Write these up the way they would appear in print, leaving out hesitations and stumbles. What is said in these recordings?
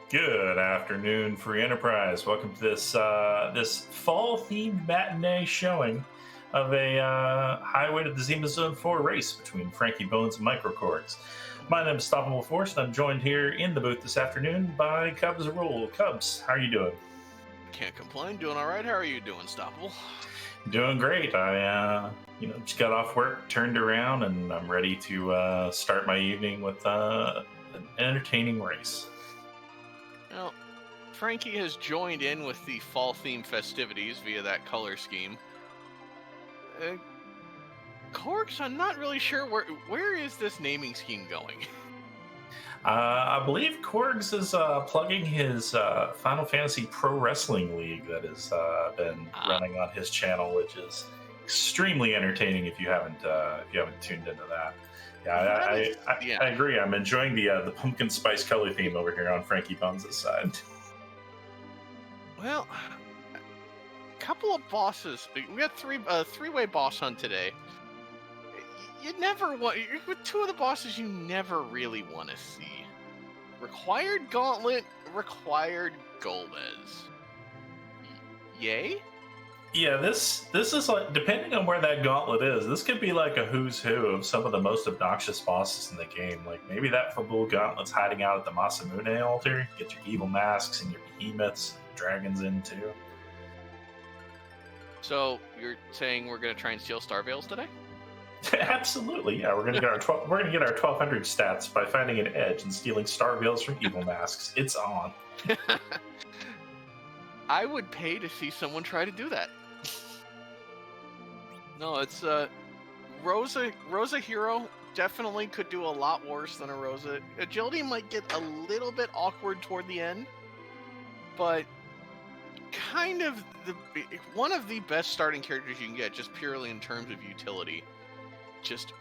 Good afternoon, Free Enterprise. Welcome to this fall-themed matinee showing of a Highway to the Zemus Zone 4 race between frankiebones and microKorgs. My name is Stoppable Force, and I'm joined here in the booth this afternoon by Cubs Rule. Cubs, how are you doing? Can't complain. Doing all right. How are you doing, Stoppable? Doing great. I just got off work, turned around, and I'm ready to start my evening with an entertaining race. Well, Frankie has joined in with the fall-themed festivities via that color scheme. Korgs, I'm not really sure where is this naming scheme going. I believe Korgs is plugging his Final Fantasy Pro Wrestling League that has been running on his channel, which is extremely entertaining. If you haven't tuned into that, I agree. I'm enjoying the pumpkin spice color theme over here on Frankie Bones' side. Well, a couple of bosses. We got three-way boss hunt today. You never want with two of the bosses you never really want to see. Required Gauntlet, required Golbez. Yay? Yeah, this is like, depending on where that gauntlet is, this could be like a who's who of some of the most obnoxious bosses in the game. Like maybe that Fabul gauntlet's hiding out at the Masamune altar. Get your evil masks and your behemoths, and dragons in too. So you're saying we're gonna try and steal Star Veils today? Absolutely, yeah. We're gonna get our 1200 stats by finding an edge and stealing Star Veils from evil masks. It's on. I would pay to see someone try to do that. No, it's Rosa Hero definitely could do a lot worse than a Rosa. Agility might get a little bit awkward toward the end, but kind of one of the best starting characters you can get, just purely in terms of utility. Just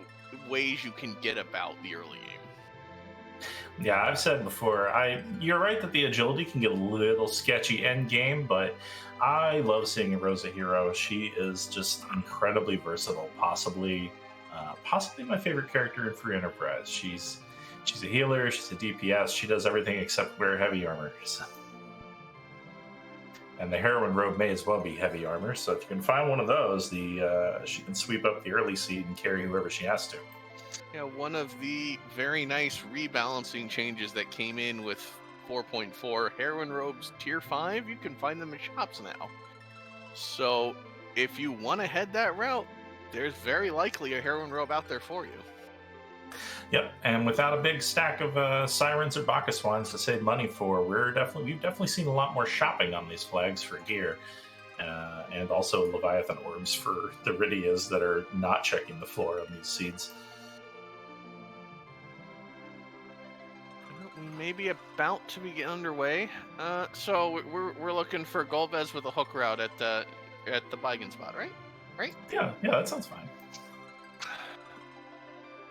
ways you can get about the early game. Yeah, I've said before, you're right that the agility can get a little sketchy end game, but I love seeing a Rosa Hero. She is just incredibly versatile, possibly my favorite character in Free Enterprise. She's a healer, she's a DPS, she does everything except wear heavy armor. And the heroine robe may as well be heavy armor, so if you can find one of those, she can sweep up the early seed and carry whoever she has to. Yeah, one of the very nice rebalancing changes that came in with 4.4, heroine robes tier 5, you can find them in shops now. So if you want to head that route, there's very likely a heroine robe out there for you. Yep, and without a big stack of sirens or Bacchus wands to save money for, we've definitely seen a lot more shopping on these flags for gear, and also Leviathan orbs for the Rydias that are not checking the floor on these seeds. We may be about to be getting underway. So we're looking for Golbez with a hook route at the Beigen spot, right? Right? Yeah, that sounds fine.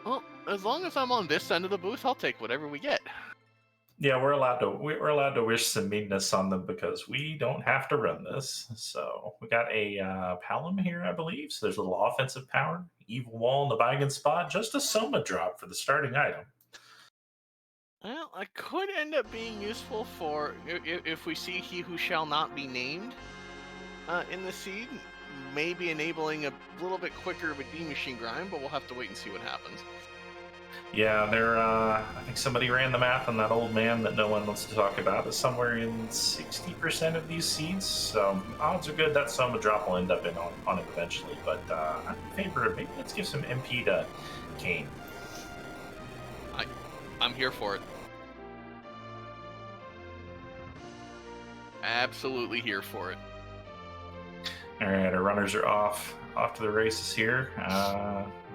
Well, as long as I'm on this end of the booth, I'll take whatever we get. Yeah, we're allowed to wish some meanness on them because we don't have to run this. So we got a Palom here, I believe. So there's a little offensive power, evil wall in the Beigen spot, just a Soma drop for the starting item. Well, I could end up being useful for if we see He Who Shall Not Be Named in the seed, maybe enabling a little bit quicker of a D machine grind, but we'll have to wait and see what happens. Yeah, I think somebody ran the math on that old man that no one wants to talk about. Is somewhere in 60% of these seeds, so odds are good that Soma drop will end up on it eventually. But I'm in favor of maybe let's give some MP to Kane. I'm here for it. Absolutely here for it. All right, our runners are off to the races here.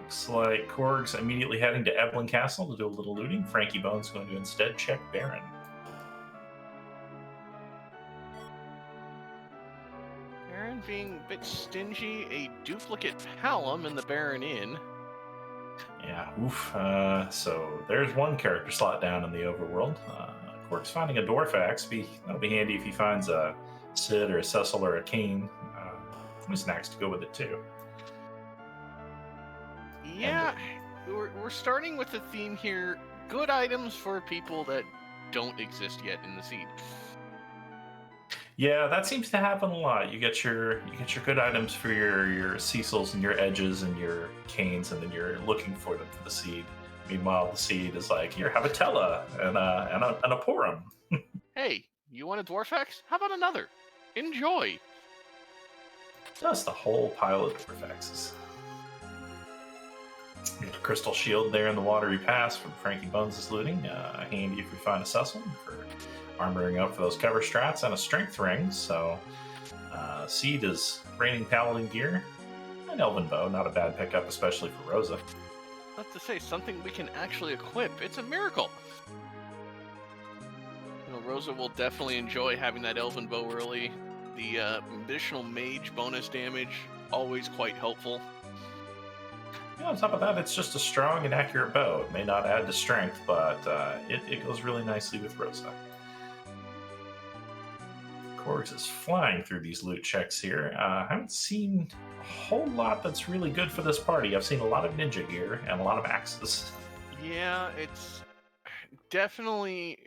Looks like Korg's immediately heading to Eblin Castle to do a little looting. Frankie Bones going to instead check Baron. Baron being a bit stingy, a duplicate Palom in the Baron Inn. Yeah, oof. So there's one character slot down in the overworld. Korg's finding a Dwarf Axe. That'll be handy if he finds a Sid or a Cecil or a Kane. Snacks to go with it too. Yeah, we're starting with the theme here. Good items for people that don't exist yet in the seed. Yeah, that seems to happen a lot. You get your good items for your Cecils and your Edges and your Canes, and then you're looking for them for the seed. Meanwhile, the seed is like, here, have a Tella and a Porum. Hey, you want a Dwarfex? How about another? Enjoy. Just a whole pile of Dwarfexes. Got a Crystal Shield there in the Watery Pass from frankiebones' looting. Handy if we find a Cecil for armoring up for those cover strats, and a Strength Ring. So Seed is raining Paladin gear. An Elven Bow, not a bad pickup, especially for Rosa. Not to say something we can actually equip. It's a miracle. You know, Rosa will definitely enjoy having that Elven Bow early. The additional mage bonus damage, always quite helpful. Yeah, on top of that, it's just a strong and accurate bow. It may not add to strength, but it goes really nicely with Rosa. Korgs is flying through these loot checks here. I haven't seen a whole lot that's really good for this party. I've seen a lot of ninja gear and a lot of axes. Yeah, it's definitely...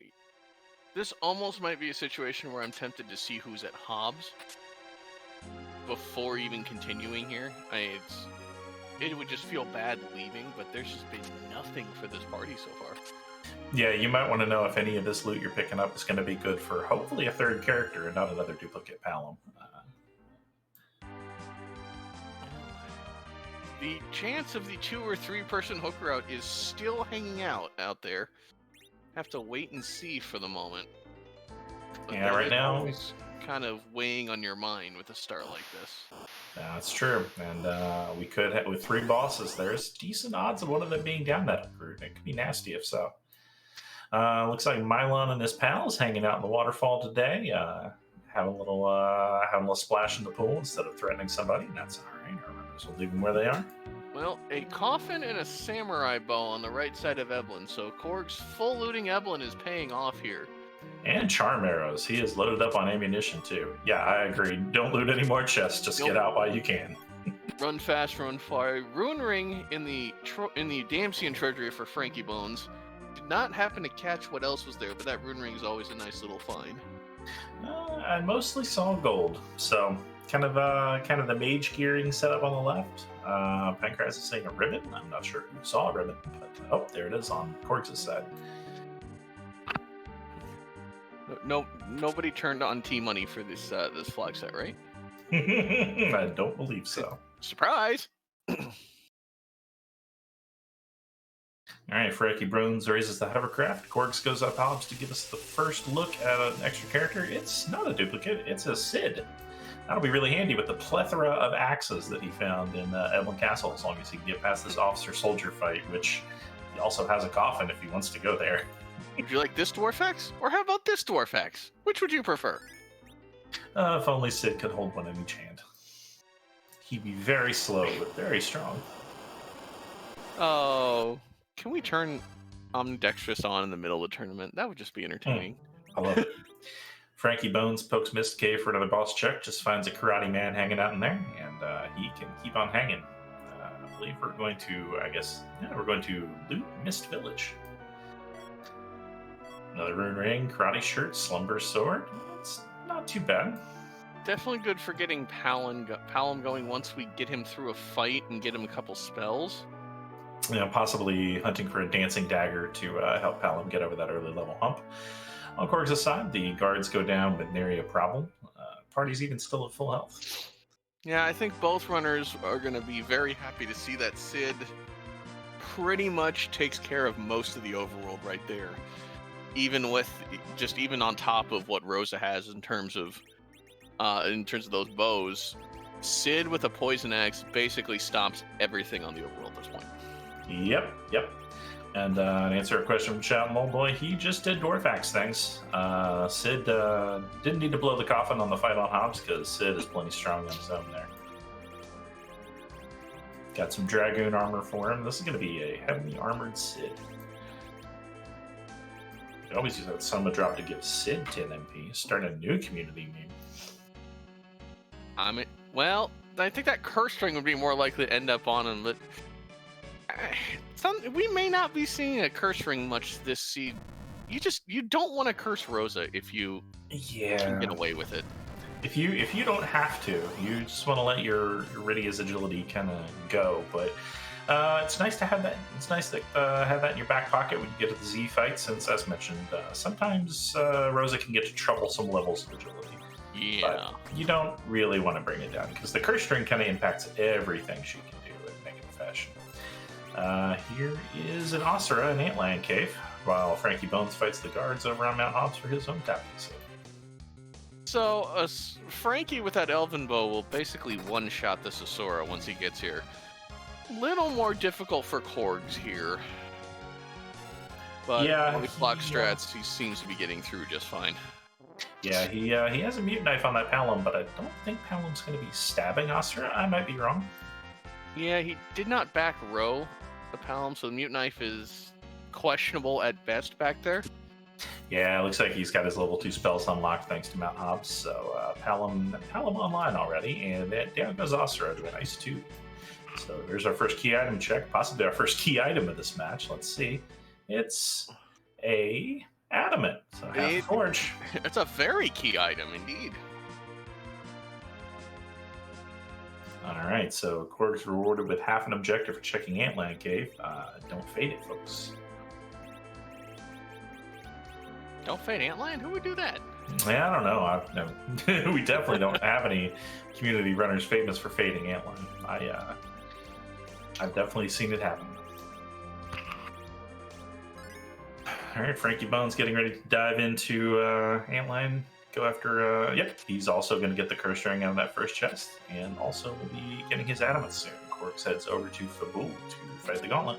This almost might be a situation where I'm tempted to see who's at Hobbs before even continuing here. It would just feel bad leaving, but there's just been nothing for this party so far. Yeah, you might want to know if any of this loot you're picking up is going to be good for hopefully a third character and not another duplicate Palom. The chance of the 2 or 3 person hook route is still hanging out there. Have to wait and see for the moment. But yeah, right now, always kind of weighing on your mind with a start like this. That's true, and we could have, with 3 bosses, there's decent odds of one of them being down that route. It could be nasty if so. Looks like Mylon and his pals hanging out in the waterfall today, having a little splash in the pool instead of threatening somebody. That's all right. Our members will leave them where they are. Well, a coffin and a samurai bow on the right side of Eblin, so Korg's full looting Eblin is paying off here. And charm arrows. He is loaded up on ammunition too. Yeah, I agree. Don't loot any more chests. Just get out while you can. Run fast, run far. Rune ring in the Damsian treasury for frankiebones. Did not happen to catch what else was there, but that rune ring is always a nice little find. I mostly saw gold, so kind of the mage gearing setup on the left. Pancras is saying a ribbon. I'm not sure who saw a ribbon, but oh, there it is on Korgs' side. No, nobody turned on T-Money for this flag set, right? I don't believe so. Surprise! All right, Frankie Brones raises the hovercraft. Korgs goes up Hobbs to give us the first look at an extra character. It's not a duplicate, it's a Cid. That'll be really handy with the plethora of axes that he found in Evelyn Castle, as long as he can get past this officer-soldier fight, which he also has a coffin if he wants to go there. Would you like this Dwarfex? Or how about this Dwarfex? Which would you prefer? If only Cid could hold one in each hand. He'd be very slow, but very strong. Oh, can we turn Omnidextrous on in the middle of the tournament? That would just be entertaining. I love it. Frankie Bones pokes Mist Cave for another boss check, just finds a karate man hanging out in there, and he can keep on hanging. I believe we're going to loot Mist Village. Another rune ring, karate shirt, slumber sword. It's not too bad. Definitely good for getting Palom going once we get him through a fight and get him a couple spells. Possibly hunting for a dancing dagger to help Palom get over that early level hump. On Korgs' side, the guards go down with nary a problem. Party's even still at full health. Yeah, I think both runners are going to be very happy to see that Cid pretty much takes care of most of the overworld right there. Even on top of what Rosa has in terms of those bows, Cid with a poison axe basically stops everything on the overworld at this point. Yep. And to answer a question from Shout and Boy, he just did Dwarf Axe things. Cid didn't need to blow the coffin on the fight on Hobbs because Cid is plenty strong on his own there. Got some Dragoon armor for him. This is going to be a heavily armored Cid. You can always use that Soma drop to give Cid 10 MP. Start a new community meme. Well, I think that curse string would be more likely to end up on him, but we may not be seeing a curse ring much this seed you don't want to curse Rosa if you can get away with it. If you don't have to, you just want to let your Rydia's agility kind of go. But it's nice to have that. It's nice to have that in your back pocket when you get to the Z fight, since, as mentioned, sometimes Rosa can get to troublesome levels of agility. Yeah. But you don't really want to bring it down, because the curse string kind of impacts everything she can do in negative fashion. Here is an Asura in Antlion Cave, while frankiebones fights the guards over on Mount Hobbs for his own tapping. So, Frankie with that Elven Bow will basically one-shot this Asura once he gets here. Little more difficult for Korgs here. But yeah, with block strats, he seems to be getting through just fine. Yeah, he has a mute knife on that Palom, but I don't think Palom's going to be stabbing Asura. I might be wrong. Yeah, he did not back row the Palom, so the mute knife is questionable at best back there. Yeah, it looks like he's got his level 2 spells unlocked thanks to Mount Hobbs. So Palom online already, and down goes Asura to a nice 2. So there's our first key item check, possibly our first key item of this match. Let's see. It's a adamant. So half forge. It's a very key item indeed. All right, so Korg's rewarded with half an objective for checking Antlion Cave. Don't fade it, folks. Don't fade Antlion? Who would do that? Yeah, I don't know. We definitely don't have any community runners famous for fading Antlion. I've definitely seen it happen. All right, frankiebones getting ready to dive into Antlion. Go after, yep, he's also going to get the curse string out of that first chest, and also will be getting his adamant soon. Korgs heads over to Fabul to fight the gauntlet.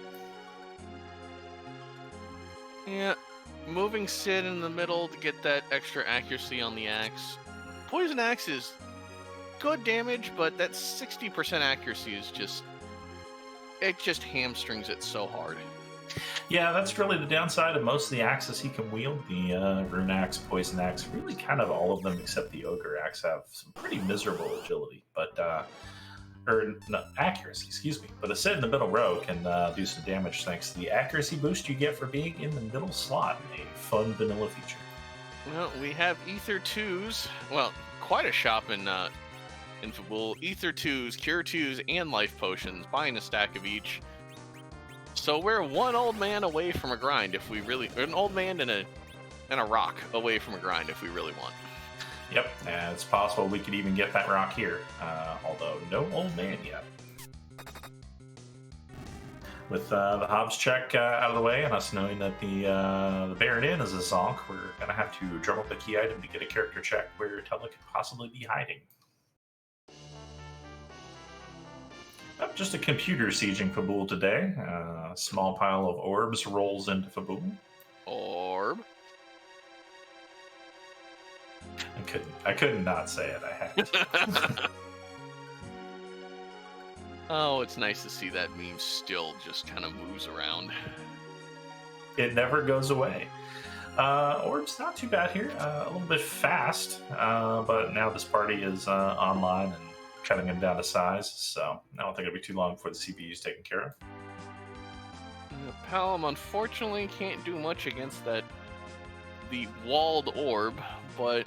Yeah, moving Sid in the middle to get that extra accuracy on the axe. Poison axe is good damage, but that 60% accuracy is it just hamstrings it so hard. Yeah, that's really the downside of most of the axes he can wield. The Rune Axe, Poison Axe, really kind of all of them except the Ogre Axe have some pretty miserable agility, accuracy, excuse me. But a Sid in the middle row can do some damage thanks to the accuracy boost you get for being in the middle slot, a fun vanilla feature. Well, we have Ether 2s, well, quite a shop in Fabul. Ether 2s, Cure 2s, and Life Potions, buying a stack of each. So we're one old man away from a grind if we really... An old man and a rock away from a grind if we really want. Yep, and it's possible we could even get that rock here, although no old man yet. With the Hobbs check out of the way, and us knowing that the Baron Inn is a zonk, we're going to have to drum up a key item to get a character check where Tella could possibly be hiding. Just a computer sieging Fabul today. A small pile of orbs rolls into Fabul. Orb. I couldn't not say it. I had to. Oh, it's nice to see that meme still just kind of moves around. It never goes away. Orb's not too bad here. A little bit fast, but now this party is online and cutting him down to size, so I don't think it'll be too long before the CPU is taken care of. Palom unfortunately can't do much against the walled orb, but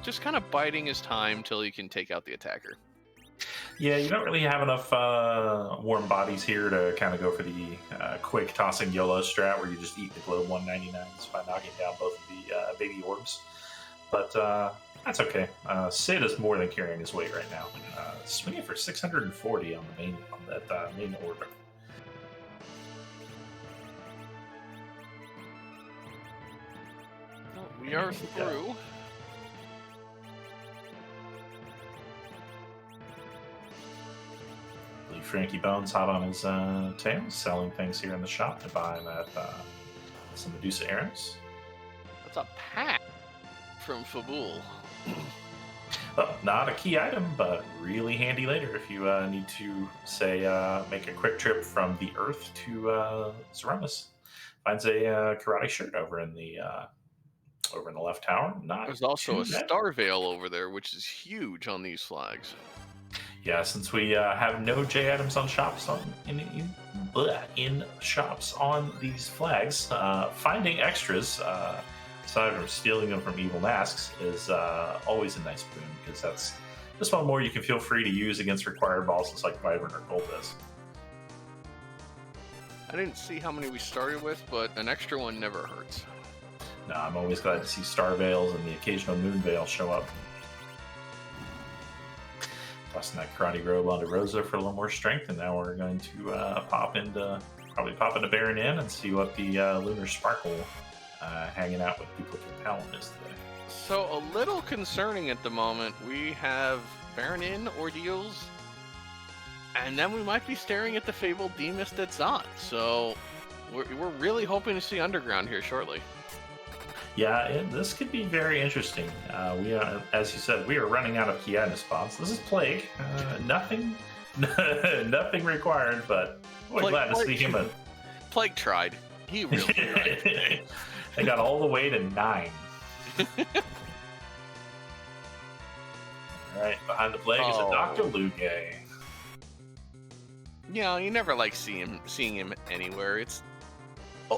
just kind of biding his time till he can take out the attacker. Yeah, you don't really have enough warm bodies here to kind of go for the quick tossing YOLO strat where you just eat the globe 199s by knocking down both of the baby orbs. But that's okay. Sid is more than carrying his weight right now. Swinging for 640 on that main orb. Well, we are through. frankiebones hot on his tail, selling things here in the shop to buy him at some Medusa arrows. That's a pack from Fabul. Well, not a key item, but really handy later if you need to, say, make a quick trip from the Earth to Zemus. Finds a karate shirt over in the left tower. Not There's also a bad. star veil over there, which is huge on these flags. Yeah, since we have no J items on shops in shops on these flags, finding extras aside from stealing them from evil masks is always a nice boon, because that's just one more you can feel free to use against required bosses like Vibrant or Golbez. I didn't see how many we started with, but an extra one never hurts. No, I'm always glad to see Star Veils and the occasional Moon Veil show up. Tossing that Karate Robe onto Rosa for a little more strength, and now we're going to probably pop into Baron Inn and see what the Lunar Sparkle hanging out with Duplicate Palom is today. So a little concerning at the moment. We have Baron Inn ordeals, and then we might be staring at the fabled Demist at Zot. So we're really hoping to see Underground here shortly. Yeah, this could be very interesting. We are, as you said, we are running out of key item spots. This is Plague. Nothing required, but we're glad to see him. Plague tried. He really tried. They got all the way to 9. All right, behind the Plague is a Dr. Luge. Yeah, you never like seeing him anywhere.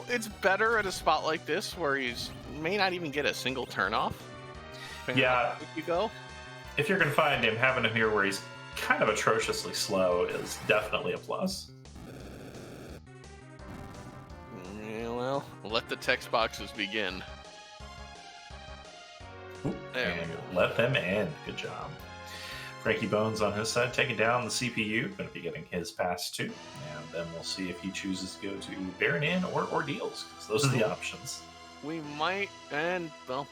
It's better at a spot like this where he's may not even get a single turn off. Yeah, if you go. If you're gonna find him, having him here where he's kind of atrociously slow is definitely a plus. Yeah, well, let the text boxes begin. Ooh, there we go. Let them in. Good job. frankiebones on his side, taking down the CPU. Going to be getting his pass too. And then we'll see if he chooses to go to Baron Inn or Ordeals, because those are the options. We might, and, well,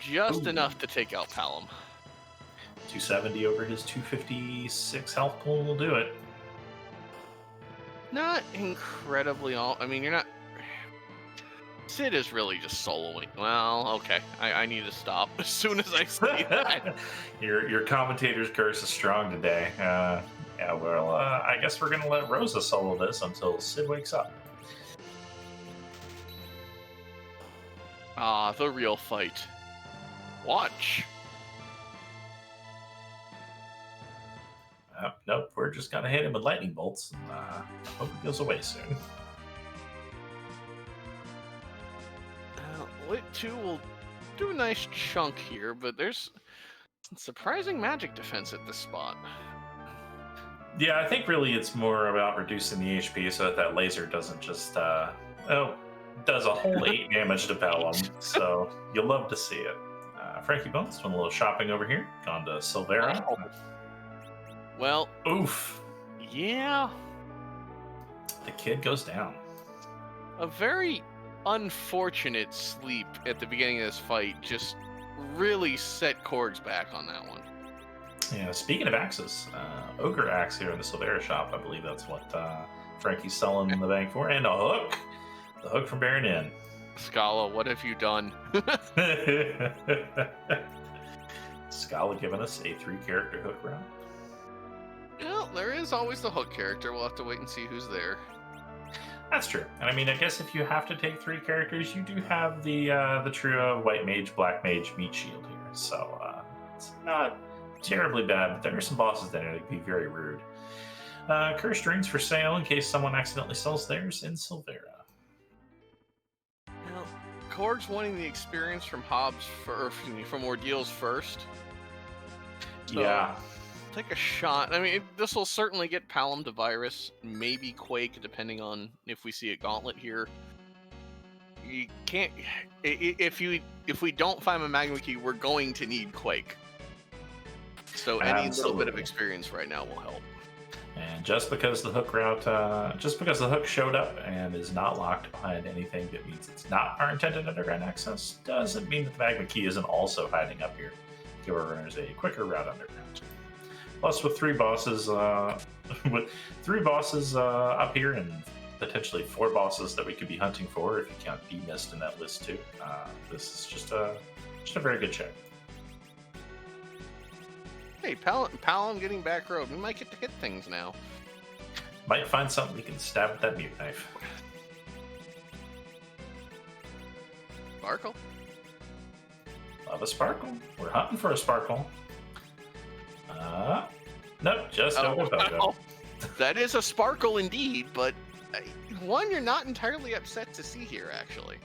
just enough to take out Palom. 270 over his 256 health pool will do it. Not incredibly I mean, you're not... Sid is really just soloing. Well, okay. I need to stop as soon as I say that. Your commentator's curse is strong today. Yeah, well, I guess we're going to let Rosa solo this until Sid wakes up. Ah, the real fight. Watch. Nope, we're just going to hit him with lightning bolts and hope he goes away soon. Lit 2 will do a nice chunk here, but there's some surprising magic defense at this spot. Yeah, I think really it's more about reducing the HP so that laser doesn't just, does a whole 8 damage to Palom, so you'll love to see it. frankiebones doing a little shopping over here, gone to Silvera. Oh. Well, oof. Yeah. The kid goes down. A very unfortunate sleep at the beginning of this fight just really set Korgs back on that one. Yeah, speaking of axes, Ogre axe here in the Silvera shop, I believe that's what Frankie's selling in the bank for, and a hook. The hook from Baron Inn. Scala, what have you done? Scala giving us a 3-character hook round. Well, there is always the hook character. We'll have to wait and see who's there. That's true. And I mean, I guess if you have to take 3 characters, you do have the trio of White Mage, Black Mage, Meat Shield here. So it's not terribly bad, but there are some bosses that can be very rude. Cursed rings for sale in case someone accidentally sells theirs in Silvera. Now, Korg's wanting the experience from from Ordeals first. So, yeah. Take a shot. I mean, this will certainly get Palom to Virus, maybe Quake, depending on if we see a Gauntlet here. You can't... If we don't find a Magma Key, we're going to need Quake. So any little bit of experience right now will help. And just because the hook showed up and is not locked behind anything that means it's not our intended underground access, doesn't mean that the Magma Key isn't also hiding up here. Give our runners a quicker route underground. Plus, with 3 bosses, up here, and potentially 4 bosses that we could be hunting for if you count Demist in that list too. This is just a very good check. Hey, Palom getting back road. We might get to hit things now. Might find something we can stab with that mute knife. Sparkle. Love a sparkle. We're hunting for a sparkle. Nope, just Ogo Pogo. Well, that is a sparkle indeed, but one you're not entirely upset to see here, actually.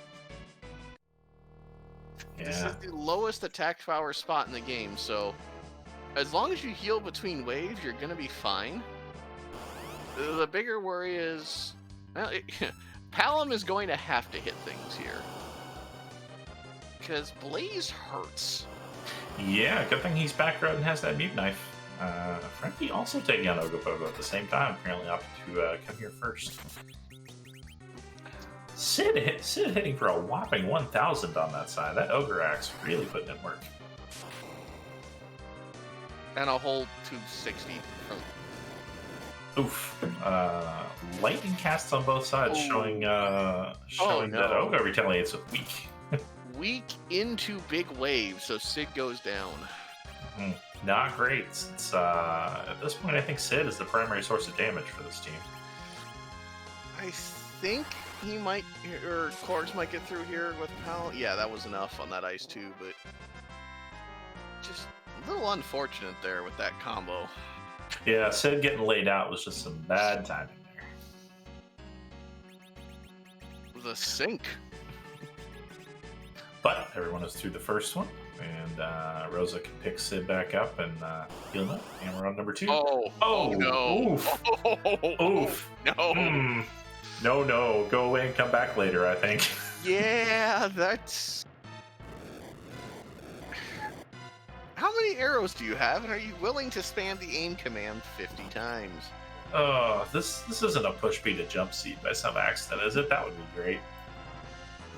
Yeah. This is the lowest attack power spot in the game, so as long as you heal between waves, you're going to be fine. The bigger worry is... Well, Palom is going to have to hit things here. Because Blaze hurts. Yeah, good thing he's back road and has that mute knife. Frankie also taking on Ogopogo at the same time, apparently opted to come here first. Sid hitting for a whopping 1,000 on that side. That Ogre Axe really putting in work. And a whole 260 from... Oof. Lightning casts on both sides, showing that Ogo retaliates with weak. Weak into big waves, so Sid goes down. Not great. Since at this point, I think Sid is the primary source of damage for this team. I think he might, or Korgs might get through here with Pal. Yeah, that was enough on that ice too, but just a little unfortunate there with that combo. Yeah, Sid getting laid out was just some bad timing there. The sink. But everyone is through the first one, and Rosa can pick Sid back up and heal him. And we're on number 2. Oh no! Oof! Oof! No! No! Go away and come back later, I think. Yeah, that's... How many arrows do you have, and are you willing to spam the aim command 50 times? Oh, this isn't a push B to jump seat by some accident, is it? That would be great.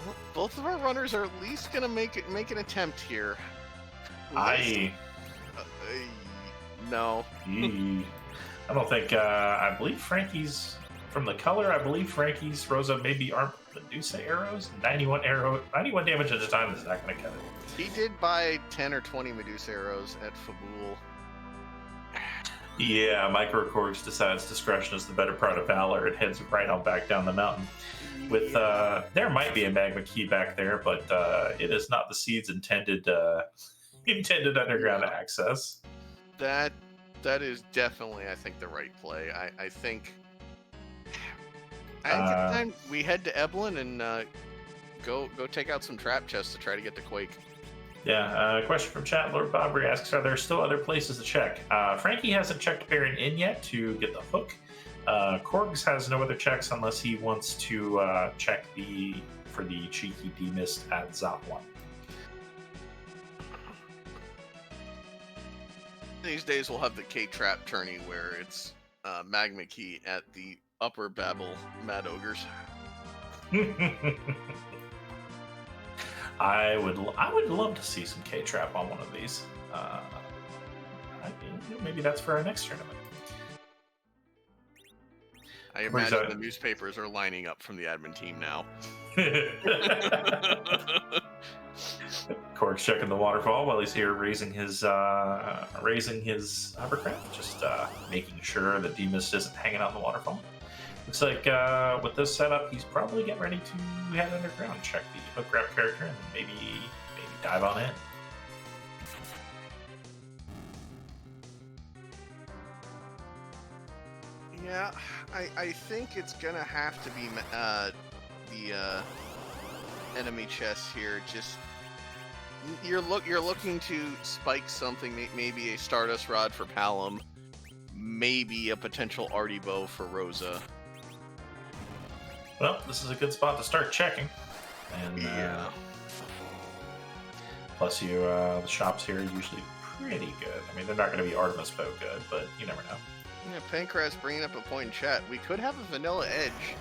Well, both of our runners are at least gonna make an attempt here. No. I don't think. I believe Frankie's from the color. I believe Frankie's Rosa maybe aren't Medusa arrows. 91 damage at a time is not going to cut it. He did buy 10 or 20 Medusa arrows at Fabul. Yeah, microKorgs decides discretion is the better part of valor and heads right on back down the mountain. With there might be a magma key back there, but it is not the seed's intended underground access. That is definitely, I think, the right play. I think at the time we head to Eblin and go take out some trap chests to try to get the Quake. Yeah, question from chat. Lord Bobry asks, are there still other places to check? Frankie hasn't checked Baron Inn yet to get the hook. Korgs has no other checks unless he wants to check for the cheeky demist at Zop 1. These days we'll have the K-Trap tourney where it's Magma Key at the Upper Babel Mad Ogres. I would love to see some K-Trap on one of these. Maybe that's for our next tournament. I imagine the newspapers are lining up from the admin team now. Korg's checking the waterfall while he's here raising his hovercraft, just making sure that Demist isn't hanging out in the waterfall. Looks like with this setup, he's probably getting ready to head underground, check the hook grab character, and maybe dive on in. Yeah, I think it's gonna have to be the enemy chest here. Just you're looking to spike something, maybe a Stardust Rod for Palom, maybe a potential Artie Bow for Rosa. Well, this is a good spot to start checking, and yeah. Plus, the shops here are usually pretty good. I mean, they're not going to be Artemis Bow good, but you never know. Yeah, Pancras bringing up a point in chat. We could have a vanilla edge,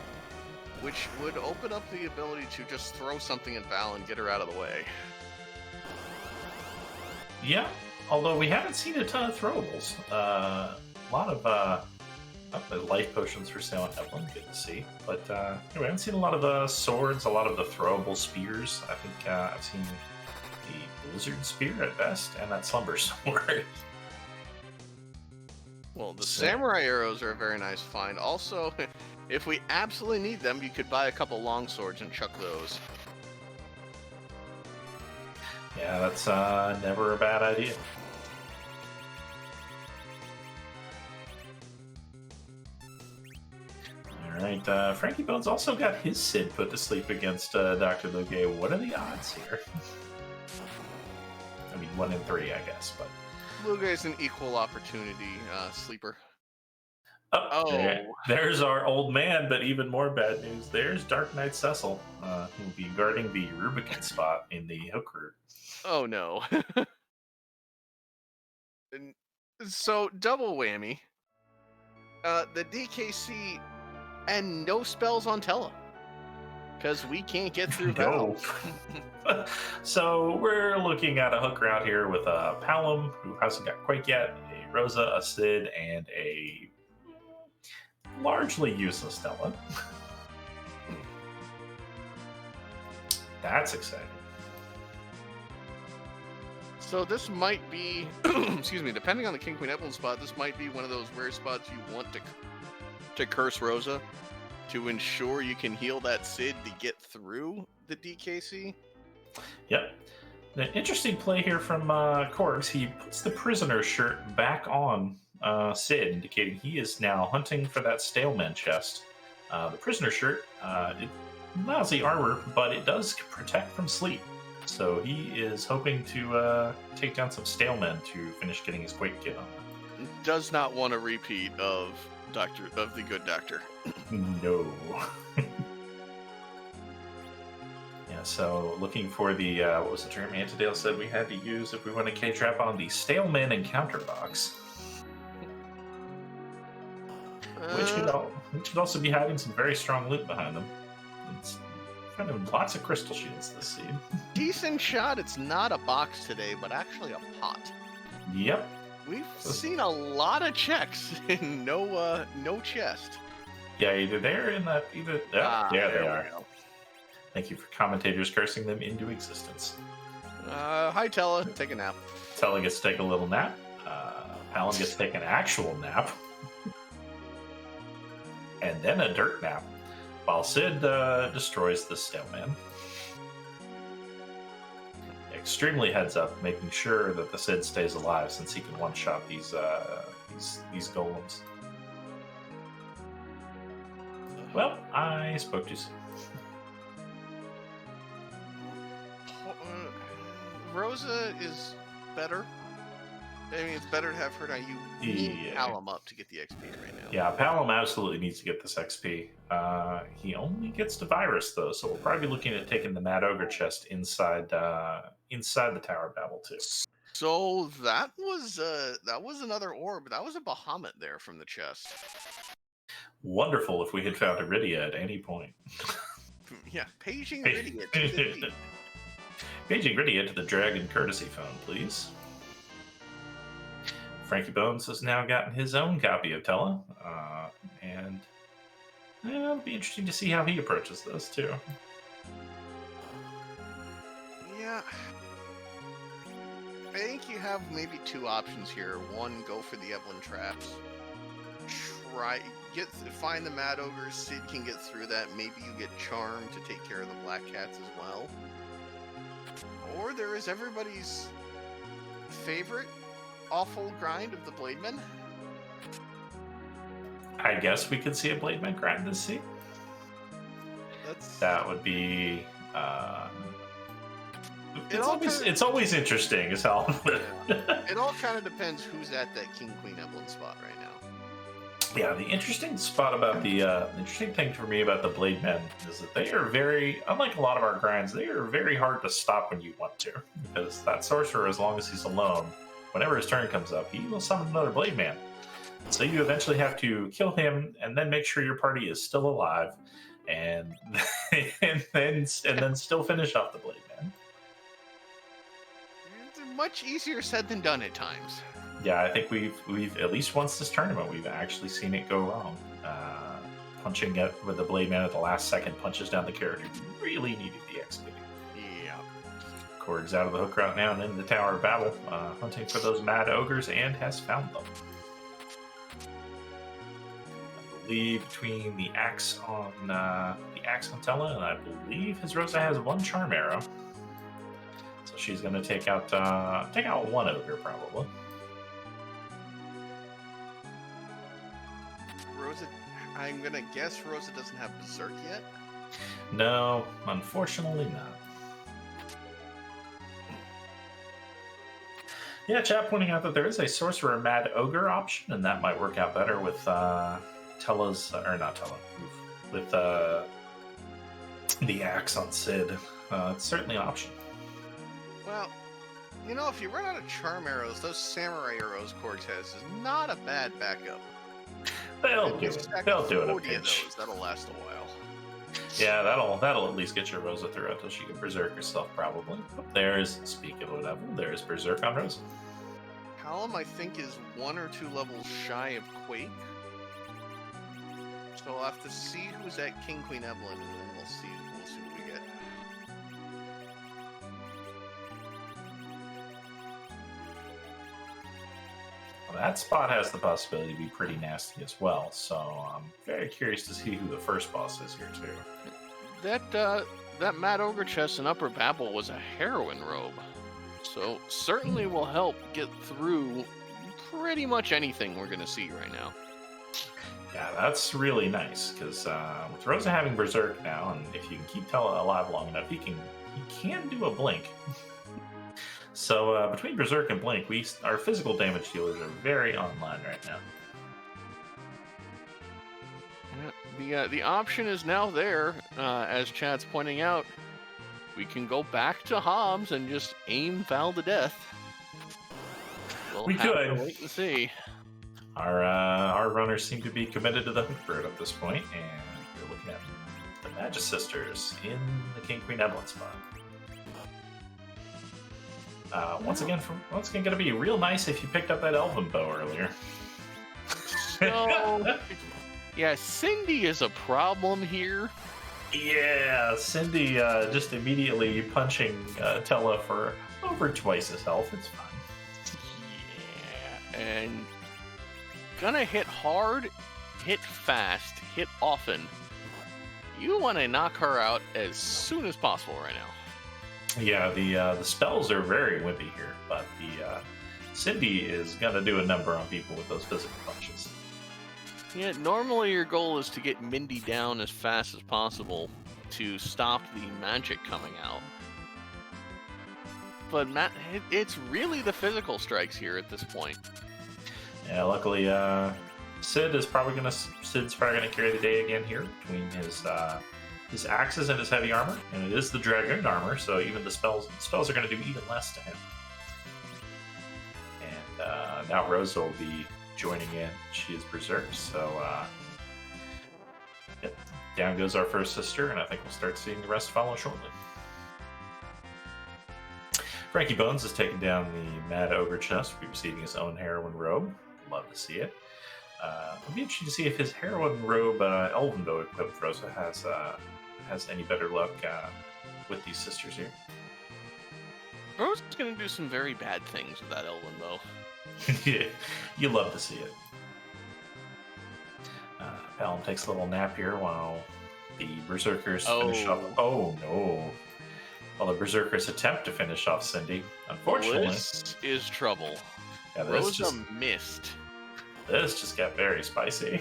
which would open up the ability to just throw something at Val and get her out of the way. Yeah, although we haven't seen a ton of throwables. A lot of the life potions for sale on Evelyn, good to see. But we haven't seen a lot of the swords, a lot of the throwable spears. I think I've seen the Blizzard Spear at best, and that Slumber Sword. Well, the samurai arrows are a very nice find. Also, if we absolutely need them, you could buy a couple long swords and chuck those. Yeah, that's never a bad idea. All right, Frankie Bones also got his Sid put to sleep against Dr. Luque. What are the odds here? I mean, 1 in 3, I guess, but Lugue is an equal opportunity sleeper. There's our old man, but even more bad news. There's Dark Knight Cecil, who will be guarding the Rubicon spot in the hook route. Oh no. So double whammy. The DKC and no spells on Tella. Because we can't get through No. So we're looking at a hook route here with a Palom, who hasn't got Quake yet, a Rosa, a Sid, and a largely useless Stella. That's exciting. So this might be, excuse me, depending on the King Queen Evelyn spot, this might be one of those rare spots you want to curse Rosa to ensure you can heal that Sid to get through the DKC. Yep. An interesting play here from Korgs. He puts the prisoner shirt back on Sid, indicating he is now hunting for that Staleman chest. The prisoner shirt, lousy armor, but it does protect from sleep. So he is hoping to take down some Stalemen to finish getting his Quake kit on. Does not want a repeat of the Good Doctor. No. Yeah, so looking for the, what was the term Antidale said we had to use if we want to K-trap on the Staleman encounter box. Which could also be hiding some very strong loot behind them. It's kind of lots of crystal shields this seed. Decent shot. It's not a box today, but actually a pot. Yep. We've seen a lot of checks and no chest. Yeah, either they're in that, there they are. Go. Thank you for commentators cursing them into existence. Hi, Tella. Take a nap. Tella gets to take a little nap. Palom gets to take an actual nap. And then a dirt nap. While Sid destroys the Staleman. Extremely heads up, making sure that the Sid stays alive since he can one-shot these golems. Well, I spoke too soon. Rosa is better. I mean, it's better to have her now. You need Palom up to get the XP right now. Yeah, Palom absolutely needs to get this XP. He only gets to Virus, though, so we'll probably be looking at taking the Mad Ogre chest inside the Tower of Babel, too. So that was another orb. That was a Bahamut there from the chest. Wonderful if we had found Iridia at any point. Yeah, paging Iridia to the feet. Paging Iridia to the Dragon courtesy phone, please. Frankie Bones has now gotten his own copy of Tella, and it'll be interesting to see how he approaches this, too. Yeah. I think you have maybe two options here. One, go for the Evelyn traps. Find the Mad Ogres. Sid can get through that. Maybe you get Charm to take care of the Black Cats as well. Or there is everybody's favorite awful grind of the Blademen. I guess we could see a Blademan grind this scene. That would be. It's always interesting as hell. It all kind of depends who's at that King Queen Evelyn spot right now. Yeah, the interesting thing for me about the Blademen is that they are very, unlike a lot of our grinds, they are very hard to stop when you want to. Because that sorcerer, as long as he's alone, whenever his turn comes up, he will summon another Blademan. So you eventually have to kill him and then make sure your party is still alive, and then still finish off the Blademan. It's much easier said than done at times. Yeah, I think we've at least once this tournament we've actually seen it go wrong. Punching it with the Blademan at the last second punches down the character who really needed the XP. Yeah. Korg's out of the hook route now and in the Tower of Babel, hunting for those Mad Ogres, and has found them. I believe between the axe on Tella, and I believe his Rosa has one Charm Arrow, so she's going to take out one Ogre probably. Rosa, I'm gonna guess Rosa doesn't have Berserk yet. No, unfortunately not. Yeah, chat pointing out that there is a Sorcerer Mad Ogre option, and that might work out better with Tella's, or not Tella, with the axe on Sid. It's certainly an option. Well, you know, if you run out of charm arrows, those samurai arrows Korgs has is not a bad backup. They'll do it. They'll do it a 40 of pinch. those. That'll last a while. Yeah, that'll at least get your Rosa through until she can Berserk herself, probably. There's, speaking of whatever, there's Berserk on Rosa. Callum, I think, is 1 or 2 levels shy of Quake. So we'll have to see who's at King Queen Evelyn, and then we'll see what we get. Well, that spot has the possibility to be pretty nasty as well, so I'm very curious to see who the first boss is here, too. That Mad Ogre chest in Upper Babel was a heroine robe. So certainly will help get through pretty much anything we're going to see right now. Yeah, that's really nice, because with Rosa having Berserk now, and if you can keep Tella alive long enough, he can do a blink. So between Berserk and Blink, our physical damage dealers are very online right now. Yeah, the option is now there, as Chad's pointing out. We can go back to Hobbs and just aim Val to death. We have could to wait and see. Our runners seem to be committed to the Hook Bird at this point, and we're looking at the Magic Sisters in the King Queen Evelyn spot. Once again, going to be real nice if you picked up that Elven Bow earlier. So, yeah, Cindy is a problem here. Yeah, Cindy just immediately punching Tella for over twice his health. It's fine. Yeah, and gonna hit hard, hit fast, hit often. You want to knock her out as soon as possible right now. Yeah, the spells are very wimpy here, but the Cindy is gonna do a number on people with those physical punches. Yeah, normally your goal is to get Mindy down as fast as possible to stop the magic coming out. But it's really the physical strikes here at this point. Yeah, luckily, Sid's probably gonna carry the day again here between his axes and his heavy armor, and it is the Dragoon armor, so even the spells are gonna do even less to him. And now Rosa will be joining in. She is Berserk, so yep, down goes our first sister, and I think we'll start seeing the rest follow shortly. frankiebones is taking down the Mad Ogre chest, will be receiving his own heroine robe. Love to see it. It'll be interesting to see if his heroine robe, Elven Bow equipped Rosa has any better luck with these sisters here. Rosa's going to do some very bad things with that Elven Bow. Yeah, you love to see it. Palom takes a little nap here while the Berserkers finish off. Oh no! While the Berserkers attempt to finish off Cindy, unfortunately, This is trouble. yeah, Rosa missed. This just got very spicy.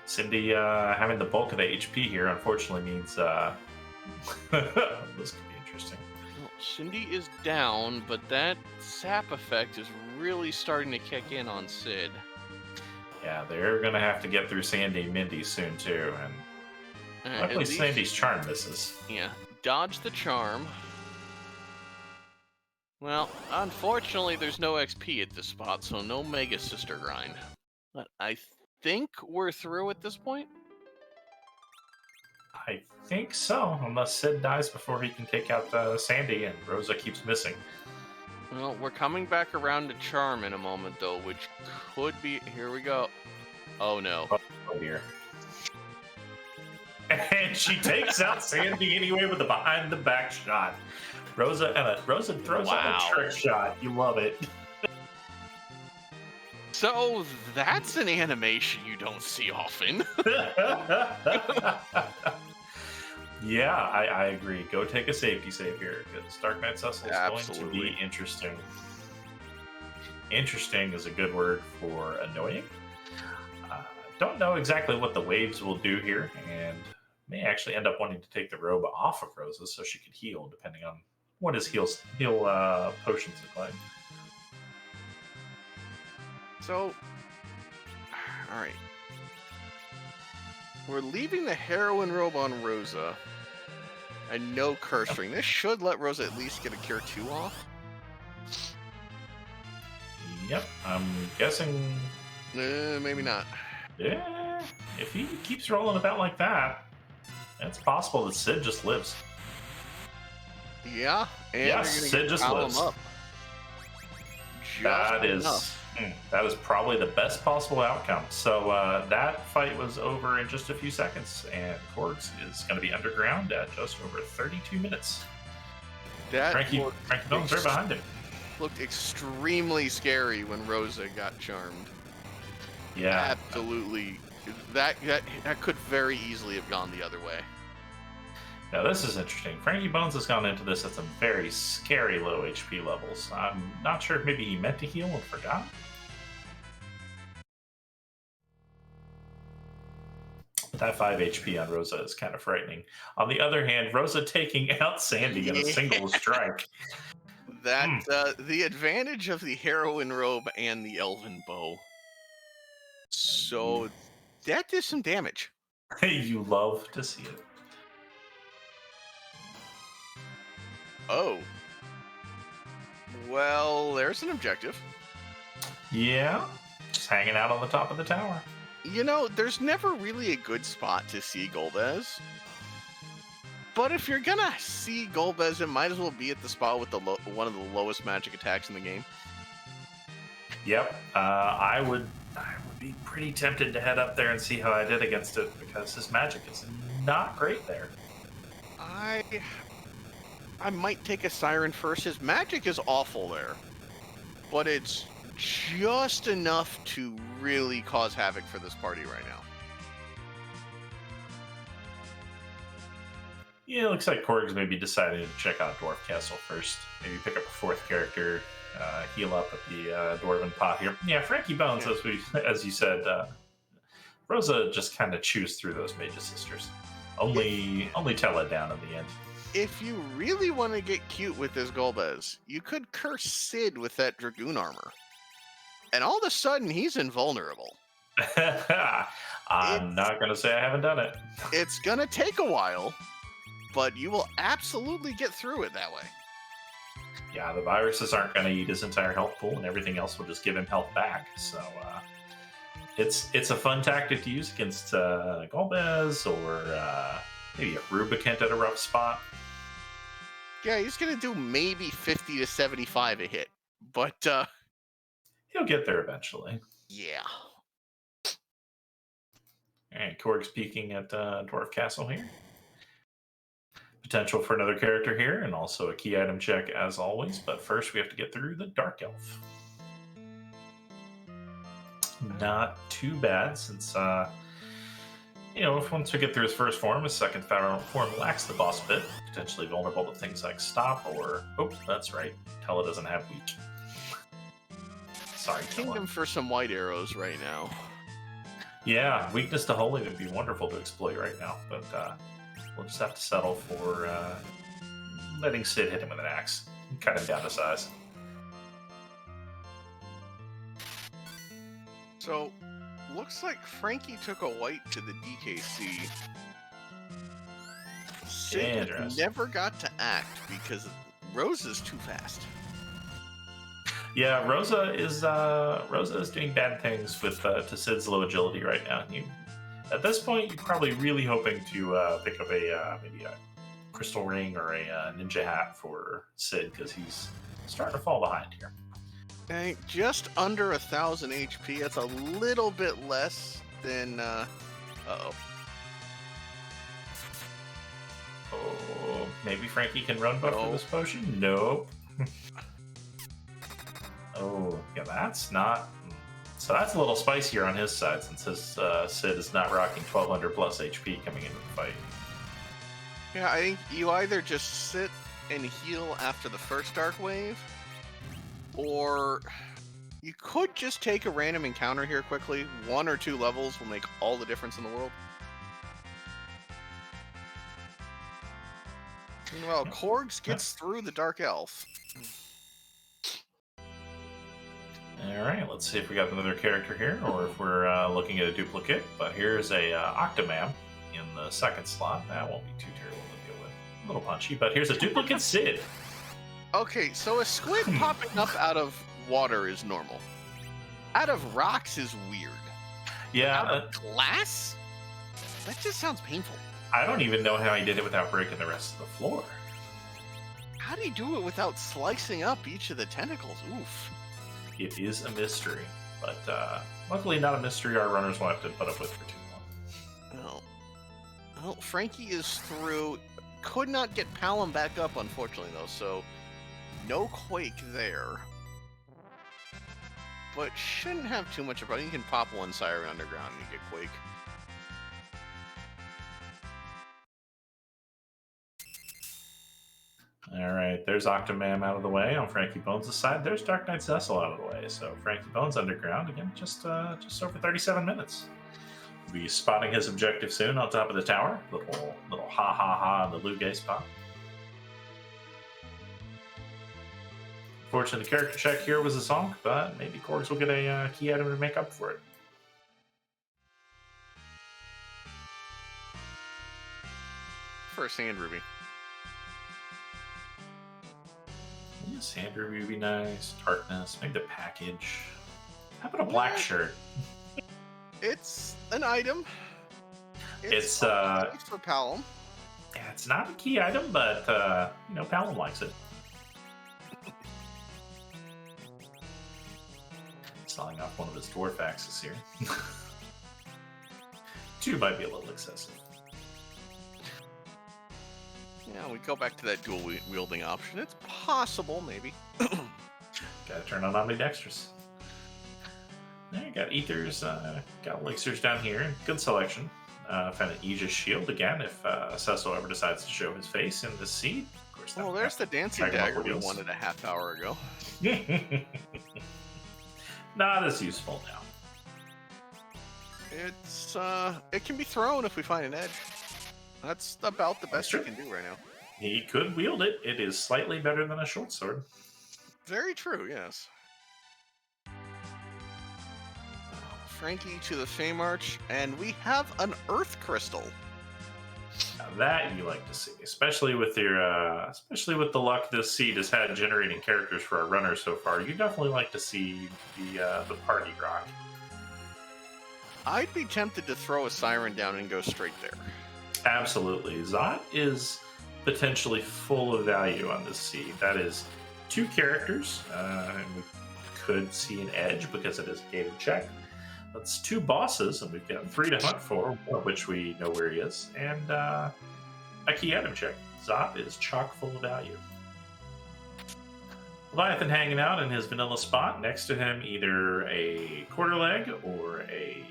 Cindy having the bulk of the HP here, unfortunately, means this could be interesting. Well, Cindy is down, but that sap effect is really starting to kick in on Sid. Yeah, they're gonna have to get through Sandy and Mindy soon too, and luckily Sandy's charm misses. Yeah, dodge the charm. Well, unfortunately, there's no XP at this spot, so no Mega Sister grind. But I think we're through at this point. I think so, unless Sid dies before he can take out Sandy and Rosa keeps missing. Well, we're coming back around to charm in a moment, though, which could be... Here we go. Oh, no. Oh, dear. And she takes out Sandy anyway with a behind-the-back shot. Rosa throws out a trick shot. You love it. So that's an animation you don't see often. Yeah, I agree. Go take a safety save here, because Dark Knight Cecil is going to be interesting. Interesting is a good word for annoying. don't know exactly what the waves will do here, and may actually end up wanting to take the robe off of Rosa so she could heal, depending on what his heal potions look like. So, all right. We're leaving the heroine robe on Rosa. And no curse string. This should let Rosa at least get a Cure 2 off. Yep, I'm guessing. Maybe not. Yeah, if he keeps rolling about like that, it's possible that Sid just lives. Yeah, and Yeah, Sid just lives. Up. That is probably the best possible outcome. So that fight was over in just a few seconds, and Korgs is going to be underground at just over 32 minutes. Frankie Bones right behind him. Looked extremely scary when Rosa got charmed. Yeah, absolutely. That could very easily have gone the other way. Now this is interesting. Frankie Bones has gone into this at some very scary low HP levels. I'm not sure if maybe he meant to heal and forgot. That 5 HP on Rosa is kind of frightening. On the other hand, Rosa taking out Sandy in a single strike. The advantage of the heroine robe and the elven bow. So that did some damage. You love to see it. Oh. Well, there's an objective. Yeah, just hanging out on the top of the tower. You know, there's never really a good spot to see Golbez. But if you're gonna see Golbez, it might as well be at the spot with one of the lowest magic attacks in the game. Yep, I would be pretty tempted to head up there and see how I did against it, because his magic is not great there. I might take a Siren first. His magic is awful there, but it's just enough to really cause havoc for this party right now. Yeah, it looks like Korgs may be deciding to check out Dwarf Castle first. Maybe pick up a fourth character, heal up at the Dwarven pot here. Yeah, Frankie Bones, as you said, Rosa just kind of chews through those Mage's Sisters. Only tell it down in the end. If you really want to get cute with this Golbez, you could curse Sid with that Dragoon armor. And all of a sudden, he's invulnerable. I'm not going to say I haven't done it. It's going to take a while, but you will absolutely get through it that way. Yeah, the viruses aren't going to eat his entire health pool, and everything else will just give him health back. So it's a fun tactic to use against Golbez or maybe a Rubicant at a rough spot. Yeah, he's going to do maybe 50 to 75 a hit, but he'll get there eventually. Yeah. All right, Korg's peeking at Dwarf Castle here. Potential for another character here, and also a key item check as always. But first, we have to get through the Dark Elf. Not too bad, since if once we get through his first form, his second form lacks the boss bit, potentially vulnerable to things like stop or that's right, Tella doesn't have weak. Sorry, Kingdom for some white arrows right now. Yeah, weakness to holy would be wonderful to exploit right now, but we'll just have to settle for letting Sid hit him with an axe and cut him down to size. So, looks like Frankie took a white to the DKC. Sid never got to act because Rosa's too fast. Yeah, Rosa is doing bad things with to Sid's low agility right now. At this point, you're probably really hoping to pick up maybe a crystal ring or a ninja hat for Sid, because he's starting to fall behind here. Okay, just under 1,000 HP. That's a little bit less than. Oh, maybe Frankie can run buff for this potion. Nope. Oh, yeah, that's not. So that's a little spicier on his side, since his Sid is not rocking 1,200 plus HP coming into the fight. Yeah, I think you either just sit and heal after the first Dark Wave, or You could just take a random encounter here quickly. 1 or 2 levels will make all the difference in the world. Meanwhile, Korgs gets through the Dark Elf. Alright, let's see if we got another character here, or if we're looking at a duplicate. But here's a Octomam in the second slot. That won't be too terrible to deal with. A little punchy, but here's a duplicate Sid. Okay, so a squid popping up out of water is normal. Out of rocks is weird. Yeah. Out of glass? That just sounds painful. I don't even know how he did it without breaking the rest of the floor. How do you do it without slicing up each of the tentacles? Oof. It is a mystery, but luckily not a mystery our runners will have to put up with for too long. Well, Frankie is through. Could not get Palom back up, unfortunately, though, so no Quake there. But shouldn't have too much about it. You can pop one Siren Underground and you get Quake. Alright, there's Octomam out of the way on frankiebones' side. There's Dark Knight Cecil out of the way. So frankiebones underground, again, just over 37 minutes. We'll be spotting his objective soon on top of the tower. Little ha-ha-ha in the Luge spot. Fortunately, the character check here was a Zonk, but maybe Korgs will get a key item to make up for it. First Sand Ruby. Yeah, Sand Ruby would be nice. Darkness, maybe the package. How about a black shirt? It's an item. It's for Palom. Yeah, it's not a key item, but Palom likes it. Selling off one of his dwarf axes here. 2 might be a little excessive. Yeah, we go back to that dual wielding option. It's possible, maybe. Gotta turn on ambidextrous. There, got ethers, got elixirs down here. Good selection. Found an Aegis shield again if Cecil ever decides to show his face in the seed. Of course, well, there's the dancing dagger we wanted a half hour ago. Not as useful now. It's it can be thrown if we find an edge. That's about the best you can do right now. He could wield it. It is slightly better than a short sword. Very true, yes. Frankie to the Fey March, and we have an Earth Crystal. Now that you like to see, especially with the luck this seed has had generating characters for our runners so far. You definitely like to see the party rock. I'd be tempted to throw a Siren down and go straight there. Absolutely. Zot is potentially full of value on this seed. That is 2 characters, and we could see an edge because it is a gated check. That's 2 bosses, and we've got 3 to hunt for, one of which we know where he is, and a key item check. Zot is chock full of value. Leviathan hanging out in his vanilla spot. Next to him, either a quarter leg or a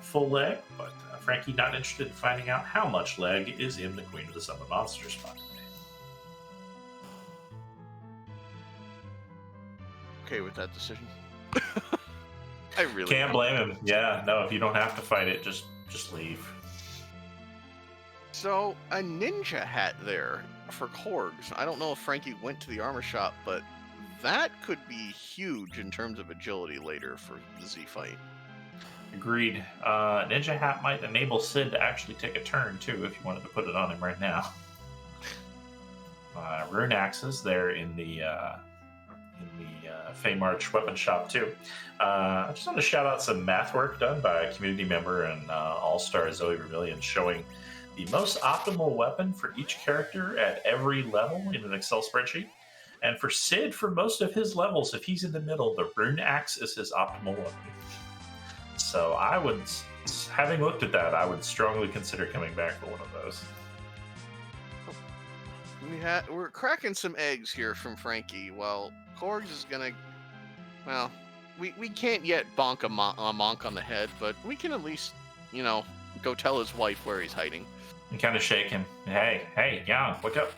full leg, but Frankie not interested in finding out how much leg is in the Queen of the Summon Monster spot today. Okay with that decision. I really can't blame him. Yeah, no, if you don't have to fight it, just leave. So, a ninja hat there for Korgs. I don't know if Frankie went to the armor shop, but that could be huge in terms of agility later for the Z fight. Agreed. Ninja hat might enable Sid to actually take a turn, too, if you wanted to put it on him right now. Rune axes there in the Fey March weapon shop, too. I just want to shout out some math work done by a community member and All-Star Zoe Vermillion showing the most optimal weapon for each character at every level in an Excel spreadsheet. And for Sid, for most of his levels, if he's in the middle, the Rune Axe is his optimal weapon. So I would, having looked at that, I would strongly consider coming back for one of those. We're cracking some eggs here from Frankie. Well, Korgs is gonna, well, we can't yet bonk a monk on the head, but we can at least, go tell his wife where he's hiding. And kind of shake him. Hey, Young, wake up.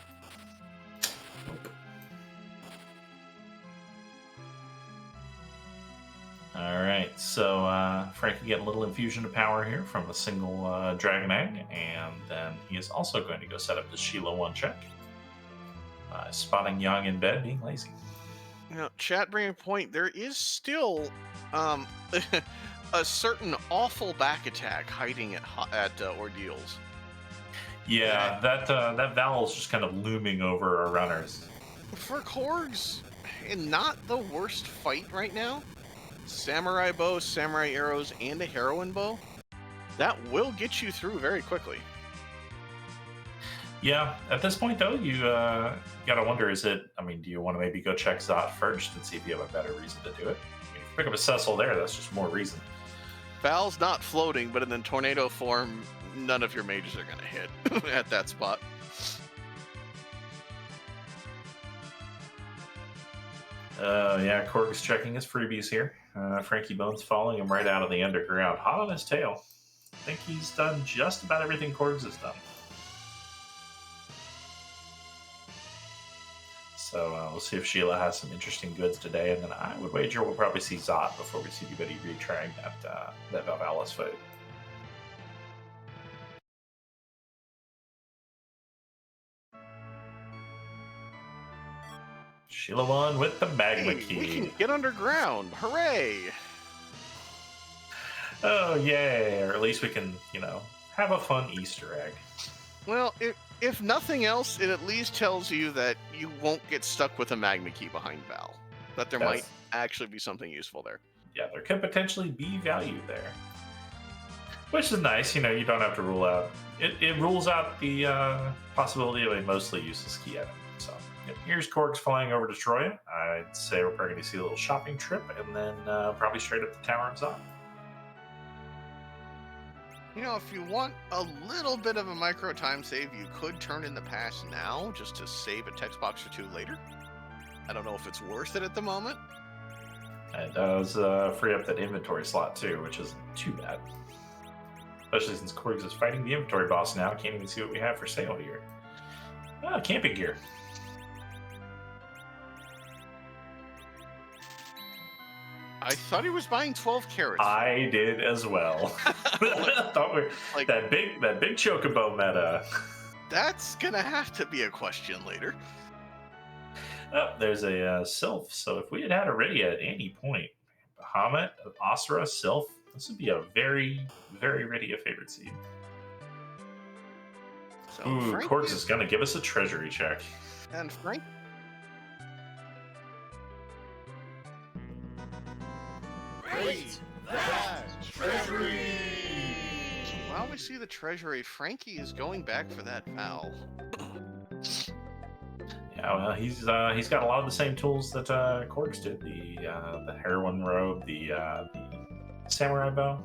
so Frankie getting a little infusion of power here from a single Dragon Egg, and then he is also going to go set up the Sheila 1 check. Spotting Young in bed, being lazy. Now, chat bringing a point, there is still a certain awful back attack hiding at Ordeals. Yeah, that Val is just kind of looming over our runners. For Korgs, not the worst fight right now. Samurai bow, samurai arrows, and a heroine bow. That will get you through very quickly. Yeah, at this point though, you gotta wonder: do you want to maybe go check Zot first and see if you have a better reason to do it? I mean, if you pick up a Cecil there, that's just more reason. Val's not floating, but in the tornado form, none of your mages are going to hit at that spot. Yeah, Korg's checking his freebies here. Frankie Bones following him right out of the underground, hot on his tail. I think he's done just about everything Korgs has done. So we'll see if Sheila has some interesting goods today, and then I would wager we'll probably see Zot before we see anybody retrying that Valvalis fight. Sheila 1 with the Magma Key. We can get underground! Hooray! Oh, yay! Or at least we can, have a fun Easter egg. Well, if nothing else, it at least tells you that you won't get stuck with a Magma Key behind Val. That there might actually be something useful there. Yeah, there could potentially be value there. Which is nice, you don't have to rule out. It rules out the possibility of a mostly useless key item. So, here's Korgs flying over to Troya. I'd say we're probably going to see a little shopping trip, and then probably straight up the Tower of Zot. If you want a little bit of a micro time save, you could turn in the pass now just to save a text box or two later. I don't know if it's worth it at the moment. It does free up that inventory slot too, which isn't too bad. Especially since Korgs is fighting the inventory boss now. Can't even see what we have for sale here. Camping gear. I thought he was buying 12 carats. I did as well. I thought that big chocobo meta. That's gonna have to be a question later. Oh, there's a Sylph. So if we had Iridia at any point, Bahamut, Asura, Sylph, this would be a very, very Iridia favorite seed. So Korgs is gonna give us a treasury check. And Frank. Raise that treasury! So while we see the treasury, Frankie is going back for that Val. Yeah, well, he's got a lot of the same tools that Korgs did. The heroine robe, the samurai bow.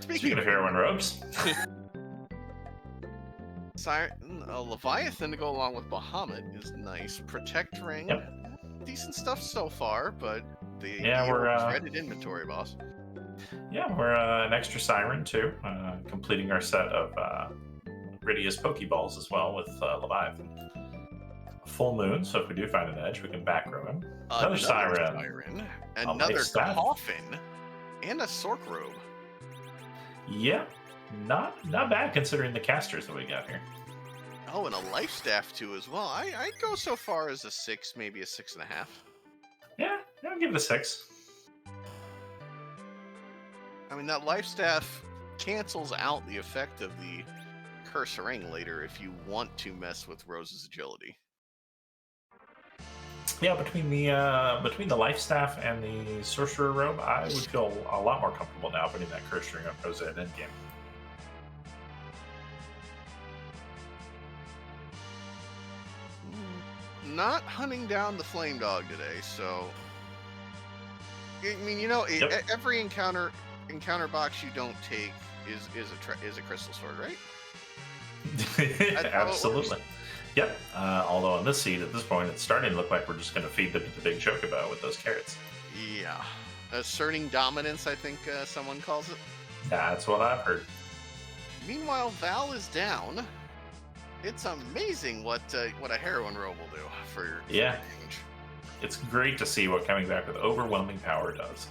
Speaking of heroine robes. A Leviathan to go along with Bahamut is nice. Protect ring. Yep. Decent stuff so far, but we're dreaded inventory boss. Yeah, we're an extra siren too, completing our set of Iridia's Pokeballs as well with Leviathan. Full moon, so if we do find an edge, we can back row him. Another siren. Another coffin, and a Sork robe. Yeah, not bad considering the casters that we got here. Oh, and a life staff too as well. I'd go so far as a 6, maybe a 6.5. Yeah, I'll give it a 6. I mean, that life staff cancels out the effect of the curse ring later if you want to mess with Rose's agility. Yeah, between the life staff and the sorcerer robe, I would feel a lot more comfortable now putting that curse ring on Rose at endgame. Not hunting down the flame dog today, so I mean, every encounter box you don't take is a crystal sword, right? Absolutely. Yep. Although on this seed, at this point, it's starting to look like we're just going to feed the big chocobo with those carrots. Yeah. Asserting dominance, I think someone calls it. That's what I've heard. Meanwhile, Val is down. It's amazing what a heroine robe will do for your range. It's great to see what coming back with overwhelming power does.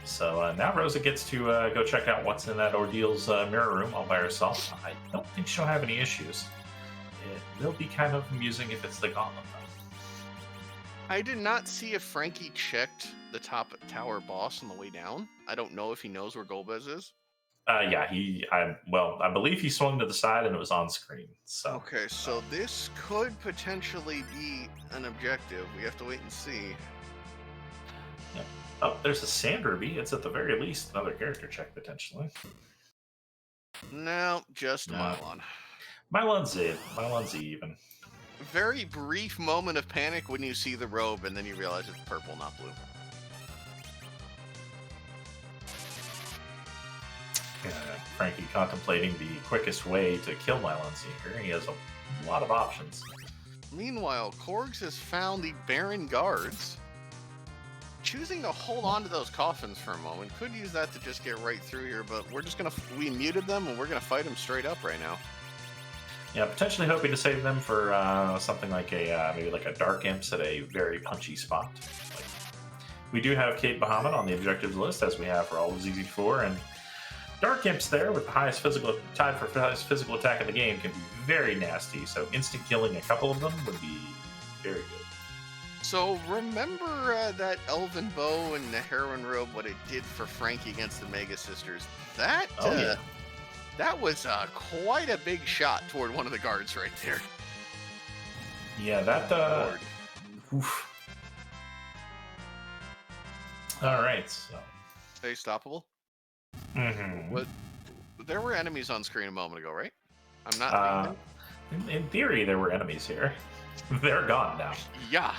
So now Rosa gets to go check out what's in that Ordeal's mirror room all by herself. I don't think she'll have any issues. It will be kind of amusing if it's the gauntlet, though. I did not see if Frankie checked the top tower boss on the way down. I don't know if he knows where Golbez is. Yeah, I believe he swung to the side and it was on screen. So Okay, so this could potentially be an objective. We have to wait and see. Yep. Oh, there's a sand ruby. It's at the very least another character check potentially. No, just Mylon. Mylon's even. Very brief moment of panic when you see the robe, and then you realize it's purple, not blue. Frankie contemplating the quickest way to kill Mylon here. He has a lot of options. Meanwhile, Korgs has found the Baron guards. Choosing to hold on to those coffins for a moment. Could use that to just get right through here, but we muted them and we're gonna fight them straight up right now. Yeah, potentially hoping to save them for something like maybe like a Dark Imps at a very punchy spot. We do have Kate Bahamut on the objectives list, as we have for all of ZZ4, and Dark Imps there with the highest physical tied for highest physical attack in the game can be very nasty. So instant killing a couple of them would be very good. So remember that Elven Bow and the Heroine Robe, what it did for Frankie against the Mega Sisters? That that was quite a big shot toward one of the guards right there. Yeah, that. Oof. All right, so stay stoppable. Mm-hmm. What? There were enemies on screen a moment ago, right? I'm not. In theory, there were enemies here. They're gone now. Yeah.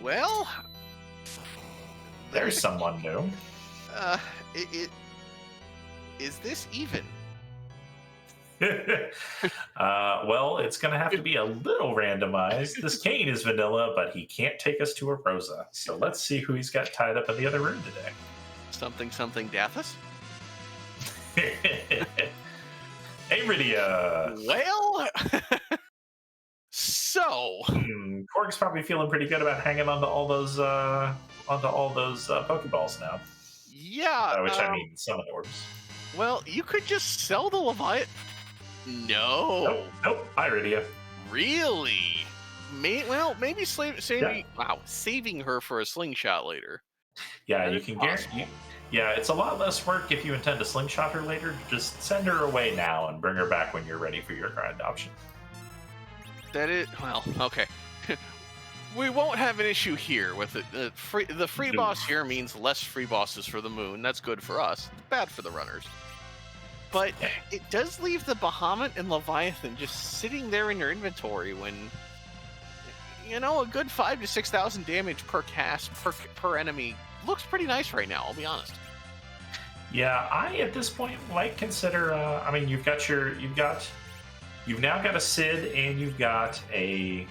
Well, there's someone new. Is this even? Well, it's going to have to be a little randomized. This Kane is vanilla, but he can't take us to a Rosa. So let's see who he's got tied up in the other room today. Something Dathus? Hey, Rydia. Well, so Korg's probably feeling pretty good about hanging onto all those Pokeballs now. Yeah, which I mean, summon orbs. Well, you could just sell the Leviathan. No. Nope. Hi, Rydia. Really? Maybe saving her for a slingshot later. Yeah, you can guarantee. Yeah, it's a lot less work if you intend to slingshot her later. Just send her away now and bring her back when you're ready for your grind option. That is okay. We won't have an issue here with it. The free boss here means less free bosses for the moon. That's good for us. Bad for the runners. But it does leave the Bahamut and Leviathan just sitting there in your inventory when, a good 5,000 to 6,000 damage per cast per enemy looks pretty nice right now. I'll be honest. Yeah, I at this point might consider. You've now got a Sid and you've got a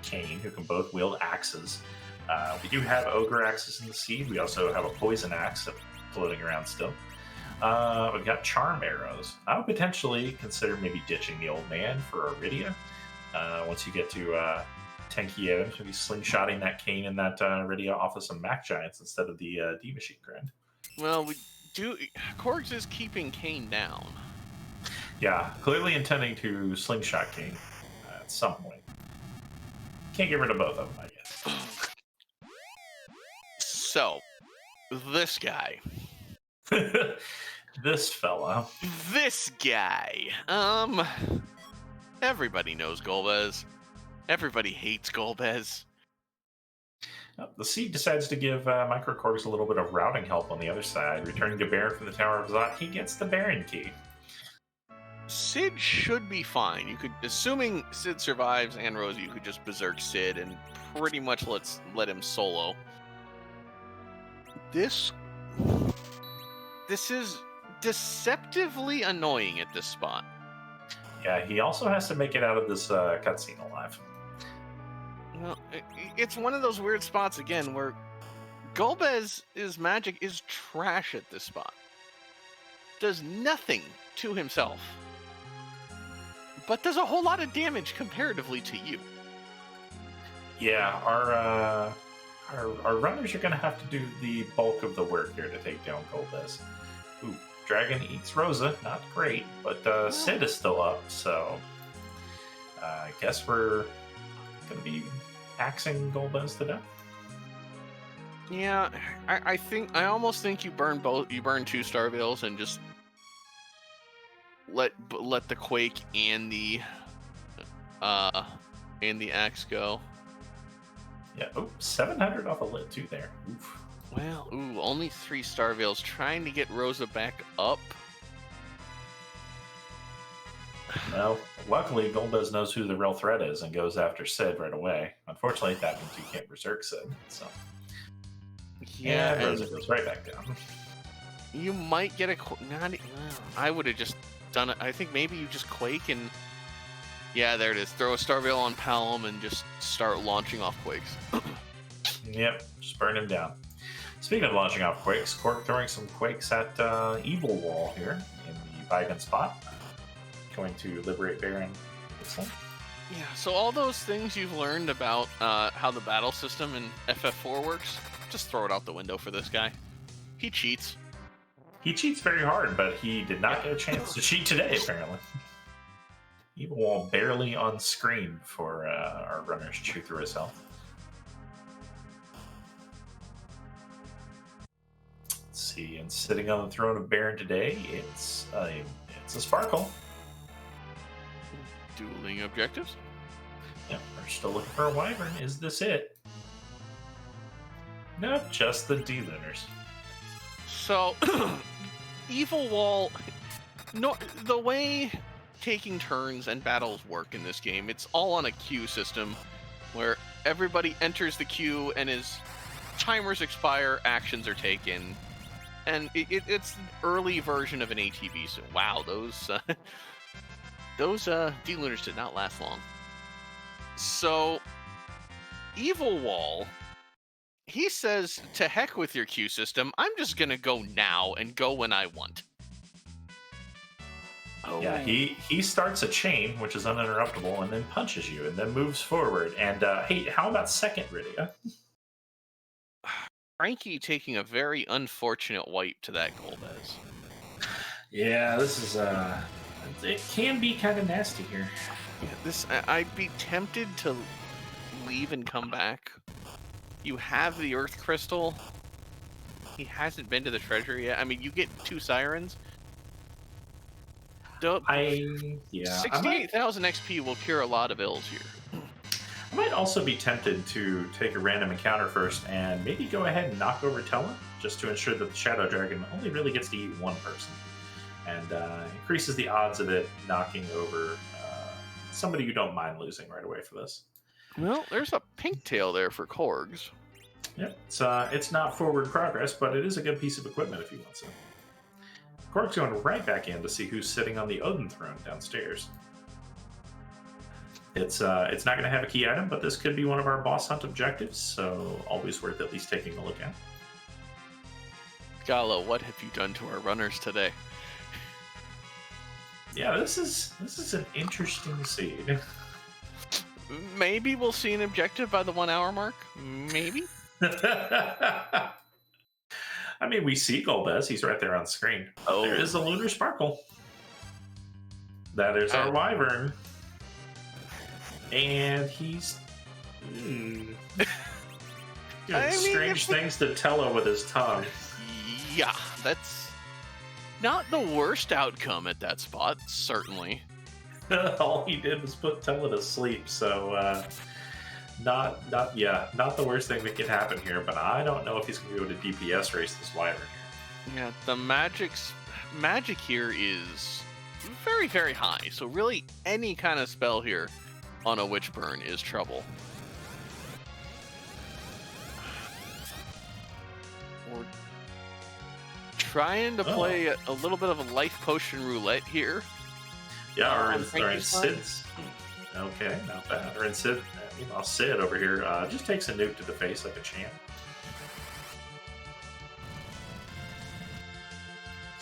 Kane who can both wield axes. We do have ogre axes in the seed. We also have a poison axe floating around still. We've got charm arrows. I would potentially consider maybe ditching the old man for Iridia. Once you get to Tenkiev, maybe slingshotting that Kane in that Iridia off of some Mac Giants instead of the D-Machine grind. Well, Korgs is keeping Kane down. Yeah, clearly intending to slingshot Kane at some point. Can't get rid of both of them, I guess. So, this guy. This fella. This guy. Everybody knows Golbez. Everybody hates Golbez. The Seed decides to give microKorgs a little bit of routing help on the other side. Returning to Baron from the Tower of Zot, he gets the Baron key. Sid should be fine. You could, assuming Sid survives and Rosie, you could just berserk Sid and pretty much let him solo. This is deceptively annoying at this spot. Yeah, he also has to make it out of this cutscene alive. Well, it's one of those weird spots again where Golbez's magic is trash at this spot. Does nothing to himself, but does a whole lot of damage comparatively to you. Yeah, our runners are going to have to do the bulk of the work here to take down Golbez. Ooh, Dragon eats Rosa. Not great, but Sid is still up, so I guess we're going to be axing Golbez to death. Yeah, I almost think you burn both. You burn 2 Star Veils and just let the Quake and the axe go. Yeah. Oh, 700 off a lit 2 there. Oof. Well, only 3 Star Veils trying to get Rosa back up. Well, luckily Golbez knows who the real threat is and goes after Sid right away. Unfortunately, that means you can't berserk Sid. So yeah, and Rosa goes right back down. You might get a. I would have just done it. I think maybe you just Quake and. Yeah, there it is. Throw a Star Veil on Palom and just start launching off Quakes. Yep, just burn him down. Speaking of launching off Quakes, Korg throwing some Quakes at Evil Wall here in the Vigan spot. Going to liberate Baron. Yeah, so all those things you've learned about how the battle system in FF4 works, just throw it out the window for this guy. He cheats. He cheats very hard, but he did not get a chance to cheat today, apparently. Evil Wall barely on screen for our runners chew through his health. Let's see, and sitting on the throne of Baron today, it's a Sparkle. Dueling objectives? Yep, we're still looking for a Wyvern. Is this it? No, just the D-Lunars. So, Evil Wall... No, the way taking turns and battles work in this game, it's all on a queue system where everybody enters the queue and as timers expire, actions are taken. And it's an early version of an ATB, so wow, those D-Lunars did not last long. So, Evil Wall, he says, to heck with your queue system, I'm just gonna go now and go when I want. Oh. Yeah, he starts a chain, which is uninterruptible, and then punches you, and then moves forward. And hey, how about second Rydia? Frankie taking a very unfortunate wipe to that Golbez. Yeah, this is it can be kind of nasty here. Yeah, I'd be tempted to leave and come back. You have the Earth Crystal. He hasn't been to the treasury yet. I mean, you get 2 Sirens. 68,000 XP will cure a lot of ills here. I might also be tempted to take a random encounter first and maybe go ahead and knock over Tella, just to ensure that the Shadow Dragon only really gets to eat 1 person. And increases the odds of it knocking over somebody you don't mind losing right away for this. Well, there's a pink tail there for Korgs. Yep, it's not forward progress, but it is a good piece of equipment if you want some. Korg's going right back in to see who's sitting on the Odin throne downstairs. It's not going to have a key item, but this could be one of our boss hunt objectives, so always worth at least taking a look at. Gala, what have you done to our runners today? Yeah, this is an interesting seed. Maybe we'll see an objective by the 1 hour mark. Maybe. I mean, we see Golbez. He's right there on screen. Oh, there is a Lunar Sparkle. That is our Wyvern. And he's doing strange things to Tella with his tongue. Yeah, that's not the worst outcome at that spot, certainly. All he did was put Tella to sleep, so not the worst thing that could happen here, but I don't know if he's going to go to DPS race this Wyvern here. Yeah, the magic here is very, very high, so really any kind of spell here on a Witch Burn is trouble. We're trying to play a little bit of a life potion roulette here. Yeah, or in Sid's. Okay, not bad. Or in Sid, Sid over here just takes a nuke to the face like a champ.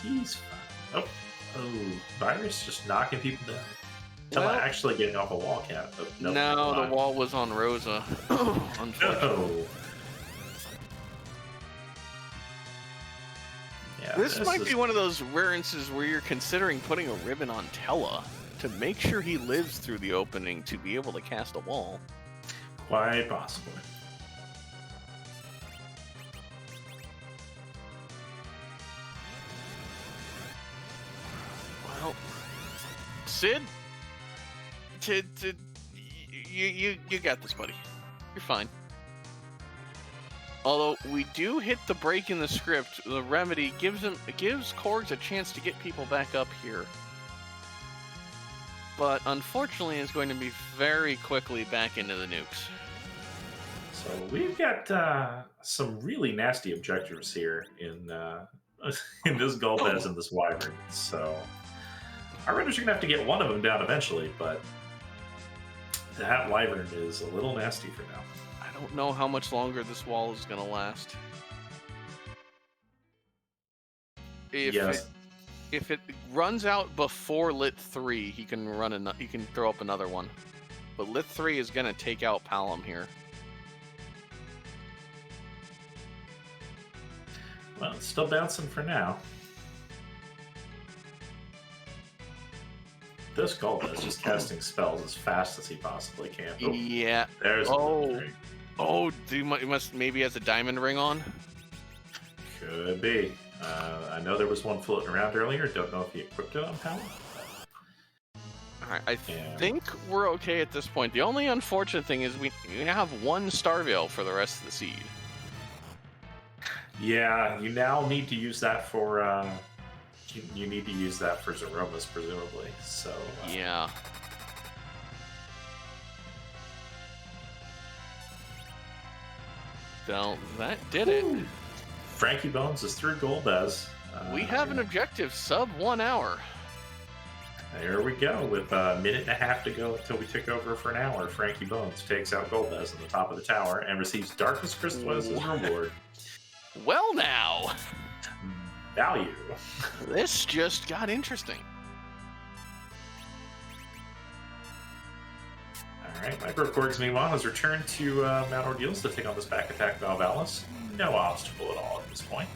He's fine. Oh, Virus just knocking people down. Tella actually getting off a wall cat. Oh, no, the wall was on Rosa. Unfortunately. This might be one of those rare instances where you're considering putting a ribbon on Tella to make sure he lives through the opening to be able to cast a wall. Quite possibly. Well, Sid, you got this, buddy. You're fine. Although we do hit the break in the script, the remedy gives Korgs a chance to get people back up here. But unfortunately, it's going to be very quickly back into the nukes. So we've got some really nasty objectives here in this Golbez and this Wyvern. So our runners are going to have to get one of them down eventually, but that Wyvern is a little nasty for now. I don't know how much longer this wall is going to last. If it runs out before Lit 3, he can throw up another one. But Lit 3 is going to take out Palom here. Well, it's still bouncing for now. This Golbez is just casting spells as fast as he possibly can. Oh, yeah. There's He must maybe has a diamond ring on? Could be. I know there was one floating around earlier. Don't know if he equipped it on Palom. Alright, I think we're okay at this point. The only unfortunate thing is we have one Starveil for the rest of the seed. Yeah, you now need to use that for you need to use that for Zeromas, presumably. So yeah. Well, that did it. frankiebones is through Golbez. We have an objective sub 1 hour. There we go. With a minute and a half to go until we take over for an hour, frankiebones takes out Golbez on the top of the tower and receives Darkness Crystal as his reward. Well, now. Value. This just got interesting. Alright, microKorgs meanwhile has returned to Mount Ordeals to take on this back attack Valvalis. No obstacle at all at this point.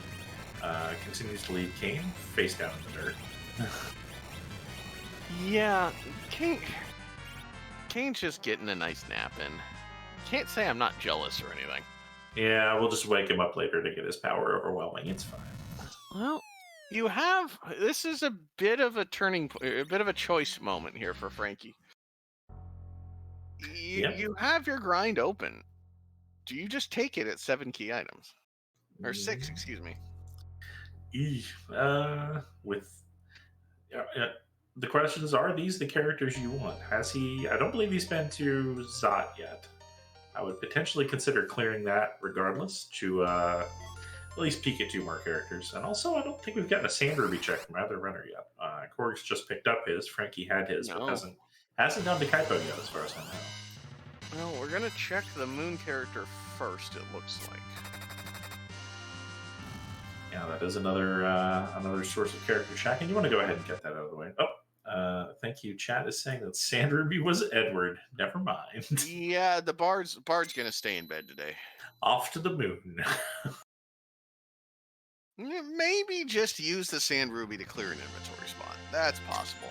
Continues to lead Kane face down in the dirt. Yeah, Kane's just getting a nice nap in. Can't say I'm not jealous or anything. Yeah, we'll just wake him up later to get his power overwhelming. It's fine. Well, this is a bit of a a bit of a choice moment here for Frankie. You have your grind open. Do you just take it at 7 key items? Or 6, excuse me. The questions are these the characters you want? Has he? I don't believe he's been to Zot yet. I would potentially consider clearing that regardless to at least peek at 2 more characters. And also, I don't think we've gotten a Sand Ruby check from either runner yet. Korgs just picked up his. Frankie had his, but hasn't gone to Kaipo yet, as far as I know. Well, we're gonna check the Moon character first. It looks like. Yeah, that is another source of character checking. You want to go ahead and get that out of the way. Thank you. Chat is saying that Sand Ruby was Edward. Never mind. Yeah, the Bard's gonna stay in bed today. Off to the moon. Maybe just use the Sand Ruby to clear an inventory spot. That's possible.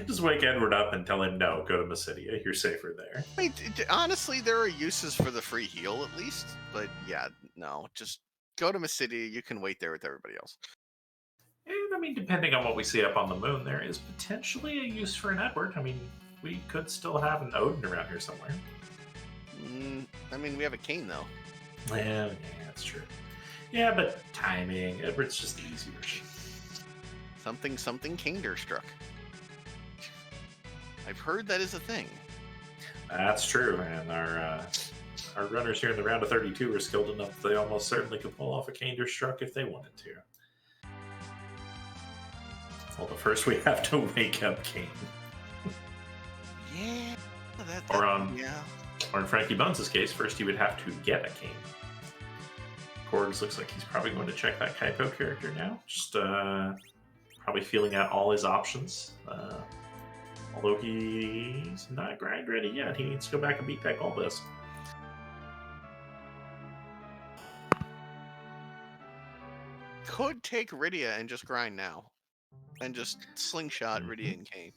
Just wake Edward up and tell him, no, go to Mysidia. You're safer there. Honestly, there are uses for the free heal at least. But yeah, no, just go to Mysidia. You can wait there with everybody else. And, I mean, depending on what we see up on the moon, there is potentially a use for an Edward. I mean, we could still have an Odin around here somewhere. I mean, we have a Kane, though. Yeah, that's true. Yeah, but timing. Edward's just the easy version. Something Kinderstruck. I've heard that is a thing. That's true, and our runners here in the round of 32 are skilled enough that they almost certainly could pull off a Kinderstruck if they wanted to. Well, but first we have to wake up Kane. Yeah. Or in Frankie Bones' case, first he would have to get a Kane. Korgs looks like he's probably going to check that Kaipo character now. Just probably feeling out all his options. Although he's not grind ready yet. He needs to go back and beat that Golbez. could take Rydia and just grind now. And just slingshot Rydia and Kane.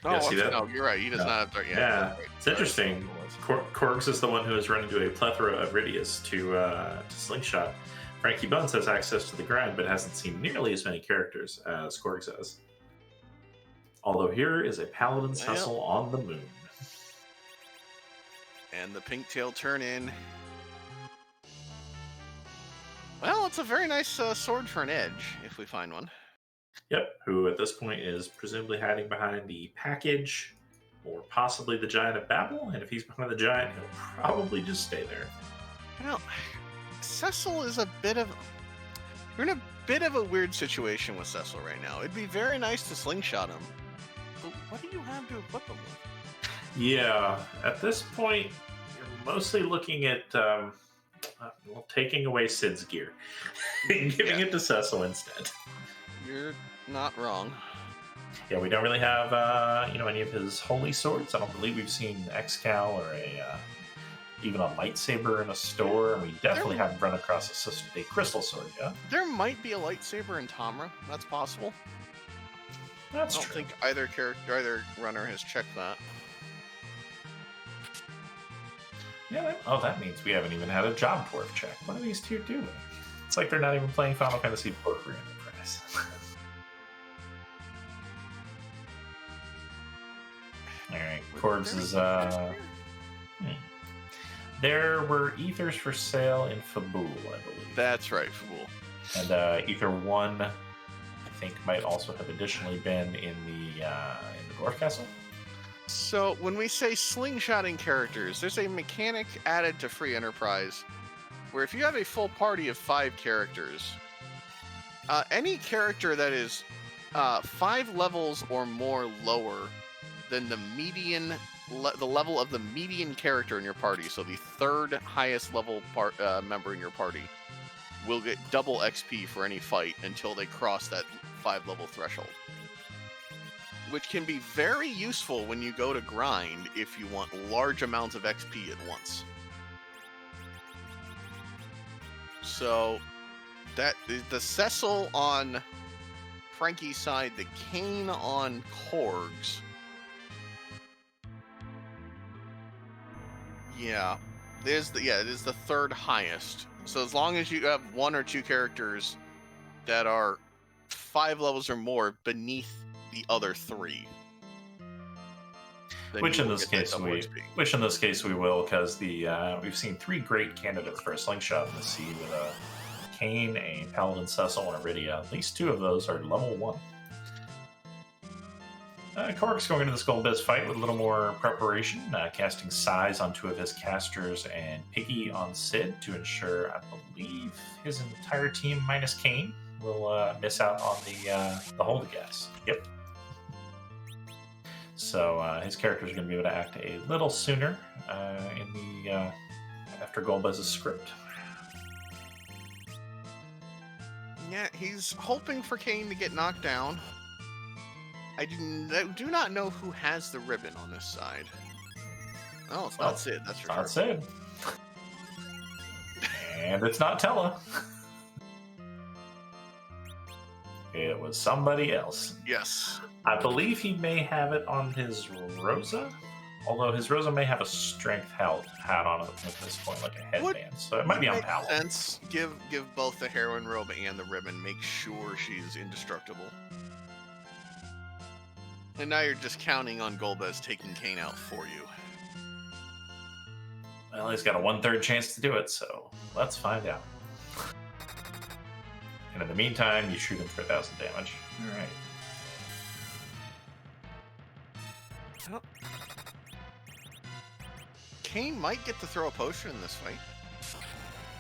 Yeah, see that? No, you're right. He does No. not have... Yeah, right. it's interesting. Korgs is the one who has run into a plethora of Rydias to slingshot. frankiebones has access to the grind, but hasn't seen nearly as many characters as Korgs has. Although here is a Paladin Cecil on the moon. And the pink tail turn in. Well, it's a very nice sword for an edge, if we find one. Yep, who at this point is presumably hiding behind the package, or possibly the Giant of Babel. And if he's behind the Giant, he'll probably just stay there. Well, Cecil is a bit of... We're in a bit of a weird situation with Cecil right now. It'd be very nice to slingshot him. But what do you have to equip him with? Yeah, at this point, you're mostly looking at taking away Sid's gear and giving it to Cecil instead. You're not wrong. Yeah, we don't really have any of his holy swords. I don't believe we've seen Excal or even a lightsaber in a store. And we definitely haven't run across a crystal sword yet. There might be a lightsaber in Tamra. That's possible. That's I don't true. think either runner has checked that. Yeah. That means we haven't even had a job dwarf check. What are these two doing? It's like they're not even playing Final Fantasy IV for Enterprise. All right, Korgs is There were ethers for sale in Fabul, I believe. That's right, Fabul. And Ether 1, I think, might also have additionally been in the Dwarf Castle. So when we say slingshotting characters, there's a mechanic added to Free Enterprise where if you have a full party of 5 characters, any character that is 5 levels or more lower than the median, the level of the median character in your party, so the 3rd highest level member in your party, will get double XP for any fight until they cross that 5 level threshold. Which can be very useful when you go to grind if you want large amounts of XP at once. So, that the Cecil on Frankie's side, the Kane on Korgs. Yeah, it is the 3rd highest. So as long as you have 1 or 2 characters that are 5 levels or more beneath the other 3. Which in this case we will, because we've seen 3 great candidates for a slingshot in the sea with a Kane, a Paladin Cecil, and a Rydia. At least 2 of those are level 1. Korg's going into this Gold Biz fight with a little more preparation, casting Size on 2 of his casters and Piggy on Sid to ensure, I believe, his entire team minus Kane will miss out on the hold gas. Yep. So his characters are going to be able to act a little sooner after Golbez's script. Yeah, he's hoping for Kane to get knocked down. I do not know who has the ribbon on this side. Oh, it's not Sid, that's for sure. Not Sid. And it's not Tella. It was somebody else. Yes. I believe he may have it on his Rosa, although his Rosa may have a strength hat on it at this point, like a headband. So it might be on Pal. Sense. Give both the heroine robe and the ribbon. Make sure she's indestructible. And now you're just counting on Golbez taking Kane out for you. Well, he's got a 1/3 chance to do it, so let's find out. And in the meantime, you shoot him for 1,000 damage. All right. Well, Kane might get to throw a potion in this fight.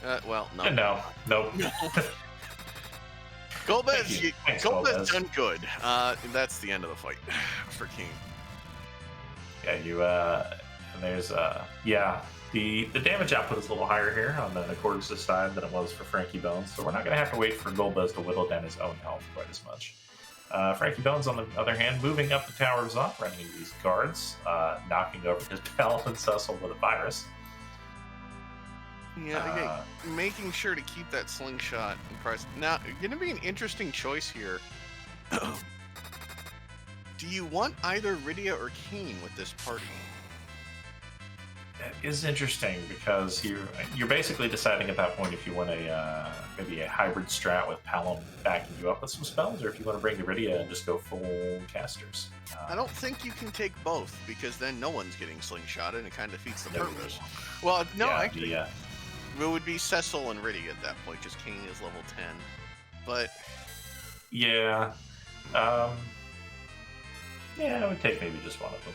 No. Nope. Golbez done good. That's the end of the fight for Kane. Yeah, and there's the damage output is a little higher here on the Korgs' side than it was for frankiebones, so we're not going to have to wait for Golbez to whittle down his own health quite as much. frankiebones, on the other hand, moving up the Tower of Zot, running into these guards, knocking over his Paladin Cecil with a virus. Yeah, okay. Making sure to keep that slingshot in price. Now, going to be an interesting choice here. Do you want either Rydia or Kane with this party? It is interesting because you're basically deciding at that point if you want maybe a hybrid strat with Palom backing you up with some spells, or if you want to bring Iridia and just go full casters. I don't think you can take both, because then no one's getting slingshotted and it kind of defeats the purpose. Well, no, yeah, actually, it would be Cecil and Rydia at that point, because Kane is level 10. But yeah, I would take maybe just one of them.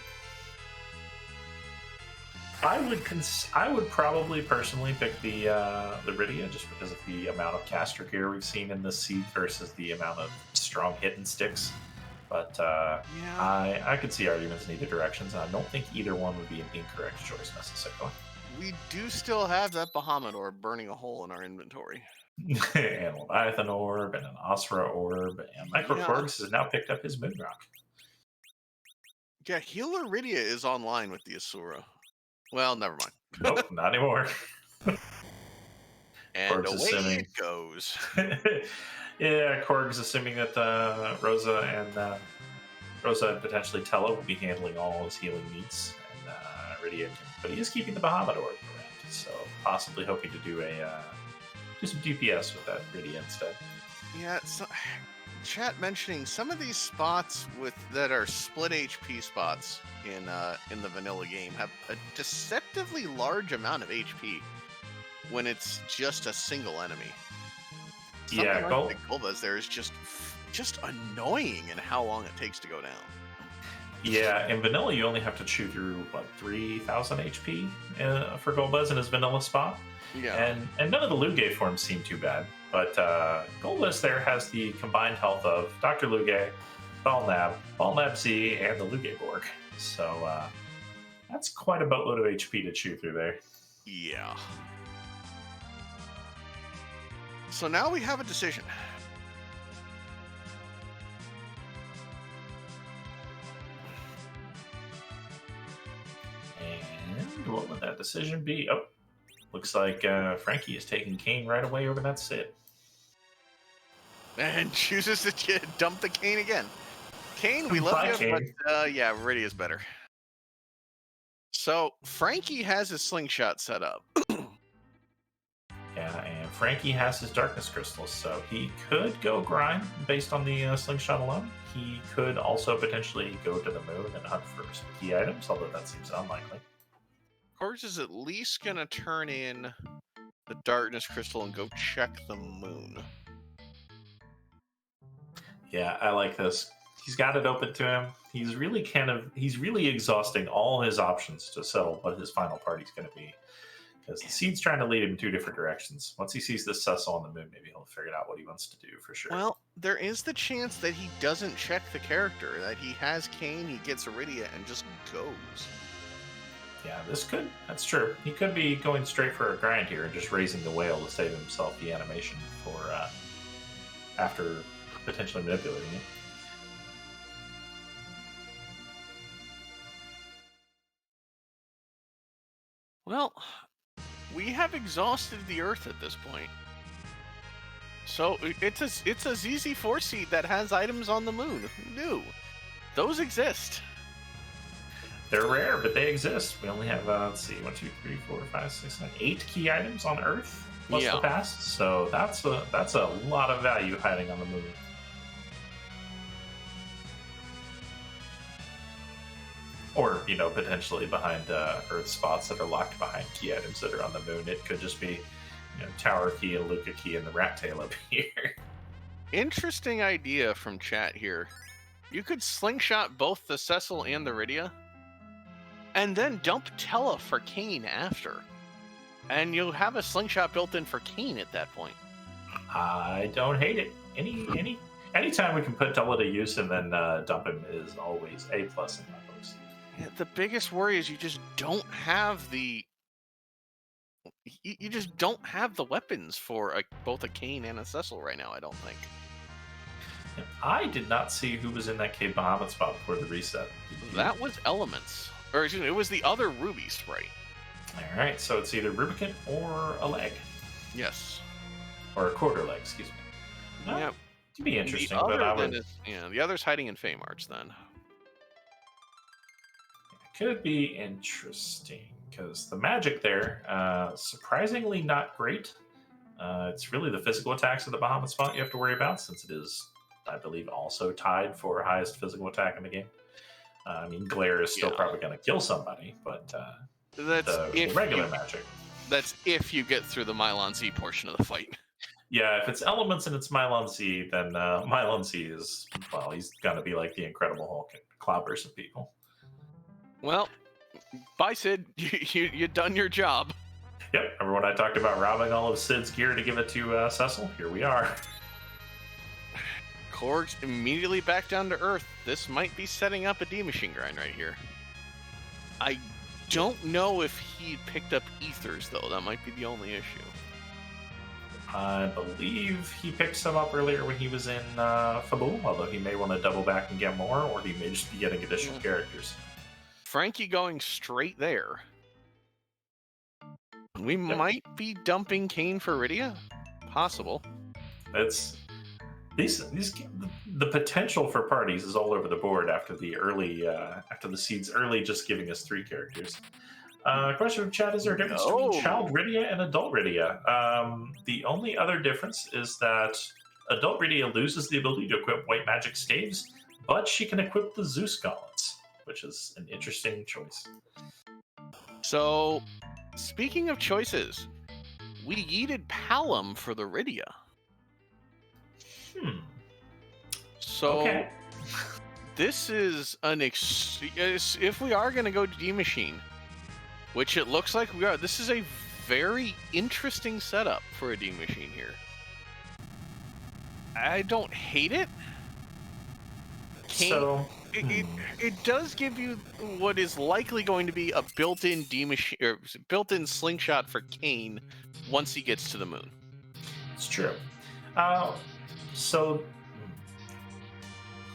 I would probably personally pick the Rydia just because of the amount of caster gear we've seen in this seed versus the amount of strong hitting sticks. But yeah. I could see arguments in either directions, and I don't think either one would be an incorrect choice necessarily. We do still have that Bahamut orb burning a hole in our inventory. And Leviathan orb, and an Asura orb, and microKorgs has now picked up his Moonrock. Yeah, Healer Rydia is online with the Asura. Well, never mind. Nope, not anymore. And away it goes. Yeah, Korg's assuming that Rosa and potentially Tella will be handling all his healing needs, and Rydia but he is keeping the Bahamut orb around, so possibly hoping to do some DPS with that Rydia instead. Yeah, so, chat mentioning some of these spots that are split HP spots in the vanilla game have a deceptively large amount of HP when it's just a single enemy. Something like the Golbas there is just annoying in how long it takes to go down. Yeah, in vanilla you only have to chew through 3,000 HP for Golbas in his vanilla spot. Yeah, and none of the Lugae forms seem too bad, but Golbas there has the combined health of Dr. Lugae, Balnab Z, and the Lugae Borg. So that's quite a boatload of HP to chew through there. Yeah. So now we have a decision. And what would that decision be? Oh, looks like Frankie is taking Kane right away over that Sid. And chooses to dump the Kane again. Kane, we love you, Kane. But yeah, Rydia's better. So Frankie has his slingshot set up. Yeah, and Frankie has his darkness crystals, so he could go grind based on the slingshot alone. He could also potentially go to the moon and hunt for key items, although that seems unlikely. Korgs is at least going to turn in the darkness crystal and go check the moon. Yeah, I like this. He's got it open to him. He's really exhausting all his options to settle what his final party's going to be. Because the seed's trying to lead him in two different directions. Once he sees this Cecil on the moon, maybe he'll figure out what he wants to do for sure. Well, there is the chance that he doesn't check the character, that he has Kane, he gets Iridia, and just goes. Yeah, that's true. He could be going straight for a grind here and just raising the whale to save himself the animation for after potentially manipulating it. Well, we have exhausted the Earth at this point. So it's a ZZ4 seed that has items on the moon. Who knew? Those exist. They're rare, but they exist. We only have, let's see, 1, 2, 3, 4, 5, 6, 7, 8 key items on Earth plus the past. So that's a lot of value hiding on the moon. Or, potentially behind Earth spots that are locked behind key items that are on the moon. It could just be, Tower Key and Luca Key and the Rat Tail up here. Interesting idea from chat here. You could slingshot both the Cecil and the Rydia, and then dump Tella for Kane after. And you'll have a slingshot built in for Kane at that point. I don't hate it. Anytime we can put Tella to use and then dump him is always A+ in my books. Yeah, the biggest worry is you just don't have the weapons for both a Kane and a Cecil right now, I don't think. I did not see who was in that Cave Bahamut spot before the reset. That was Elements. Or excuse me, it was the other Ruby sprite. All right, so it's either Rubicant or a leg, Yes. or a quarter leg, excuse me. Yep. To be interesting, The but I other would. then is the other's hiding in Fey March then. Could be interesting because the magic there, surprisingly not great. It's really the physical attacks of the Bahamut spot you have to worry about, since it is, I believe, also tied for highest physical attack in the game. I mean, Glare is still probably going to kill somebody, but the regular magic. That's if you get through the Mylon Z portion of the fight. Yeah, if it's elements and it's Mylon Z, then Mylon Z is, well, he's going to be like the Incredible Hulk and clobber some people. Well, bye, Sid. You done your job. Yep, remember when I talked about robbing all of Sid's gear to give it to Cecil? Here we are. Korgs immediately back down to Earth. This might be setting up a D-Machine grind right here. I don't know if he picked up Ethers, though. That might be the only issue. I believe he picked some up earlier when he was in Fabul, although he may want to double back and get more, or he may just be getting additional characters. Frankie going straight there. We might be dumping Kane for Iridia? Possible. It's the potential for parties is all over the board after the seeds early just giving us 3 characters. Question from chat: is there a difference between child Iridia and adult Iridia? The only other difference is that adult Iridia loses the ability to equip white magic staves, but she can equip the Zeus gauntlets, which is an interesting choice. So, speaking of choices, we yeeted Palom for the Iridia. So, okay. This is if we are going to go to D-Machine, which it looks like we are, this is a very interesting setup for a D-Machine here. I don't hate it. It does give you what is likely going to be a built-in D-Machine, or built-in slingshot for Kane once he gets to the moon. It's true. So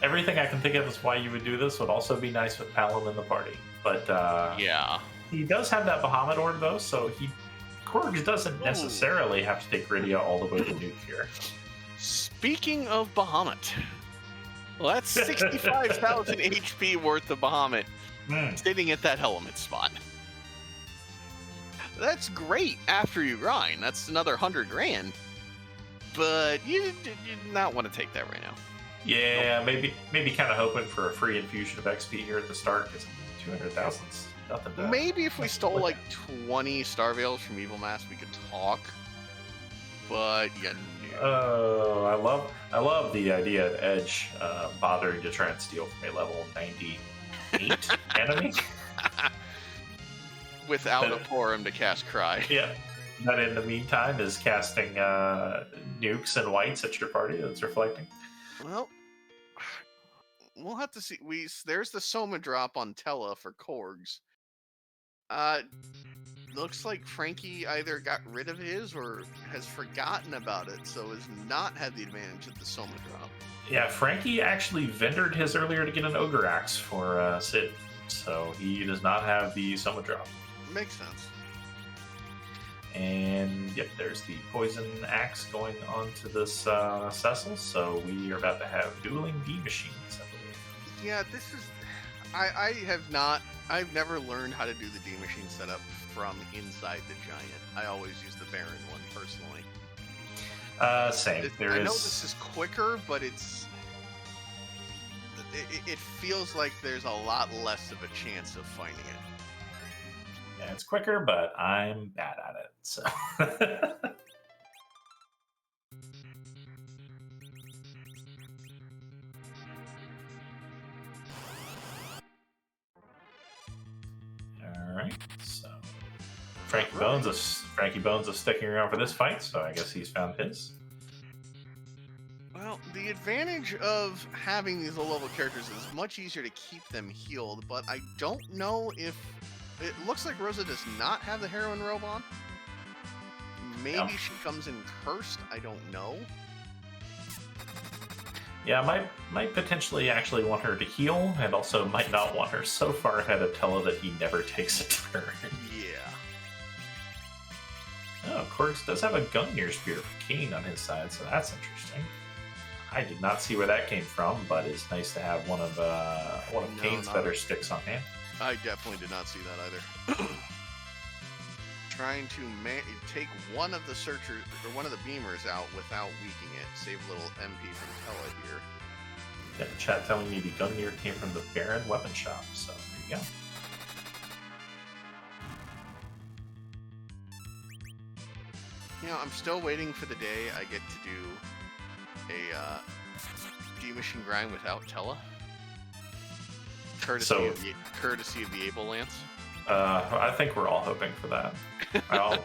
everything I can think of is why you would do this would also be nice with Palom in the party. But yeah, he does have that Bahamut orb though, so Korgs doesn't necessarily have to take Iridia all the way to nuke here. Speaking of Bahamut, well, that's 65,000 HP worth of Bahamut sitting at that element spot. That's great after you grind. That's another 100 grand. But you not want to take that right now. Yeah, nope. maybe kind of hoping for a free infusion of XP here at the start, because 200,000's nothing to... Maybe if we stole like 20 Star Veils from Evil Mask, we could talk. But yeah. Oh, I love the idea of Edge bothering to try and steal from a level 98 enemy. Without a Porum to cast Cry. Yeah. That in the meantime is casting nukes and whites at your party that's reflecting. Well, we'll have to see. There's the Soma drop on Tella for Korgs. Looks like Frankie either got rid of his or has forgotten about it, so has not had the advantage of the Soma drop. Yeah, Frankie actually vendored his earlier to get an Ogre Axe for Sid, so he does not have the Soma drop. Makes sense. And yep, there's the poison axe going onto this Cecil, so we are about to have dueling D-Machines, I believe. Yeah, this is... I've never learned how to do the D-Machine setup from inside the Giant. I always use the Baron one, personally. Same. I know this is quicker, but it feels like there's a lot less of a chance of finding it. Yeah, it's quicker, but I'm bad at it, so... Alright, so... Frankie Bones is sticking around for this fight, so I guess he's found his. Well, the advantage of having these low-level characters is much easier to keep them healed, but I don't know if... It looks like Rosa does not have the Heroine robe on. Maybe she comes in cursed, I don't know. Yeah, might potentially actually want her to heal, and also might not want her so far ahead of Tella that he never takes a turn. Yeah. Korgs does have a Gungnir Spear for Kane on his side, so that's interesting. I did not see where that came from, but it's nice to have one of Kane's better sticks on hand. I definitely did not see that either. Trying to take one of the searchers or one of the beamers out without weakening it. Save a little MP from Tella here. Yeah, the chat telling me the Gungnir came from the Baron Weapon Shop, so there you go. You know, I'm still waiting for the day I get to do a D-Machine grind without Tella. Courtesy of the Able Lance. I think we're all hoping for that. I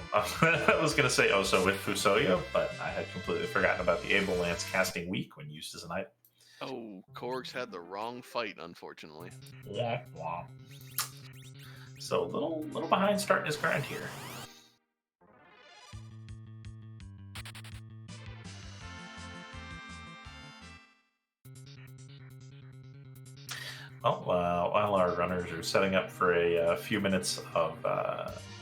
was going to say so with Fusoyo, but I had completely forgotten about the Able Lance casting weak when used as an item. Oh, Korgs had the wrong fight, unfortunately. Womp womp. So a little behind starting his grind here. Well, while our runners are setting up for a few minutes of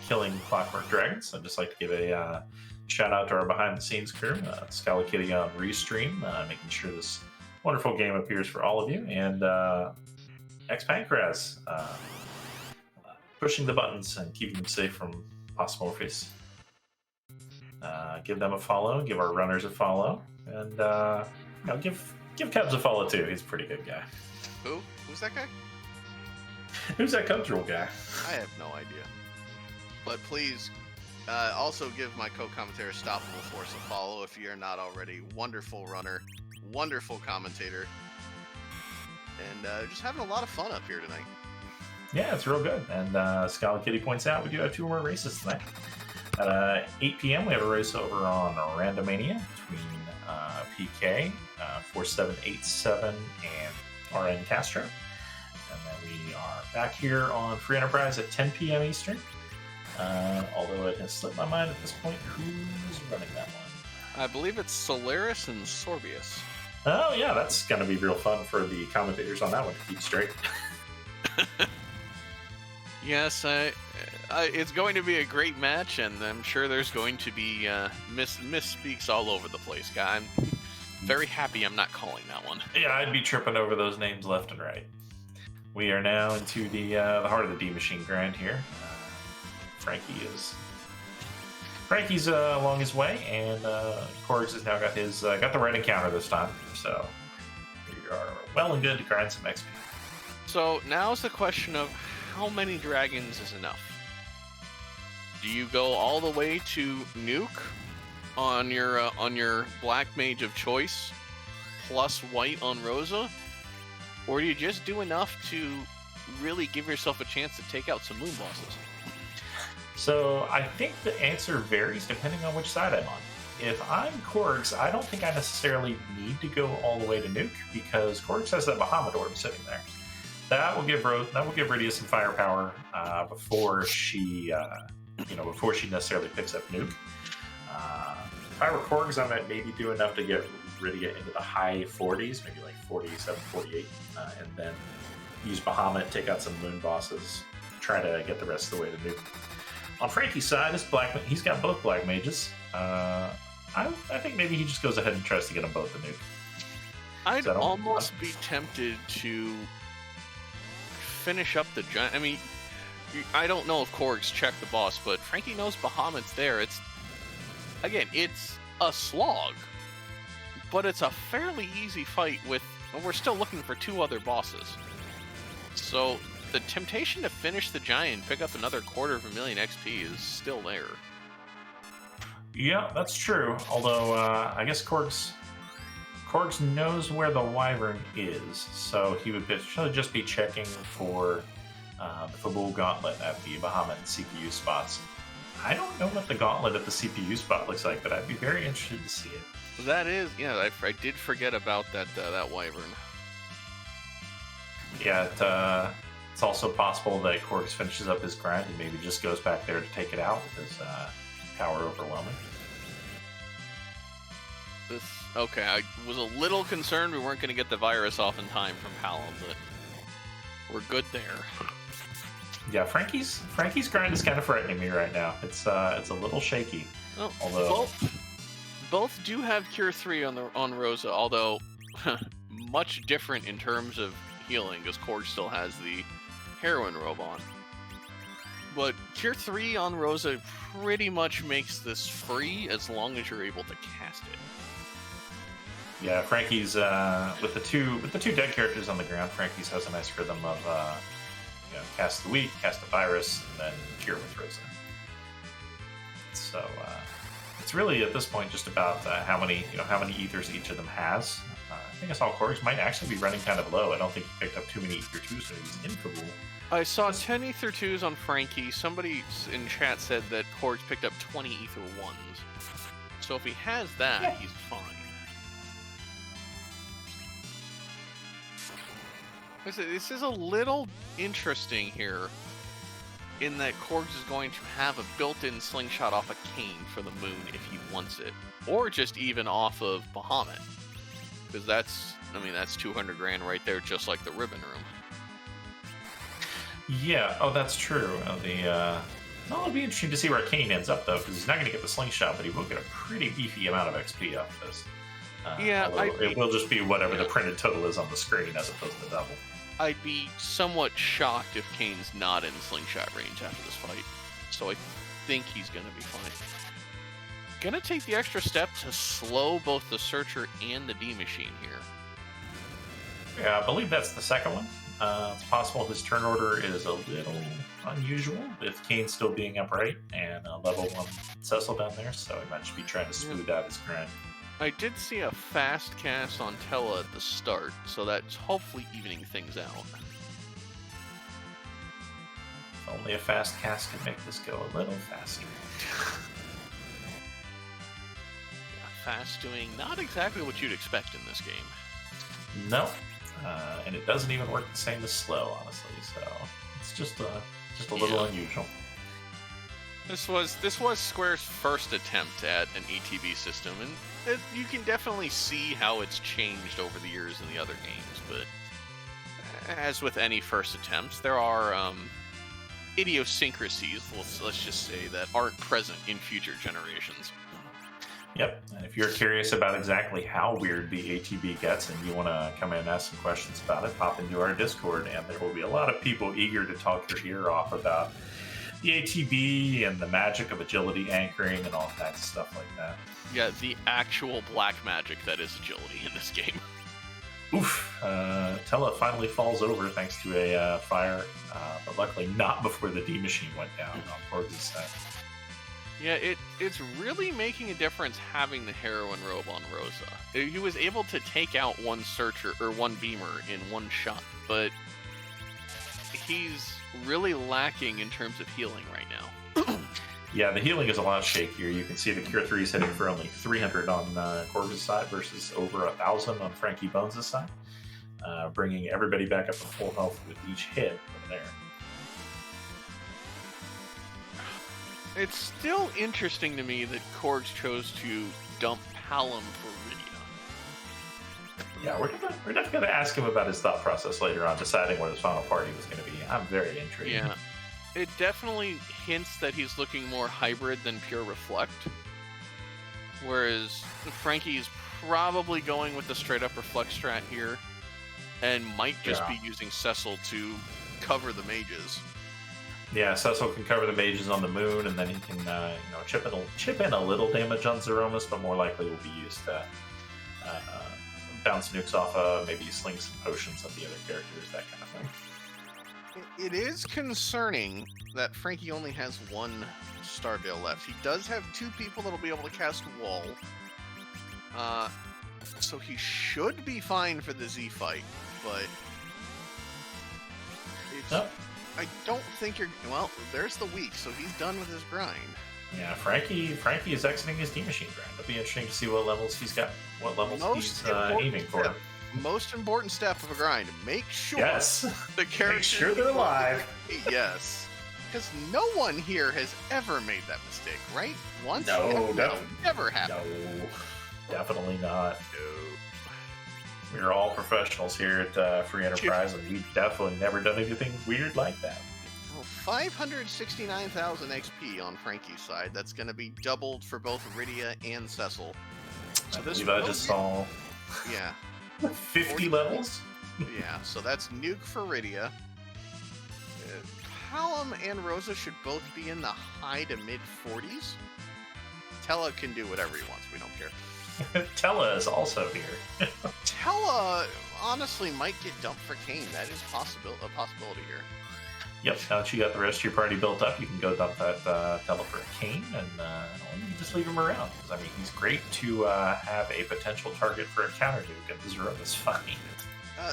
killing Clockwork Dragons, I'd just like to give a shout out to our behind-the-scenes crew, Scalakitty on Restream, making sure this wonderful game appears for all of you, and X-Pancras, pushing the buttons and keeping them safe from Postmorphes. Give them a follow, give our runners a follow, and give Kebs a follow too. He's a pretty good guy. Who? Who's that guy? Who's that Cubs Rule guy? I have no idea. But please, also give my co-commentator Stoppable Force a follow if you are not already. Wonderful runner, wonderful commentator, and just having a lot of fun up here tonight. Yeah, it's real good. And Scalakitty points out we do have 2 more races tonight. At 8 p.m. we have a race over on Randomania between PK 4787 and RN Castro. And then we are back here on Free Enterprise at 10 p.m. Eastern. Although it has slipped my mind at this point, who's running that one? I believe it's Solaris and Sorbius. Oh, yeah, that's going to be real fun for the commentators on that one to keep straight. Yes, it's going to be a great match, and I'm sure there's going to be misspeaks all over the place, guy. I'm very happy I'm not calling that one. Yeah, I'd be tripping over those names left and right. We are now into the heart of the D-Machine grind here. Frankie's along his way, and Korgs has now got his got the right encounter this time, so we are well and good to grind some XP. So now's the question of how many dragons is enough? Do you go all the way to nuke on your black mage of choice plus white on Rosa, or do you just do enough to really give yourself a chance to take out some moon bosses? So I think the answer varies depending on which side I'm on. If I'm Korgs, I don't think I necessarily need to go all the way to nuke, because Korgs has that Bahamut orb sitting there. That will give Rydia some firepower before she necessarily picks up nuke. If I were Korgs, I might maybe do enough to get Rydia into the high 40s, maybe like 47, 48, and then use Bahamut, take out some moon bosses, try to get the rest of the way to nuke. On Frankie's side, he's got both black mages. I think maybe he just goes ahead and tries to get them both to nuke. I'd almost be tempted to finish up the giant. I mean, I don't know if Korgs checked the boss, but Frankie knows Bahamut's there. It's a slog, but it's a fairly easy fight we're still looking for 2 other bosses. So the temptation to finish the giant, pick up another 250,000 XP is still there. Yeah, that's true. Although I guess Korgs knows where the Wyvern is, so he would just be checking for the Fabul Gauntlet at the Bahamut and CPU spots. I don't know what the Gauntlet at the CPU spot looks like, but I'd be very interested to see it. That is, yeah, I did forget about that Wyvern. Yeah, it's also possible that Korgs finishes up his grind and maybe just goes back there to take it out with his power overwhelming. Okay, I was a little concerned we weren't going to get the virus off in time from Hallam, but we're good there. Yeah, Frankie's grind is kind of frightening me right now. It's a little shaky. Oh, Although both do have Cure 3 on Rosa, although much different in terms of healing, because Korg still has the Heroin robe on. But Cure 3 on Rosa pretty much makes this free as long as you're able to cast it. yeah, Frankie's with the two dead characters on the ground. Frankie's has a nice rhythm of cast the weak, cast the virus, and then cure with Rosa. So it's really at this point just about how many ethers each of them has. I think I saw Korgs might actually be running kind of low. I don't think he picked up too many ether 2s, so he's in for bull. I saw 10 ether 2s on Frankie. Somebody in chat said that Korgs picked up 20 ether 1s. So if he has that, Yeah. he's fine. This is a little interesting here, in that Korgs is going to have a built-in slingshot off of Kane for the moon if he wants it, or just even off of Bahamut, because that's 200 grand right there, just like the ribbon room. Yeah, oh, that's true. It'll be interesting to see where Kane ends up, though, because he's not going to get the slingshot, but he will get a pretty beefy amount of XP off this. It will just be whatever the printed total is on the screen, as opposed to double. I'd be somewhat shocked if Kane's not in slingshot range after this fight, so I think he's going to be fine. Gonna take the extra step to slow both the Searcher and the D-Machine here. Yeah, I believe that's the second one. It's possible his turn order is a little unusual, with Kane still being upright and level 1 Cecil down there, so he might just be trying to smooth out his grind. I did see a fast cast on Tella at the start, so that's hopefully evening things out. If only a fast cast could make this go a little faster. Fast doing not exactly what you'd expect in this game. No, and it doesn't even work the same as slow, honestly. So it's just a little unusual. This was Square's first attempt at an ETB system, and you can definitely see how it's changed over the years in the other games. But as with any first attempts, there are idiosyncrasies, let's just say, that aren't present in future generations. Yep, and if you're curious about exactly how weird the ATB gets and you want to come in and ask some questions about it, pop into our Discord, and there will be a lot of people eager to talk your ear off about the ATB and the magic of agility anchoring and all kinds of stuff like that. Yeah, the actual black magic that is agility in this game. Oof, Tella finally falls over thanks to a fire, but luckily not before the D-Machine went down on Korg's side. Yeah, it's really making a difference having the Heroin robe on Rosa. He was able to take out one Searcher or one Beamer in one shot, but he's really lacking in terms of healing right now. Yeah, the healing is a lot shakier. You can see the Cure 3 is hitting for only 300 on Korg's side versus over 1,000 on frankiebones' side, bringing everybody back up to full health with each hit over there. It's still interesting to me that Korgs chose to dump Palom for Rydia. Yeah, we're definitely going to ask him about his thought process later on, deciding what his final party was going to be. I'm very intrigued. Yeah, it definitely hints that he's looking more hybrid than pure Reflect. Whereas Frankie's probably going with the straight-up Reflect strat here, and might just be using Cecil to cover the mages. Yeah, Cecil can cover the mages on the moon, and then he can chip in a little damage on Zeromus, but more likely will be used to bounce nukes off maybe sling some potions at the other characters, that kind of thing. It is concerning that Frankie only has one Stardale left. He does have 2 people that'll be able to cast Wall. So he should be fine for the Z fight, but I don't think you're... Well, there's the weak, so he's done with his grind. Yeah, Frankie is exiting his D-Machine grind. It'll be interesting to see what levels he's got, what levels he's aiming for. Most important step of a grind, make sure the characters... Make sure they're alive. Yes. Because no one here has ever made that mistake, right? Once? No, never happened. No, definitely not. No. We're all professionals here at Free Enterprise, and we've definitely never done anything weird like that. Well, 569,000 XP on Frankie's side. That's going to be doubled for both Rydia and Cecil. So I believe I just saw Yeah. 50 levels. Yeah, so that's nuke for Rydia. Hallam and Rosa should both be in the high to mid 40s. Tella can do whatever he wants. We don't care. Tella is also here. Tella honestly might get dumped for Kane. That is a possibility here. Yep, now that you got the rest of your party built up, you can go dump that Tella for Kane, and you just leave him around. Because, I mean, he's great to have a potential target for a counter nuke, and Zero is fine.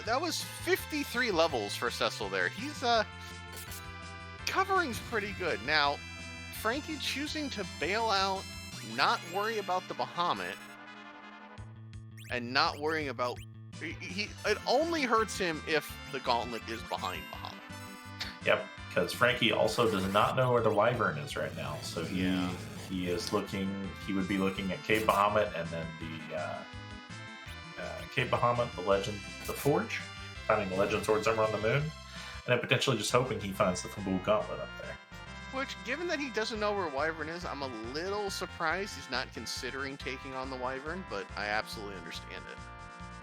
That was 53 levels for Cecil there. He's, covering's pretty good. Now, Frankie choosing to bail out, not worry about the Bahamut, and not worrying about... it only hurts him if the gauntlet is behind Bahamut. Yep, because Frankie also does not know where the Wyvern is right now, so he is looking. He would be looking at Cape Bahamut and then the Cape Bahamut, the Legend, the Forge, finding the Legend Sword somewhere on the moon, and then potentially just hoping he finds the Fabul Gauntlet up there. Which, given that he doesn't know where Wyvern is, I'm a little surprised he's not considering taking on the Wyvern, but I absolutely understand it.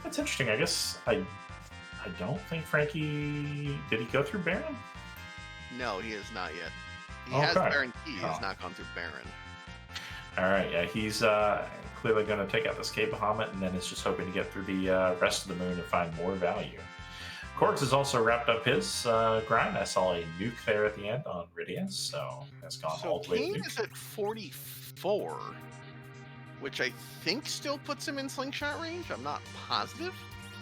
That's interesting. I guess I don't think Frankie did he go through Baron? No, he has not yet. He Okay. has Baron Key. He has not gone through Baron. All right, yeah, he's clearly going to take out this Cape Bahamut, and then is just hoping to get through the rest of the moon and find more value. Korgs has also wrapped up his grind. I saw a nuke there at the end on Rydia, so that's gone all the way to Kane nuke. is at 44, which I think still puts him in slingshot range. I'm not positive.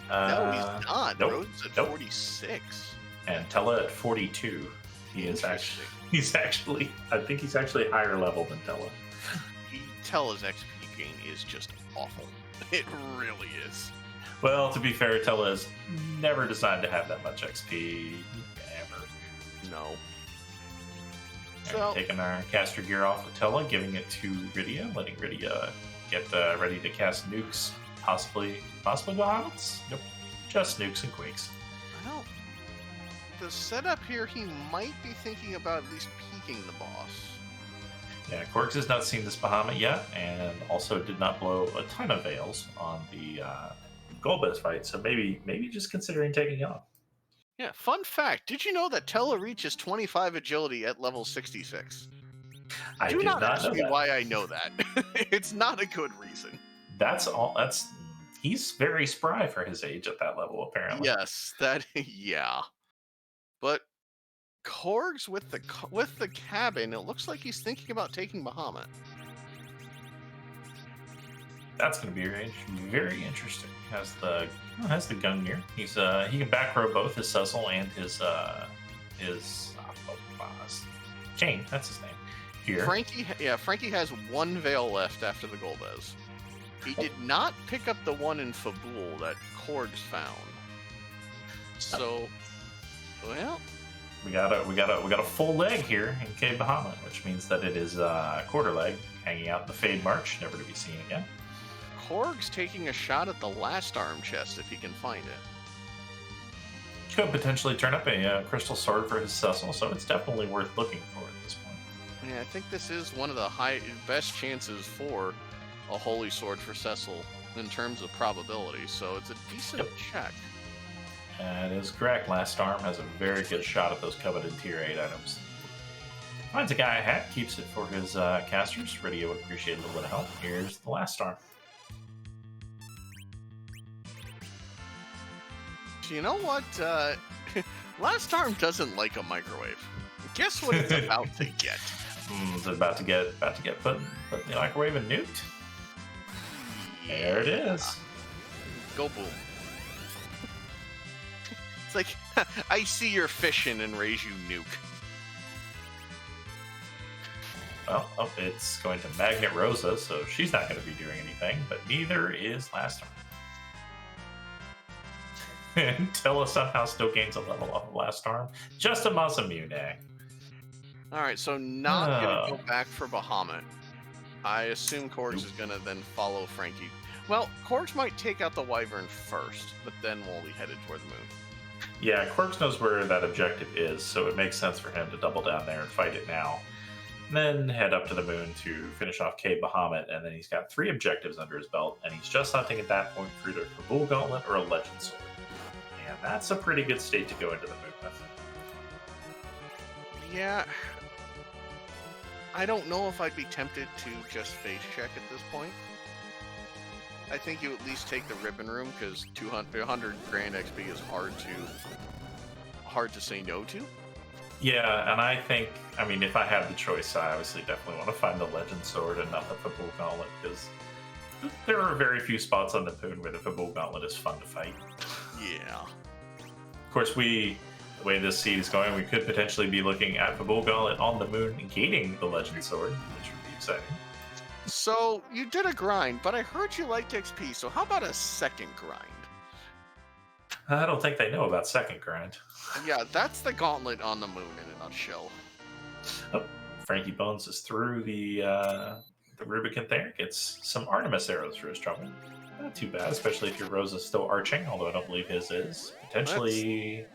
No, he's not. Nope, Rhodes at nope. 46. And Tella at 42. He's actually, I think he's actually higher level than Tella. Tella's XP gain is just awful. It really is. Well, to be fair, Tella is never designed to have that much XP ever. No. So, taking our caster gear off of Tella, giving it to Rydia, letting Rydia get ready to cast nukes, possibly Bahamuts? Nope, just nukes and quakes. I don't. The setup here, he might be thinking about at least peeking the boss. Yeah, Korgs has not seen this Bahamut yet, and also did not blow a ton of veils on the Golbez fight, so maybe just considering taking it on. Yeah, fun fact. Did you know that Tella reaches 25 agility at level 66? I Do did not not ask know me that. why I know that. It's not a good reason. He's very spry for his age at that level, apparently. Yes, yeah. But Korgs with the cabin, it looks like he's thinking about taking Bahamut. That's going to be very interesting. Has the gun gear. He's he can back row both his Cecil and his Kane. That's his name. Here, Frankie has one veil left after the Golbez. He did not pick up the one in Fabul that Korgs found. So, well, we got a full leg here in Cape Bahamut, which means that it is quarter leg hanging out in the Fade March, never to be seen again. Korg's taking a shot at the last arm chest if he can find it. Could potentially turn up a crystal sword for his Cecil, so it's definitely worth looking for at this point. Yeah, I think this is one of the best chances for a holy sword for Cecil in terms of probability, so it's a decent check. That is correct. Last Arm has a very good shot at those coveted tier 8 items. Finds a guy a hat, keeps it for his casters. Rydia would appreciate a little bit of help. Here's the Last Arm. You know what? Last Arm doesn't like a microwave. Guess what it's about to get? Is it about to get put in the microwave and nuked? Yeah. There it is. Go boom. It's like, I see you're fishing and raise you nuke. Well, it's going to Magnet Rosa, so she's not going to be doing anything, but neither is Last Arm. And Tella somehow still gains a level off of Last Arm. Just a Masamune. Alright, so not going to go back for Bahamut. I assume Korgs is going to then follow Frankie. Well, Korgs might take out the Wyvern first, but then we'll be headed toward the moon. Yeah, Korgs knows where that objective is, so it makes sense for him to double down there and fight it now. And then head up to the moon to finish off Cave Bahamut, and then he's got 3 objectives under his belt, and he's just hunting at that point for either a Bull Gauntlet or a Legend Sword. And that's a pretty good state to go into the moon with. Yeah. I don't know if I'd be tempted to just face check at this point. I think you at least take the ribbon room because 100 grand XP is hard to say no to. Yeah, and I think, I mean, if I had the choice, I obviously definitely want to find the Legend Sword and not the Fabul Gauntlet, because there are very few spots on the moon where the Fabul Gauntlet is fun to fight. Yeah. Of course, the way this seed is going, we could potentially be looking at Fabul Gauntlet on the moon gating the Legend Sword, which would be exciting. So, you did a grind, but I heard you liked XP, so how about a second grind? I don't think they know about second grind. Yeah, that's the gauntlet on the moon in a nutshell. Oh, Frankie Bones is through the Rubicon there. Gets some Artemis arrows for his trouble. Not too bad, especially if your Rose is still arching, although I don't believe his is. Potentially...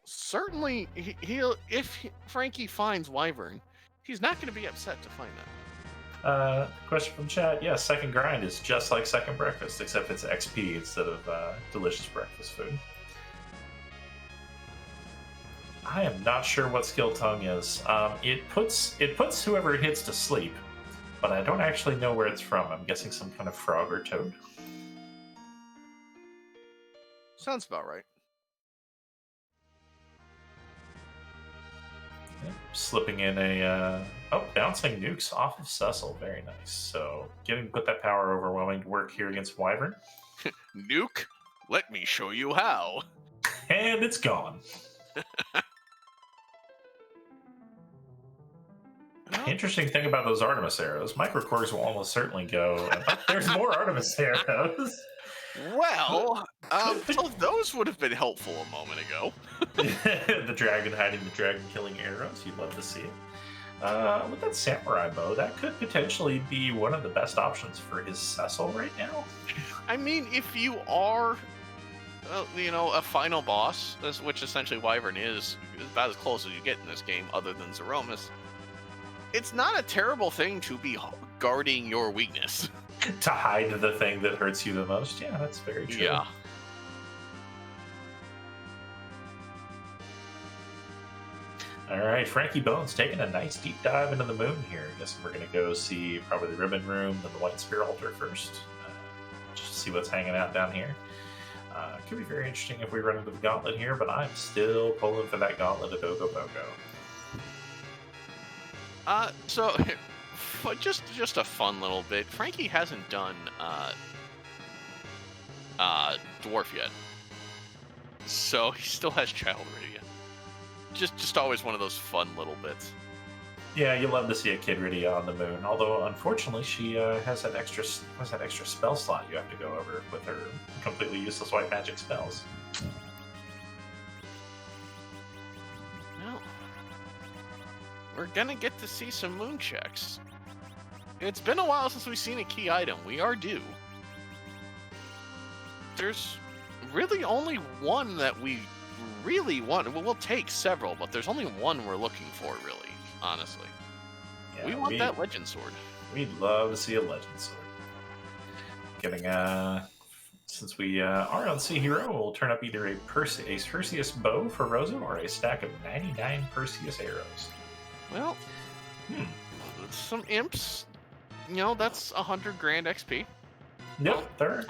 Certainly, if Frankie finds Wyvern, he's not going to be upset to find that. Question from chat. Yeah, second grind is just like second breakfast, except it's XP instead of delicious breakfast food. I am not sure what skill tongue is. It puts whoever it hits to sleep, but I don't actually know where it's from. I'm guessing some kind of frog or toad. Sounds about right. Yep. Slipping in a bouncing nukes off of Cecil. Very nice. So put that power overwhelming to work here against Wyvern. Nuke, let me show you how. And it's gone. Interesting thing about those Artemis arrows, microKorgs will almost certainly go. There's more Artemis arrows. Well, so those would have been helpful a moment ago. The dragon hiding the dragon killing arrows. You'd love to see it. With that samurai bow, that could potentially be one of the best options for his Cecil right now. I mean, if you are, a final boss, which essentially Wyvern is about as close as you get in this game, other than Zeromus, it's not a terrible thing to be guarding your weakness. To hide the thing that hurts you the most. Yeah, that's very true. Yeah. All right, Frankie Bones taking a nice deep dive into the moon here. Guessing we're going to go see probably the ribbon room, then the white spear altar first. Just to see what's hanging out down here. Could be very interesting if we run into the gauntlet here, but I'm still pulling for that gauntlet of Dogo Bogo. So just a fun little bit. Frankie hasn't done dwarf yet, so he still has child Rydia. Just always one of those fun little bits. Yeah, you love to see a kid Rydia on the moon. Although unfortunately, she has that extra spell slot you have to go over with her completely useless white magic spells. Well, we're gonna get to see some moon checks. It's been a while since we've seen a key item. We are due. There's really only one that we really want. Well, we'll take several, but there's only one we're looking for, really, honestly. Yeah, we want that Legend Sword. We'd love to see a Legend Sword. Since we are on Sea Hero, we'll turn up either a Perseus bow for Rosa or a stack of 99 Perseus arrows. Well, some imps. That's 100 grand XP. Nope, they're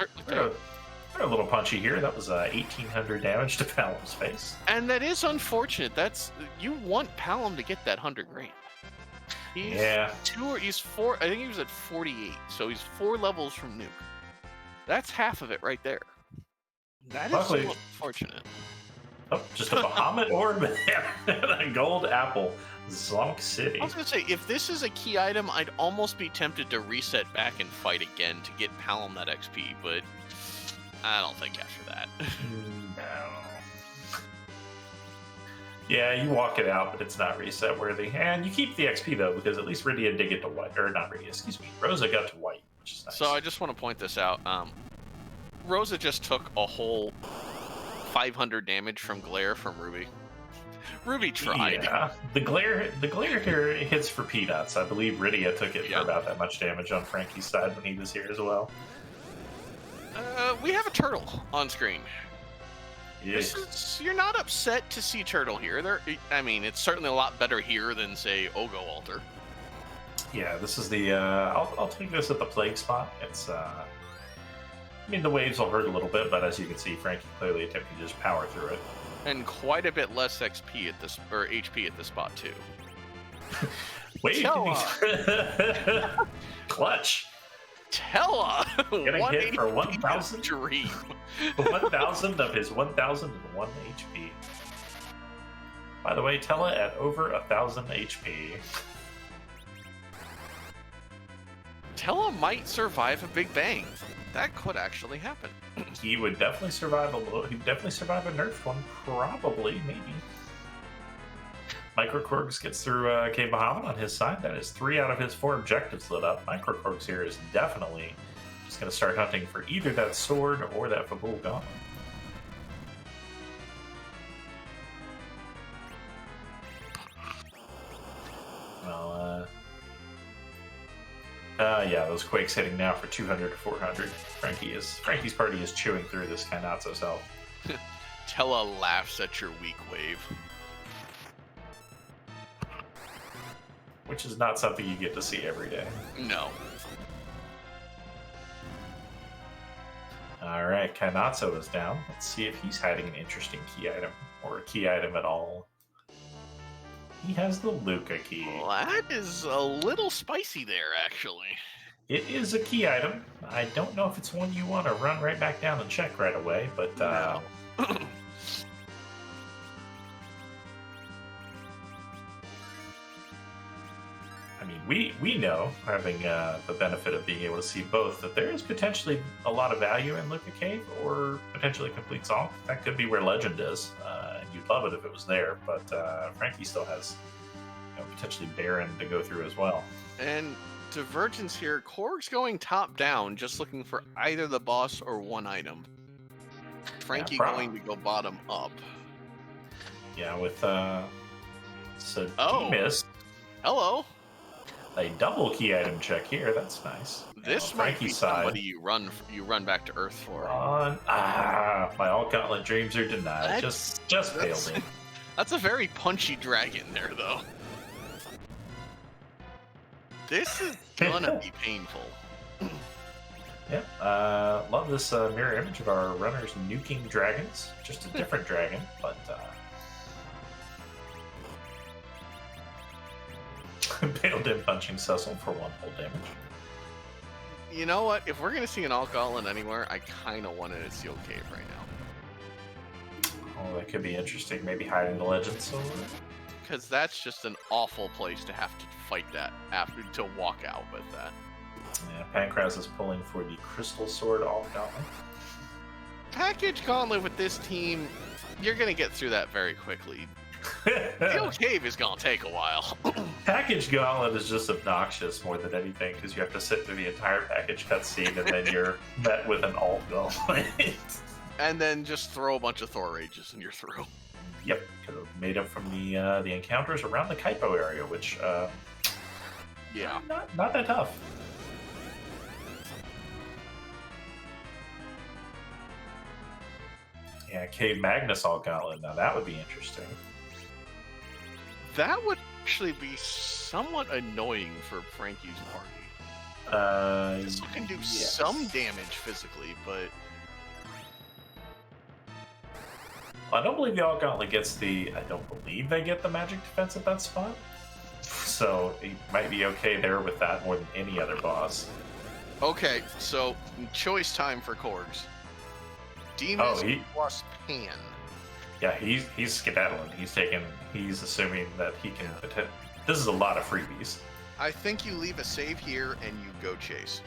a little punchy here. That was 1,800 damage to Palom's face. And that is unfortunate. You want Palom to get that 100 grand. He's 4. I think he was at 48, so he's 4 levels from Nuke. That's half of it right there. That is so unfortunate. Oh, just a Bahamut orb and a gold apple. Zonk City. I was going to say, if this is a key item, I'd almost be tempted to reset back and fight again to get Palom that XP, but I don't think after that. No. Yeah, you walk it out, but it's not reset worthy. And you keep the XP, though, because at least Rydia did get to white. Or not Rydia, excuse me. Rosa got to white, which is nice. So I just want to point this out. Rosa just took a whole 500 damage from glare from Ruby. Ruby tried. Yeah, the glare here hits for peanuts. I believe Rydia took it for about that much damage on Frankie's side when he was here as well. We have a turtle on screen. Yes. You're not upset to see turtle here. I mean, it's certainly a lot better here than, say, Ogo Altar. Yeah, this is the. I'll take this at the plague spot. It's. I mean, the waves will hurt a little bit, but as you can see, Frankie clearly attempting to just power through it. And quite a bit less XP at this, or HP at this spot too. Wait, clutch. Tella, Getting hit for 1,000 dream. 1,000 of his 1,001 HP. By the way, Tella at over 1,000 HP. Tella might survive a Big Bang. That could actually happen. He would definitely survive he'd definitely survive a nerfed one. Probably, maybe. microKorgs gets through K Bahamut on his side. That is 3 out of his 4 objectives lit up. microKorgs here is definitely just going to start hunting for either that sword or that Fabul Gauntlet. Well, yeah, those quakes hitting now for 200 to 400. Frankie's party is chewing through this Kainatsu self. Tella laughs at your weak wave. Which is not something you get to see every day. No. Alright, Kainatsu is down. Let's see if he's hiding an interesting key item, or a key item at all. He has the Luca key. Well, that is a little spicy there, actually. It is a key item. I don't know if it's one you want to run right back down and check right away, but... No. I mean, we know, having the benefit of being able to see both, that there is potentially a lot of value in Luca Cave, or potentially complete Zonk. That could be where Legend is. You'd love it if it was there, but Frankie still has potentially Baron to go through as well. And divergence here, Korg's going top down, just looking for either the boss or one item. Frankie going to go bottom up. Yeah, with so Oh. missed. Hello. A double key item check here. That's nice. This might be somebody you run back to Earth for. My all gauntlet dreams are denied. Just failed me. That's a very punchy dragon there, though. This is gonna be painful. Yep. Love this mirror image of our runners nuking dragons. Just a different dragon, but bailed in punching Cecil for 1 full damage. You know what? If we're gonna see an alt gauntlet anywhere, I kind of want it at Seal Cave right now. Oh, that could be interesting. Maybe hiding the legend silver. Because that's just an awful place to have to fight that after to walk out with that. Yeah, Pancras is pulling for the Crystal Sword alt gauntlet. Package gauntlet with this team, you're gonna get through that very quickly. Seal Cave is gonna take a while. Package gauntlet is just obnoxious more than anything because you have to sit through the entire package cutscene and then you're met with an alt gauntlet. And then just throw a bunch of Thor Rages and you're through. Yep, because made up from the encounters around the Kaipo area, which yeah, not that tough. Yeah, Cave Magnus alt gauntlet. Now that would be interesting. That would actually be somewhat annoying for Frankie's party. This can do some damage physically, but I don't believe the alt gauntlet gets the. I don't believe they get the magic defense at that spot. So it might be okay there with that more than any other boss. Okay, so choice time for Korgs. Demons plus Pan. Yeah, he's skedaddling. He's assuming that he can. This is a lot of freebies. I think you leave a save here and you go chase.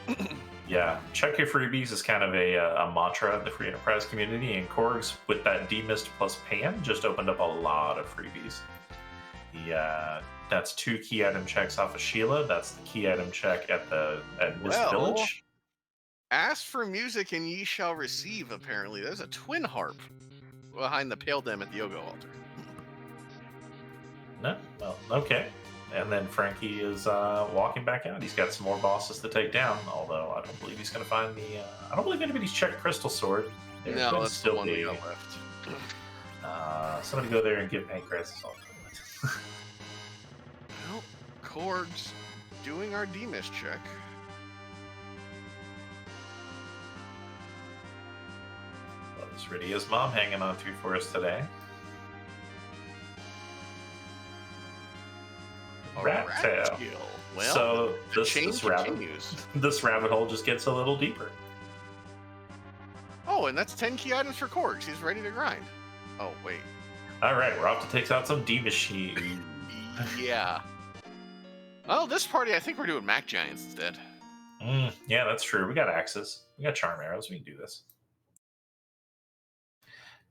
Yeah, check your freebies is kind of a mantra of the free enterprise community, and Korgs with that demist plus Pan just opened up a lot of freebies. That's 2 key item checks off of Sheila. That's the key item check at Mist Village. Ask for music and ye shall receive, apparently. There's a twin harp. behind the Pale Dem at the Yogo altar. No? Well, okay. And then Frankie is walking back out. He's got some more bosses to take down, although I don't believe he's going to find the... I don't believe anybody's checked Crystal Sword. There No, could that's the one we got left. Somebody go there and give Pancreas a salt. Well, Korgs doing our Demus check. Well, there's Rydia's mom hanging on through for us today. Rat tail. Well, So the chain continues. This rabbit hole just gets a little deeper. Oh, and that's 10 key items for Korgs. He's ready to grind. Oh, wait. All right, we're off to take out some D-Machine. Yeah. Oh, this party, I think we're doing Mac Giants instead. Yeah, that's true. We got axes. We got charm arrows. We can do this.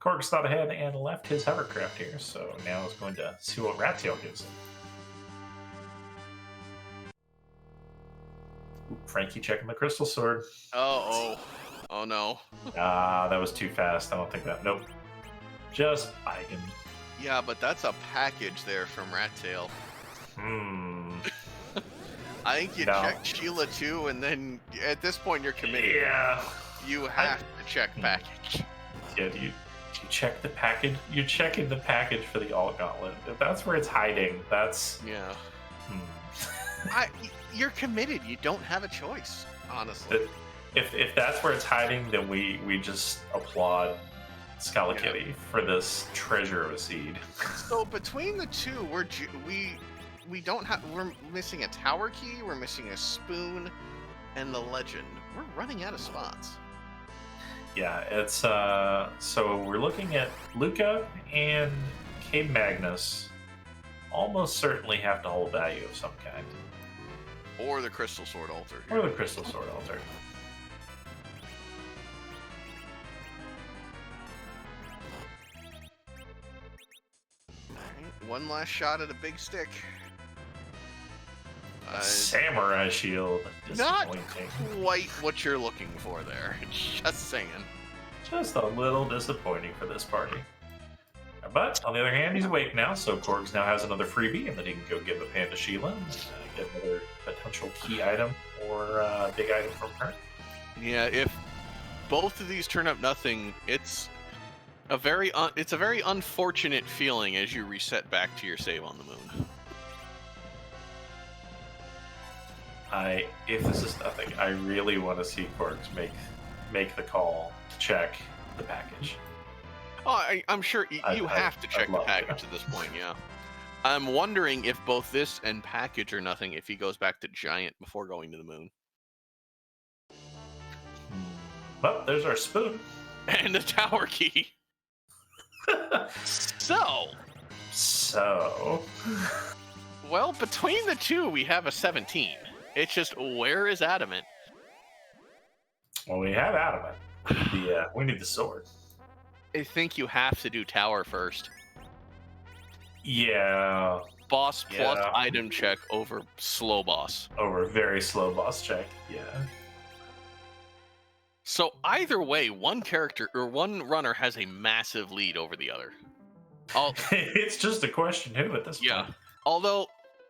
Korgs thought ahead and left his hovercraft here, so now is going to see what Rat Tail gives him. Ooh, Frankie checking the Crystal Sword. Oh no. That was too fast. I don't think that. Nope. Just biking. Yeah, but that's a package there from Rat Tail. I think you check Sheila too, and then at this point you're committed. Yeah. You have to check package. Yeah, you check the package. You're checking the package for the Alt Gauntlet. If that's where it's hiding, that's... Yeah. You're committed. You don't have a choice, honestly. If that's where it's hiding, then we just applaud Scala Kitty for this treasure of a seed. So between the two, we don't have. We're missing a tower key. We're missing a spoon, and the legend. We're running out of spots. Yeah, it's so we're looking at Luca and Cabe Magnus. Almost certainly have to hold value of some kind. Or the Crystal Sword altar. Or the Crystal Sword altar. Right, one last shot at a big stick. Samurai shield. Not quite what you're looking for there. Just saying. Just a little disappointing for this party. But, on the other hand, he's awake now, so Korgs now has another freebie, and then he can go give a Panda Sheila, get another potential key item or big item from her. Yeah, if both of these turn up nothing, it's a very unfortunate feeling as you reset back to your save on the moon. If this is nothing, I really want to see Korgs make the call to check the package. Oh, I'm sure you have to check the package at this point, yeah. I'm wondering if both this and package are nothing if he goes back to Giant before going to the moon. Well, there's our spoon. And the tower key. So. Well, between the two, we have a 17. It's just, where is Adamant? Well, we have Adamant. We need the sword. I think you have to do tower first. Yeah. Boss plus item check over slow boss. Over very slow boss check, yeah. So either way, one character or one runner has a massive lead over the other. It's just a question who at this point. Yeah. Although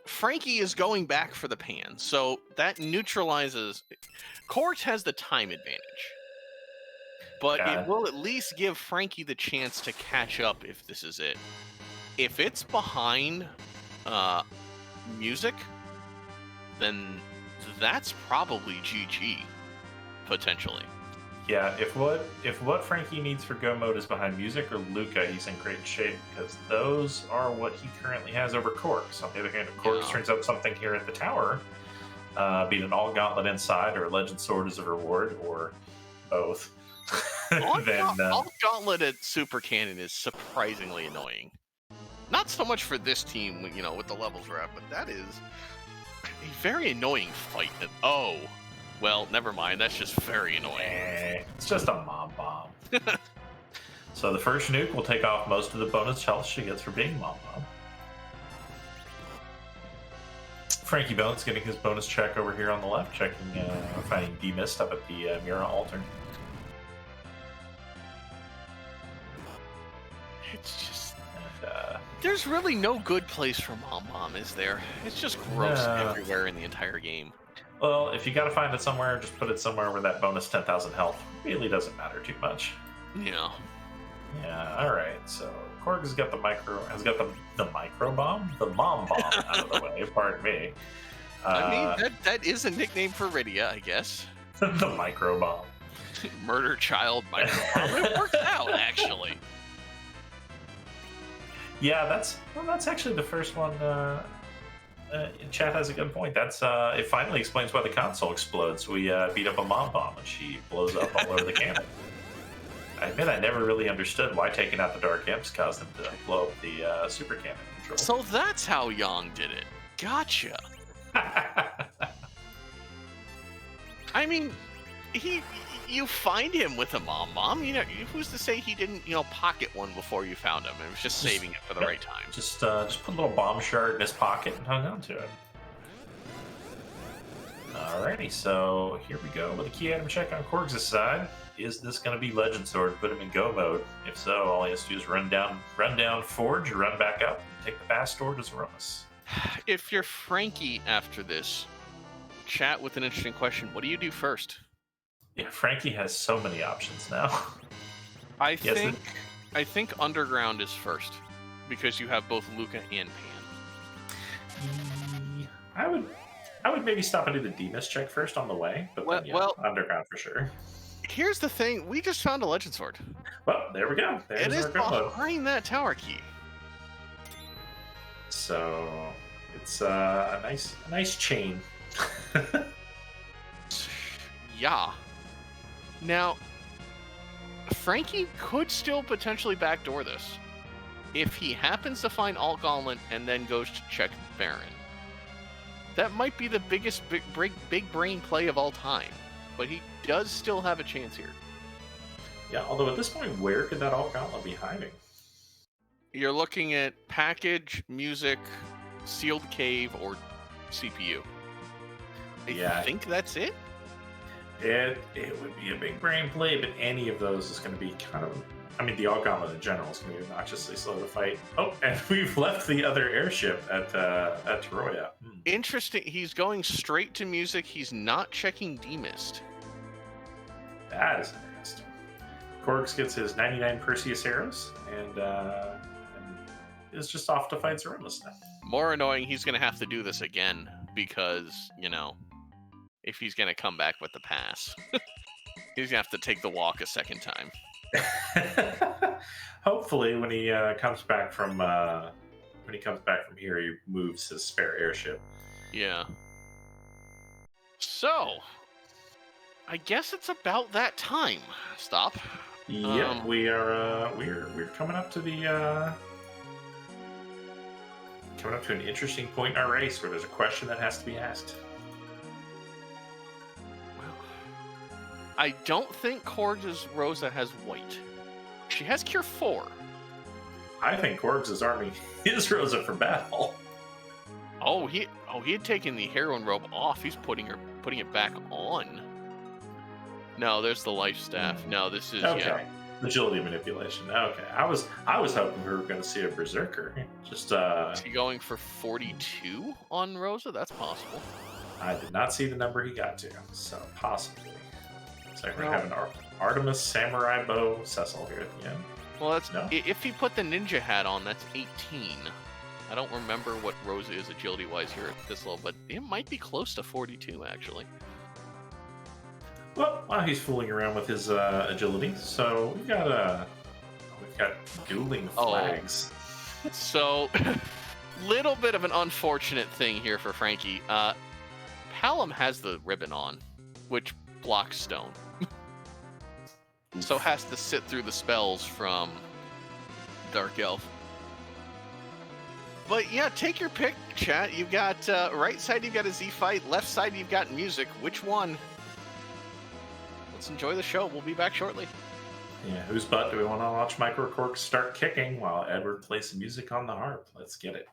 Frankie is going back for the pan, so that neutralizes. Korgs has the time advantage. But it will at least give Frankie the chance to catch up if this is it. If it's behind music, then that's probably GG, potentially. Yeah, if what Frankie needs for go mode is behind music or Luca, he's in great shape because those are what he currently has over Korgs. On the other hand, if Korgs turns out something here at the tower, be it an All Gauntlet inside or a Legend Sword as a reward or both, All Gauntlet at Super Cannon is surprisingly annoying. Not so much for this team, with the levels we're at, but that is a very annoying fight. Well, never mind. That's just very annoying. It's just a mom bomb. So the first nuke will take off most of the bonus health she gets for being mom bomb. Frankie Bones getting his bonus check over here on the left, finding D-Mist up at the Mira altar. It's just... And, There's really no good place for Mom Bomb, is there? It's just gross No. everywhere in the entire game. well, if you got to find it somewhere, just put it somewhere where that bonus 10,000 health really doesn't matter too much. Yeah. Yeah. All right. So Korg has got the micro bomb, the mom bomb out of the way. Pardon me. I mean, that is a nickname for Rydia, I guess. The micro bomb. Murder child micro bomb. It works out, actually. Yeah, that's actually the first one. Chat has a good point. That's it. Finally explains why the console explodes. We beat up a mom bomb and she blows up all over the cannon. I admit I never really understood why taking out the dark imps caused them to blow up the super cannon control. So that's how Yang did it. Gotcha. I mean, you find him with a mom bomb. You know, who's to say he didn't, pocket one before you found him? It was just saving it for the right time. Just put a little bomb shard in his pocket and hung on to it. Alrighty, so here we go with a key item check on Korgs' side. Is this going to be Legend Sword? Put him in go mode. If so, all he has to do is run down Forge, run back up, and take the fast door to Zemus. If you're Frankie after this, chat with an interesting question. What do you do first? Yeah, Frankie has so many options now. I think Underground is first because you have both Luca and Pan. I would maybe stop and do the Demus check first on the way, but then, Underground for sure. Here's the thing: we just found a Legend Sword. Well, there we go. There's it is our go mode. behind that tower key. So it's a nice chain. Yeah. Now, Frankie could still potentially backdoor this if he happens to find Alt Gauntlet and then goes to check Baron. That might be the biggest big brain play of all time, but he does still have a chance here. Yeah, although at this point, where could that Alt Gauntlet be hiding? You're looking at package, music, sealed cave, or CPU. I think that's it. It would be a big brain play, but any of those is going to be kind of... I mean, the Alt Gauntlet in general is going to be obnoxiously slow to fight. Oh, and we've left the other airship at Toroya. Interesting. He's going straight to music. He's not checking Demist. That is interesting. Korgs gets his 99 Perseus arrows and is just off to fight Zemus now. More annoying, he's going to have to do this again because, if he's going to come back with the pass, he's going to have to take the walk a second time. Hopefully, when he comes back from here, he moves his spare airship. Yeah. So, I guess it's about that time. Stop. Yeah, we're coming up to the an interesting point in our race where there's a question that has to be asked. I don't think Korgs' Rosa has white. She has Cure 4. I think Korgs' army is Rosa for battle. Oh, he had taken the heroine robe off. He's putting it back on. No, there's the life staff. No, this is okay. Agility manipulation. Okay, I was hoping we were going to see a berserker. Just Is he going for 42 on Rosa? That's possible. I did not see the number he got to, so possibly. So we're gonna have an Artemis Samurai Bow Cecil here at the end. Well, if he put the ninja hat on, that's 18. I don't remember what Rosa is agility-wise here at this level, but it might be close to 42 actually. Well, while he's fooling around with his agility, so we've got dueling flags. So, little bit of an unfortunate thing here for Frankie. Palom has the ribbon on, which blocks stone. So has to sit through the spells from Dark Elf. But yeah, take your pick, chat. You've got right side, you've got a Z fight. Left side, you've got music. Which one? Let's enjoy the show. We'll be back shortly. Yeah, whose butt do we want to watch microKorgs start kicking while Edward plays some music on the harp? Let's get it.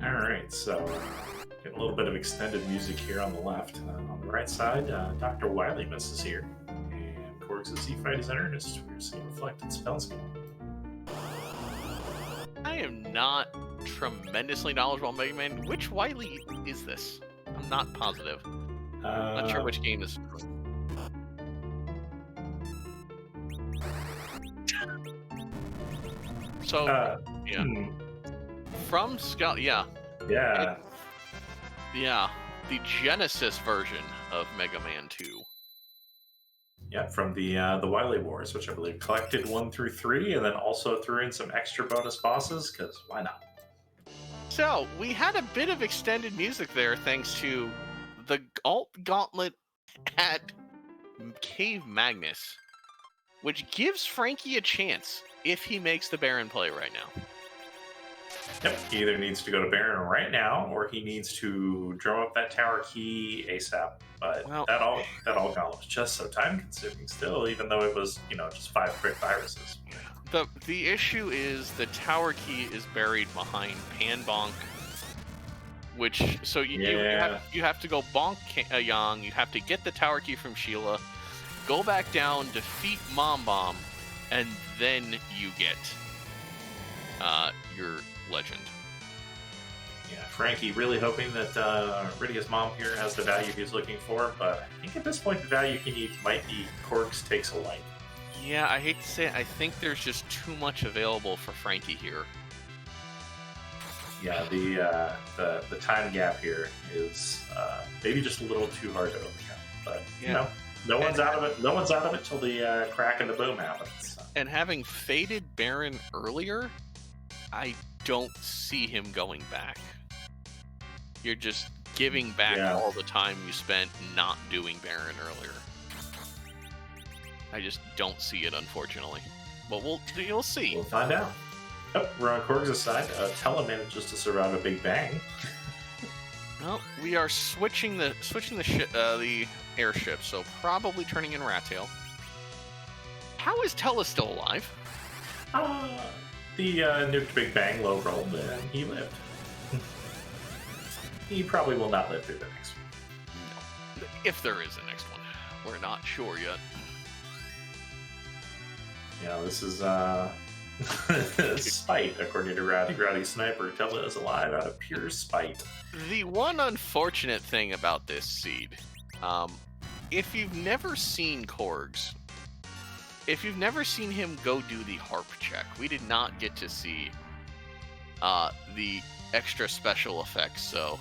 All right, so get a little bit of extended music here on the left. On the right side, Dr. Wileyness is here. And Korgs' Z-Fight is in earnest. We're seeing reflected spell skill. I am not tremendously knowledgeable on Mega Man. Which Wily is this? I'm not positive. Not sure which game is. So, yeah. From Skull, yeah. Yeah. Yeah. The Genesis version of Mega Man 2. Yeah, from the Wily Wars, which I believe collected 1 through 3, and then also threw in some extra bonus bosses, because why not? So, we had a bit of extended music there thanks to the Alt Gauntlet at Cave Magnus, which gives Frankie a chance if he makes the Baron play right now. Yep, he either needs to go to Baron right now, or he needs to drum up that tower key ASAP. But Well, that all gauntlet was just so time consuming still, even though it was, just 5 quick viruses. The issue is the tower key is buried behind Pan Bonk, which so you have to go bonk Yang, you have to get the tower key from Sheila, go back down, defeat Mom Bomb, and then you get your legend. Yeah, Frankie really hoping that Rydia's mom here has the value he's looking for, but I think at this point the value he needs might be Korgs takes a light. Yeah, I hate to say it, I think there's just too much available for Frankie here. Yeah, the time gap here is maybe just a little too hard to overcome. But no one's out of it. No one's out of it till the crack in the boom happens. And having faded Baron earlier, I don't see him going back. You're just giving back all the time you spent not doing Baron earlier. I just don't see it, unfortunately. But you'll see. We'll find out. Oh, we're on Korgs' side. Tella manages to survive a big bang. Well, we are switching the airship, so probably turning in Rat-Tail. How is Tella still alive? The nuked Big Bang low rolled and he lived. He probably will not live through the next one. No. If there is a next one. We're not sure yet. Yeah, this is spite, according to Rowdy Sniper. Tella is alive out of pure spite. The one unfortunate thing about this seed, if you've never seen Korgs, if you've never seen him go do the harp check, we did not get to see the extra special effects. So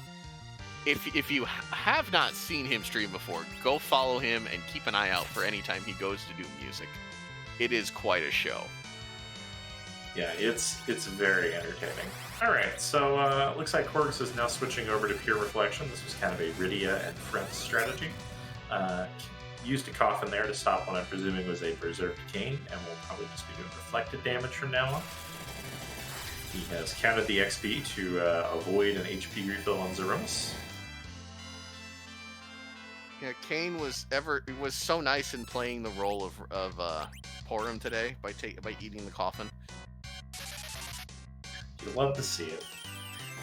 if you have not seen him stream before, go follow him and keep an eye out for any time he goes to do music. It is quite a show. Yeah, it's very entertaining. All right, so looks like Korgs is now switching over to Pure Reflection. This was kind of a Rydia and Friends strategy. Used a coffin there to stop what I'm presuming was a Berserk Cane, and will probably just be doing reflected damage from now on. He has counted the XP to avoid an HP refill on Zemus. Yeah, Kane was so nice in playing the role of Porum today by eating the coffin. You love to see it.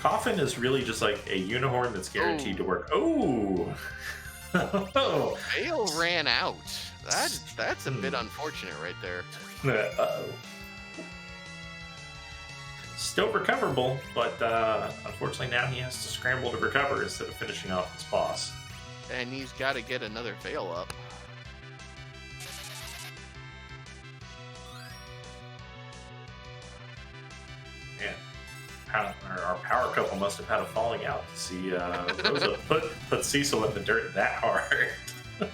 Coffin is really just like a unicorn that's guaranteed to work. Oh. Veil ran out. That's a bit unfortunate right there. Uh-oh. Still recoverable, but unfortunately now he has to scramble to recover instead of finishing off his boss. And he's got to get another Veil up. Man, our power couple must have had a falling out to see Rosa put Cecil in the dirt that hard. There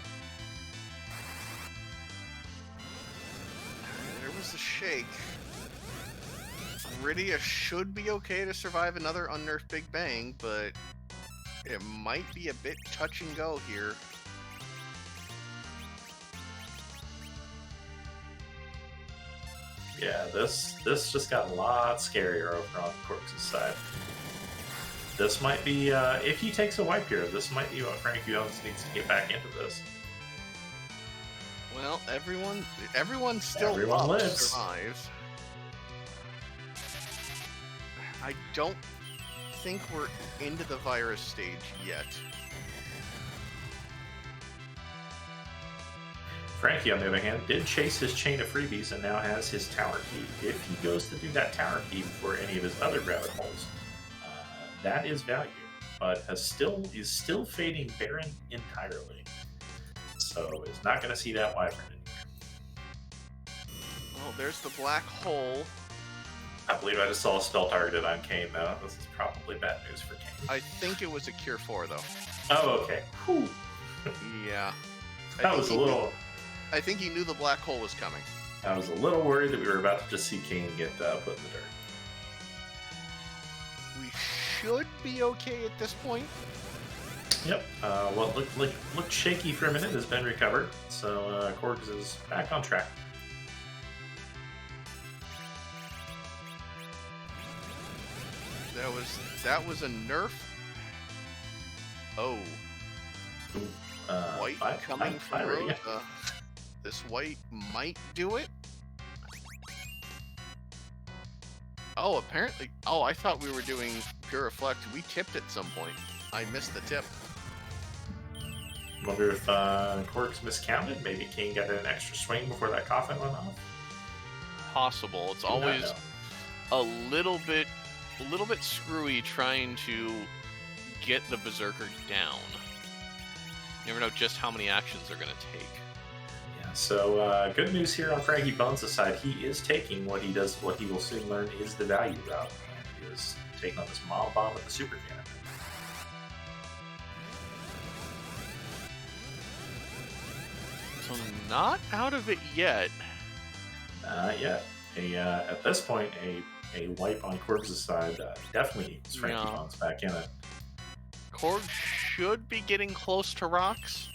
was a shake. Rydia should be okay to survive another unnerfed Big Bang, but it might be a bit touch and go here. Yeah, this just got a lot scarier over on Korgs' side. This might be, if he takes a wipe here, this might be what frankiebones needs to get back into this. Well, everyone still Everyone lives. survives. I don't think we're into the virus stage yet. Frankie, on the other hand, did chase his chain of freebies and now has his tower key. If he goes to do that tower key before any of his other rabbit holes, that is value, but is still fading Baron entirely. So is not going to see that Wyvern anymore. Oh, there's the black hole. I believe I just saw a spell targeted on Kane, though. This is probably bad news for Kane. I think it was a Cure 4, though. Oh, okay. Whew. Yeah. That was a little... I think he knew the black hole was coming. I was a little worried that we were about to just see Kane get put in the dirt. We should be okay at this point. Yep. What looked shaky for a minute has been recovered, so Korgs is back on track. That was a nerf. Oh. White coming from Rosa. This white might do it. Oh, apparently. Oh, I thought we were doing Pure Reflect. We tipped at some point. I missed the tip. Wonder if Korgs miscounted. Maybe Kane got an extra swing before that coffin went off. Possible. It's always a little bit screwy trying to get the Berserker down. You never know just how many actions they're going to take. Yeah, so good news here on frankiebones' side. He is taking what he will soon learn is the value route. And he is taking on this mob bomb with the super cannon. So not out of it yet. Yet. At this point, a wipe on Korgs' side definitely equals frankiebones back in it. Korg should be getting close to rocks.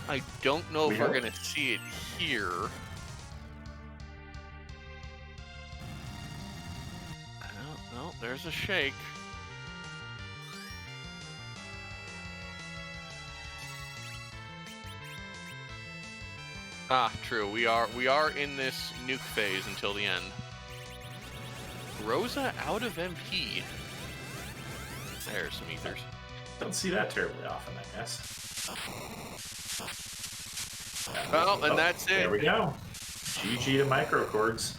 I don't know if we're going to see it here. No, there's a shake. Ah, true. We are in this nuke phase until the end. Rosa out of MP. There's some ethers. Don't see that terribly often, I guess. Well, and that's it. There we go. GG to microKorgs.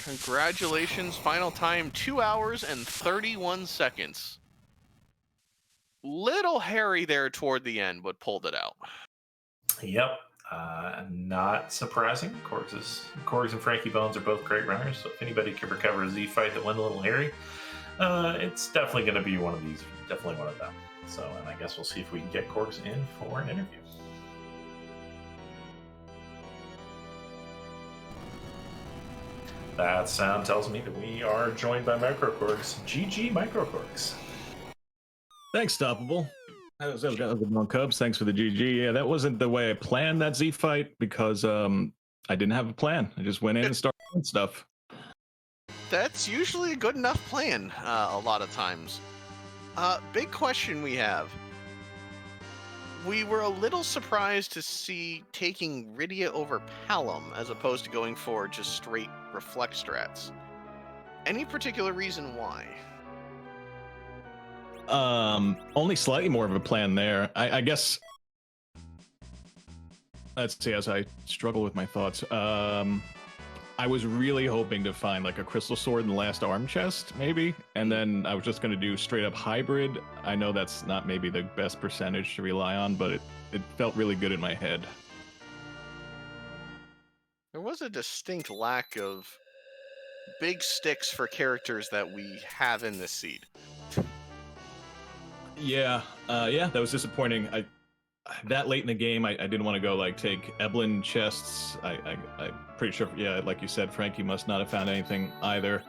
Congratulations. Final time, 2 hours and 31 seconds. Little hairy there toward the end, but pulled it out. Yep. Not surprising. Korgs and frankiebones are both great runners, so if anybody can recover a Z fight that went a little hairy, it's definitely going to be one of these. Definitely one of them. So, and I guess we'll see if we can get Korgs in for an interview. That sound tells me that we are joined by microKorgs. GG microKorgs. Thanks, Stoppable. That was going, Cubs. Thanks for the GG. Yeah, that wasn't the way I planned that Z fight because I didn't have a plan. I just went in and started doing stuff. That's usually a good enough plan a lot of times. Big question we have. We were a little surprised to see taking Rydia over Palom as opposed to going for just straight reflect strats. Any particular reason why? Only slightly more of a plan there. I guess. Let's see, as I struggle with my thoughts. I was really hoping to find like a crystal sword in the last arm chest, maybe, and then I was just going to do straight up hybrid. I know that's not maybe the best percentage to rely on, but it felt really good in my head. There was a distinct lack of big sticks for characters that we have in this seed. Yeah, that was disappointing. That late in the game, I didn't want to go like take Eblin chests. I'm pretty sure, yeah, like you said, Frankie must not have found anything either.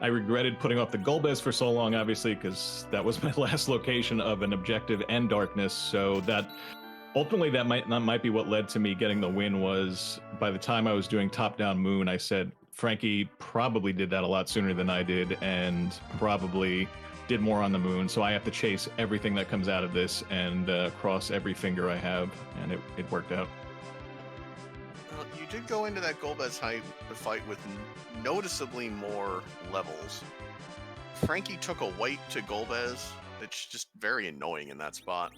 I regretted putting off the Golbez for so long, obviously, because that was my last location of an objective and darkness. So that ultimately that might be what led to me getting the win. Was by the time I was doing top-down Moon, I said Frankie probably did that a lot sooner than I did, and probably did more on the Moon, so I have to chase everything that comes out of this and cross every finger I have, and it worked out. You did go into that Golbez fight with noticeably more levels. Frankie took a white to Golbez. It's just very annoying in that spot.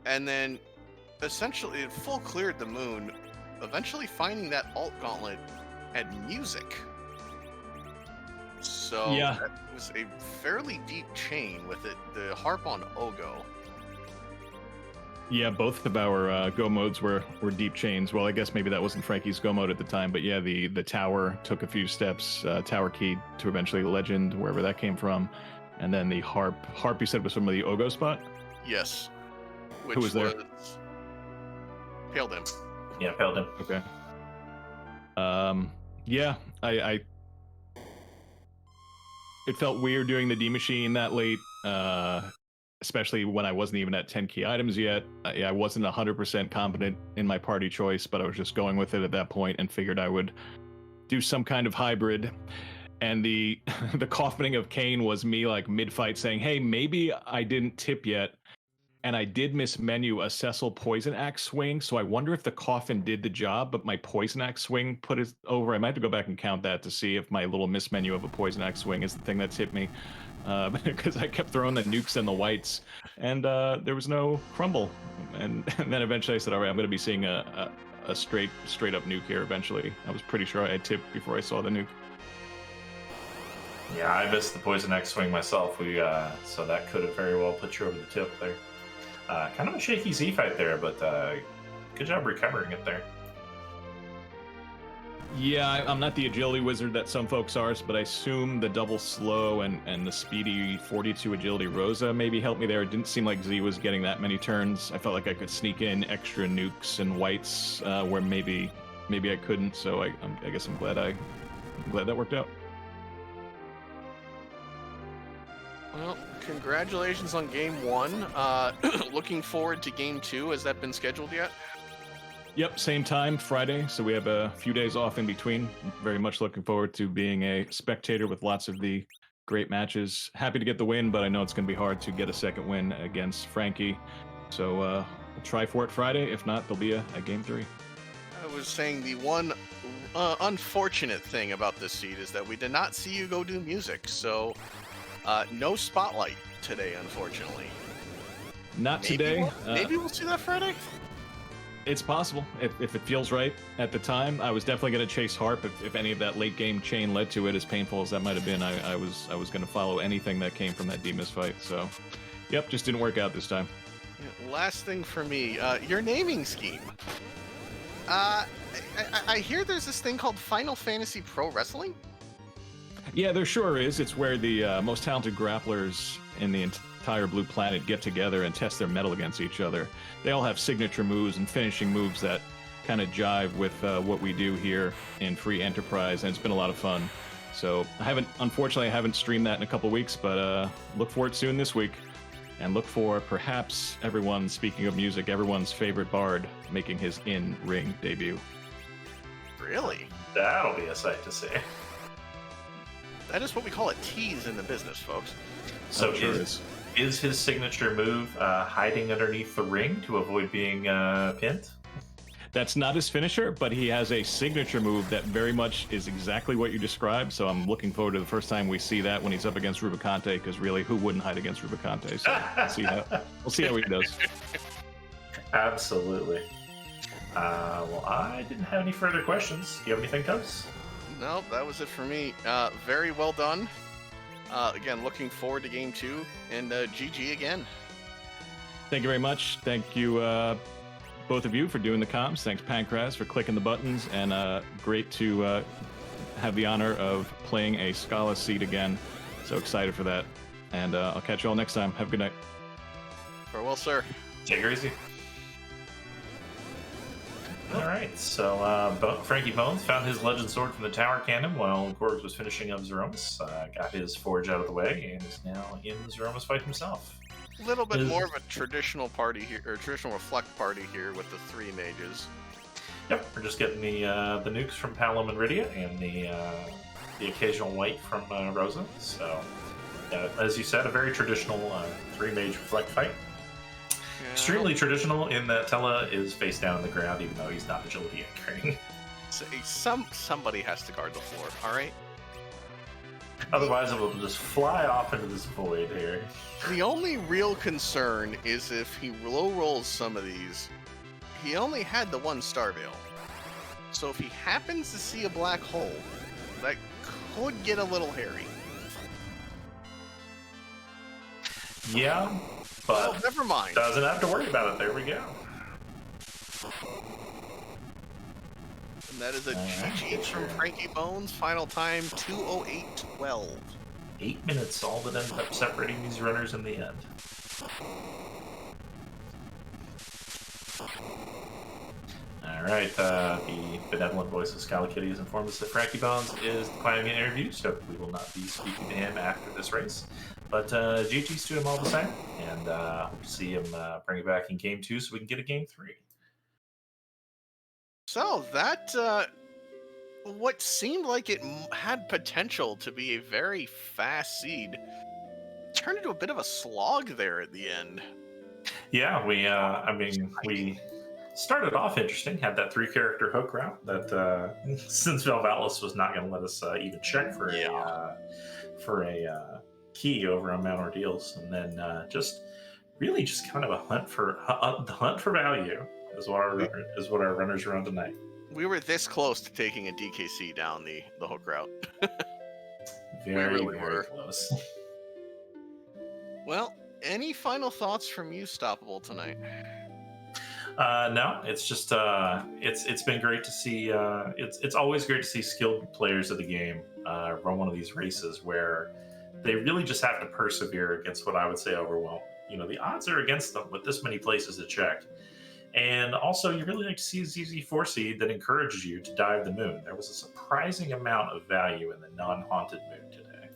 And then, essentially, it full cleared the moon, eventually finding that alt gauntlet at music. So Yeah. that was a fairly deep chain with it. The harp on Ogo. Yeah, both of our go modes were deep chains. Well, I guess maybe that wasn't Frankie's go mode at the time, but yeah, the tower took a few steps. Tower key to eventually legend, wherever that came from, and then the harp you said was from the Ogo spot. Yes. Which Who was there? Paled him. Yeah, failed him. Okay. Yeah, I it felt weird doing the D machine that late. Especially when I wasn't even at 10 key items yet. I wasn't 100% confident in my party choice, but I was just going with it at that point and figured I would do some kind of hybrid. And the the coughing of Kane was me like mid-fight saying, hey, maybe I didn't tip yet. And I did mismenu a Cecil Poison Axe swing, so I wonder if the coffin did the job, but my Poison Axe swing put it over. I might have to go back and count that to see if my little mismenu of a Poison Axe swing is the thing that tipped me. Because I kept throwing the nukes and the whites, and there was no crumble. And then eventually I said, all right, I'm going to be seeing a straight up nuke here eventually. I was pretty sure I had tipped before I saw the nuke. Yeah, I missed the Poison X swing myself. So that could have very well put you over the tip there. Kind of a shaky Z fight there, but good job recovering it there. Yeah, I'm not the agility wizard that some folks are, but I assume the double slow and the speedy 42 agility Rosa maybe helped me there. It didn't seem like Z was getting that many turns. I felt like I could sneak in extra nukes and whites where maybe I couldn't. So I guess I'm glad that worked out. Well, congratulations on game 1. Looking forward to game 2. Has that been scheduled yet? Yep, same time, Friday, so we have a few days off in between. Very much looking forward to being a spectator with lots of the great matches. Happy to get the win, but I know it's going to be hard to get a second win against Frankie. So we'll try for it Friday. If not, there'll be a game 3. I was saying the one unfortunate thing about this seed is that we did not see you go do music, so no spotlight today, unfortunately. Not today. Maybe we'll see that Friday? It's possible, if it feels right at the time. I was definitely going to chase Harp if any of that late game chain led to it, as painful as that might have been. I was going to follow anything that came from that Demus fight. So, yep, just didn't work out this time. Yeah, last thing for me, your naming scheme. I hear there's this thing called Final Fantasy Pro Wrestling? Yeah, there sure is. It's where the most talented grapplers in the entire Blue Planet get together and test their mettle against each other. They all have signature moves and finishing moves that kind of jive with what we do here in Free Enterprise, and it's been a lot of fun. So unfortunately, I haven't streamed that in a couple weeks, but look for it soon this week. And look for perhaps speaking of music, everyone's favorite bard making his in-ring debut. Really? That'll be a sight to see. That is what we call a tease in the business, folks. So sure is his signature move hiding underneath the ring to avoid being pinned? That's not his finisher, but he has a signature move that very much is exactly what you described. So I'm looking forward to the first time we see that when he's up against Rubicante, because really, who wouldn't hide against Rubicante? So we'll see how he does. Absolutely. Well, I didn't have any further questions. Do you have anything, Cubs? No, that was it for me. Very well done. Again, looking forward to game 2, and GG again. Thank you very much. Thank you, both of you, for doing the comms. Thanks, Pancras, for clicking the buttons, and great to have the honor of playing a Scala seed again. So excited for that. And I'll catch you all next time. Have a good night. Farewell, sir. Take her easy. All right, so Frankie Bones found his legend sword from the tower cannon while Korgs was finishing up Zeromus. Got his forge out of the way and is now in the Zeromus fight himself. A little bit more of a traditional party here, or traditional reflect party here with the 3 mages. Yep, we're just getting the nukes from Palom and Rydia and the occasional white from Rosa. So, as you said, a very traditional 3-mage reflect fight. Yeah. Extremely traditional in that Tella is face down on the ground, even though he's not agility anchoring. Somebody has to guard the floor, all right? Otherwise, it will just fly off into this void here. The only real concern is if he low rolls some of these. He only had the one star veil. So if he happens to see a black hole, that could get a little hairy. Yeah, Well, but never mind. doesn't have to worry about it. There we go. And that is a GG from frankiebones. Final time 2:08:12. 8 minutes, all that ended up separating these runners in the end. Alright, the benevolent voice of Scala Kitty has informed us that frankiebones is declining an interview, so we will not be speaking to him after this race. But GG's to him all the same, and hope to see him bring it back in game 2 so we can get a game 3. So that, what seemed like it had potential to be a very fast seed, turned into a bit of a slog there at the end. Yeah, we started off interesting, had that 3-character hook route that since Valvalis was not going to let us even check for a key over on Mount Ordeals, and then just kind of a hunt for the hunt for value is what our runners are on tonight. We were this close to taking a DKC down the hook route. Very really were. close. Well, any final thoughts from you, Stoppable, tonight? No, it's just it's been great to see. It's always great to see skilled players of the game run one of these races where they really just have to persevere against what I would say overwhelm. You know, the odds are against them with this many places to check. And also, you really like to see a ZZ4 seed that encourages you to dive the moon. There was a surprising amount of value in the non-haunted moon today.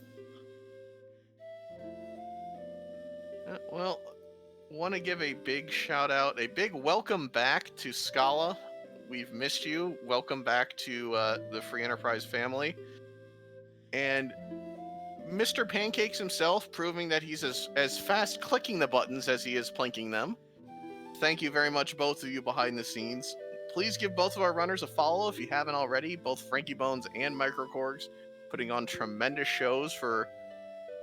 Well, want to give a big shout out, a big welcome back to Scala. We've missed you. Welcome back to the Free Enterprise family. And Mr. Pancakes himself, proving that he's as fast clicking the buttons as he is plinking them. Thank you very much, both of you behind the scenes. Please give both of our runners a follow if you haven't already. Both frankiebones and microKorgs putting on tremendous shows for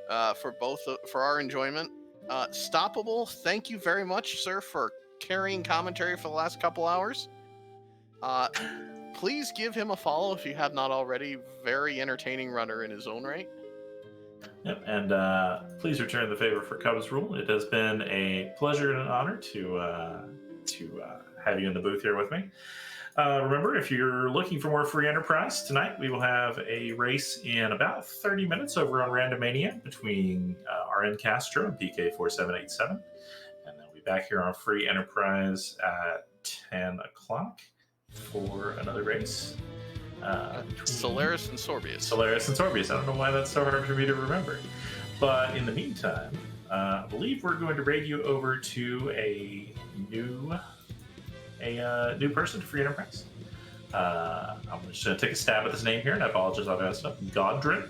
our enjoyment. Stoppable, thank you very much, sir, for carrying commentary for the last couple hours. Please give him a follow if you have not already. Very entertaining runner in his own right. Yep, and please return the favor for Cubs Rule. It has been a pleasure and an honor to have you in the booth here with me. Remember, if you're looking for more Free Enterprise, tonight we will have a race in about 30 minutes over on Randomania between RN Castro and PK4787. And then we'll be back here on Free Enterprise at 10 o'clock for another race. Solaris and Sorbius. I don't know why that's so hard for me to remember. But in the meantime, I believe we're going to raid you over to a new person to Free Enterprise. I'm just going to take a stab at this name here, and I apologize if I messed up. Godrin.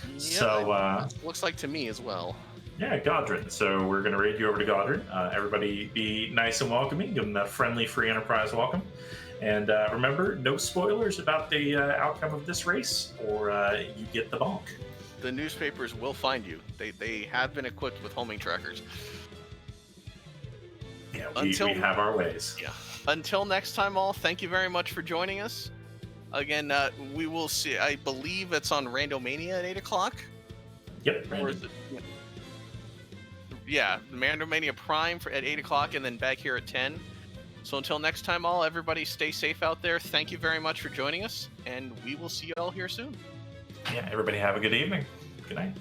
Yeah, So looks like to me as well. Yeah, Godrin. So we're going to raid you over to Godrin. Everybody be nice and welcoming. Give them that friendly Free Enterprise welcome. And remember, no spoilers about the outcome of this race, or you get the bonk. The newspapers will find you. They have been equipped with homing trackers. Yeah, we have our ways. Yeah. Until next time, all, thank you very much for joining us. Again, we will see, I believe it's on Randomania at 8 o'clock. Yep. Or is it? Yeah, Randomania Prime at 8 o'clock, and then back here at 10. So until next time, all, everybody stay safe out there. Thank you very much for joining us, and we will see you all here soon. Yeah, everybody have a good evening. Good night.